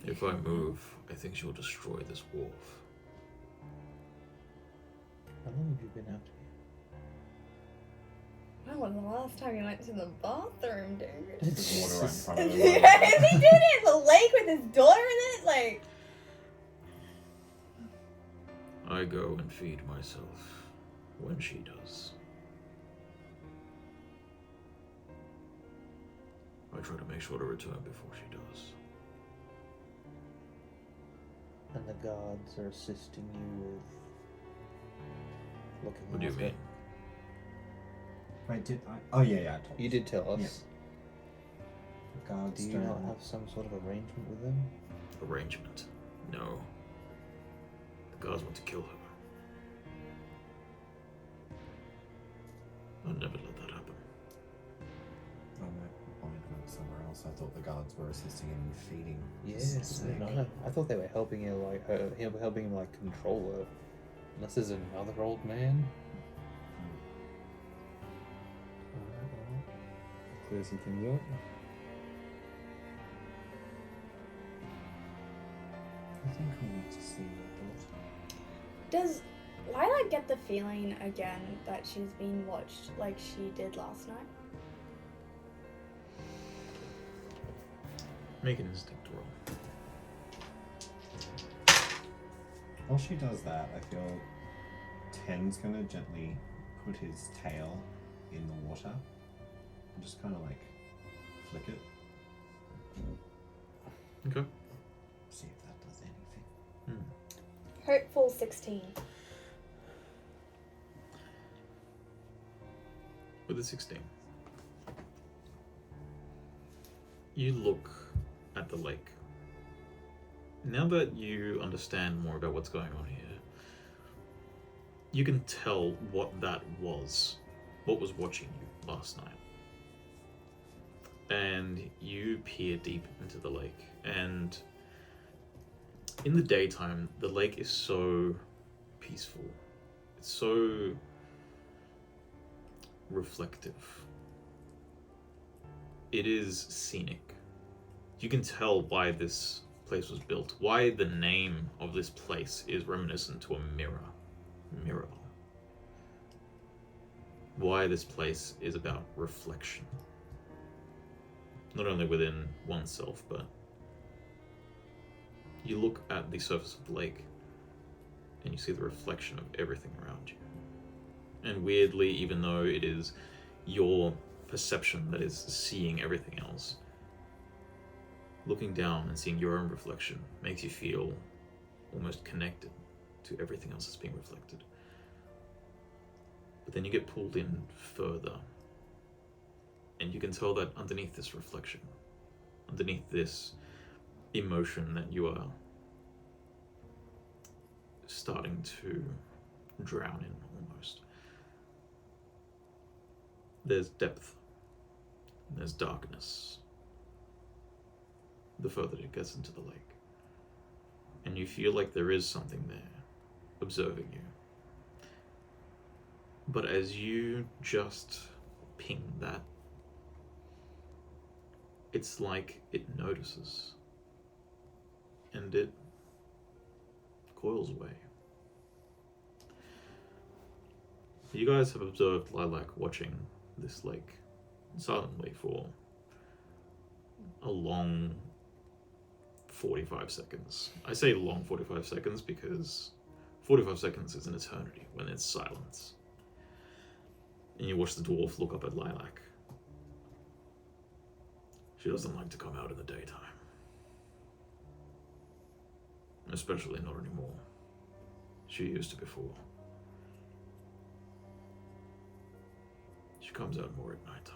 If I move, I think she'll destroy this wharf. How long have you been out here? When was the last time you went to the bathroom, dude? There's water right in front of Is her. he doing it at the lake with his daughter in it? I go and feed myself when she does. I try to make sure to return before she does. And the guards are assisting you with looking What do you after- mean? Wait, did I? Oh yeah, I told You did tell us. Yeah. The guards Do you don't not have some sort of arrangement with them? Arrangement. No. The guards want to kill her. I'll never let that happen. Oh, my mind went somewhere else. I thought the guards were assisting in feeding. Yes, Snake. no. I thought they were helping you, like helping him like control her. Unless there's another old man. Clear some things up. I think we need to see your daughter. Does Lilac get the feeling again that she's being watched like she did last night? Make an instinct roll. While she does that, I feel Tehn's gonna gently put his tail in the water and just kind of like flick it. Okay. See if that does anything. Hurtful 16. With a 16. You look at the lake. Now that you understand more about what's going on here, you can tell what that was, what was watching you last night. And you peer deep into the lake, and in the daytime, the lake is so peaceful. It's so reflective. It is scenic. You can tell why this place was built, why the name of this place is reminiscent to a mirror, Mireval. Why this place is about reflection. Not only within oneself, but you look at the surface of the lake and you see the reflection of everything around you. And weirdly, even though it is your perception that is seeing everything else, looking down and seeing your own reflection makes you feel almost connected to everything else that's being reflected. But then you get pulled in further, and you can tell that underneath this reflection, underneath this emotion that you are starting to drown in almost, there's depth, and there's darkness the further it gets into the lake. And you feel like there is something there, observing you. But as you just ping that, it's like it notices. And it coils away. You guys have observed Lilac watching this lake silently for a long 45 seconds. I say long 45 seconds because 45 seconds is an eternity when it's silence. And you watch the dwarf look up at Lilac. She doesn't like to come out in the daytime. Especially not anymore. She used to before. She comes out more at nighttime.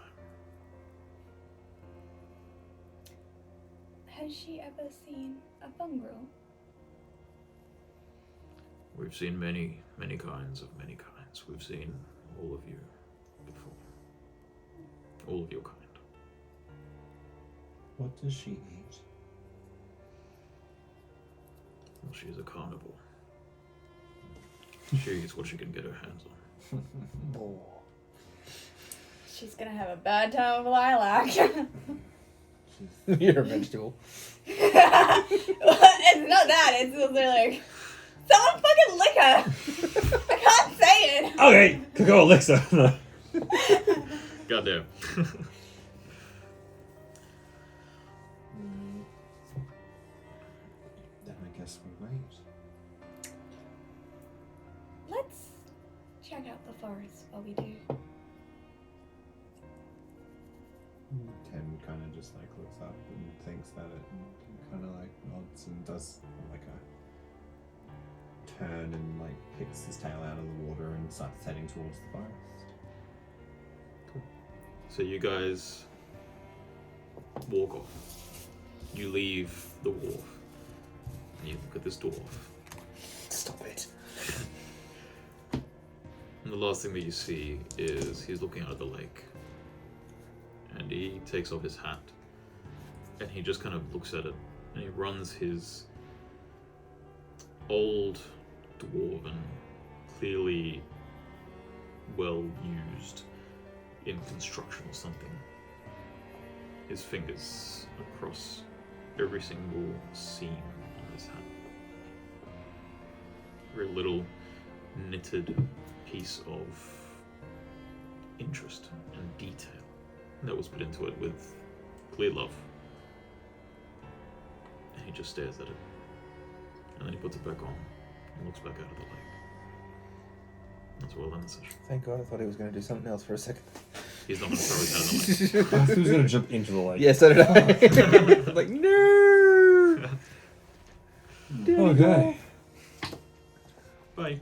Has she ever seen a Fungril? We've seen many, many kinds of many kinds. We've seen all of you before. All of your kind. What does she eat? Well, she's a carnivore. She eats what she can get her hands on. She's gonna have a bad time with Lilac. You're a vegetable. It's not that, it's like, someone fucking lick her. I can't say it. Okay, Kekoa licks her. Goddamn. Then I guess we wait. Let's check out the forest while we do. Tehn kind of just like looks up and thinks that it kind of like nods and does like a turn and like picks his tail out of the water and starts heading towards the forest. So you guys walk off. You leave the wharf. And you look at this dwarf. Stop it. And the last thing that you see is he's looking out at the lake. And he takes off his hat. And he just kind of looks at it. And he runs his old, dwarven, clearly well used in construction or something, his fingers across every single seam on his hat. Every little knitted piece of interest and detail that was put into it with clear love. And he just stares at it. And then he puts it back on and looks back out at the lake. That's where we'll end the session. Thank God, I thought he was going to do something else for a second. He's not going to throw his hat in the lake. I thought he was going to jump into the lake. Yeah, so did I. Like, no! Okay. Bye.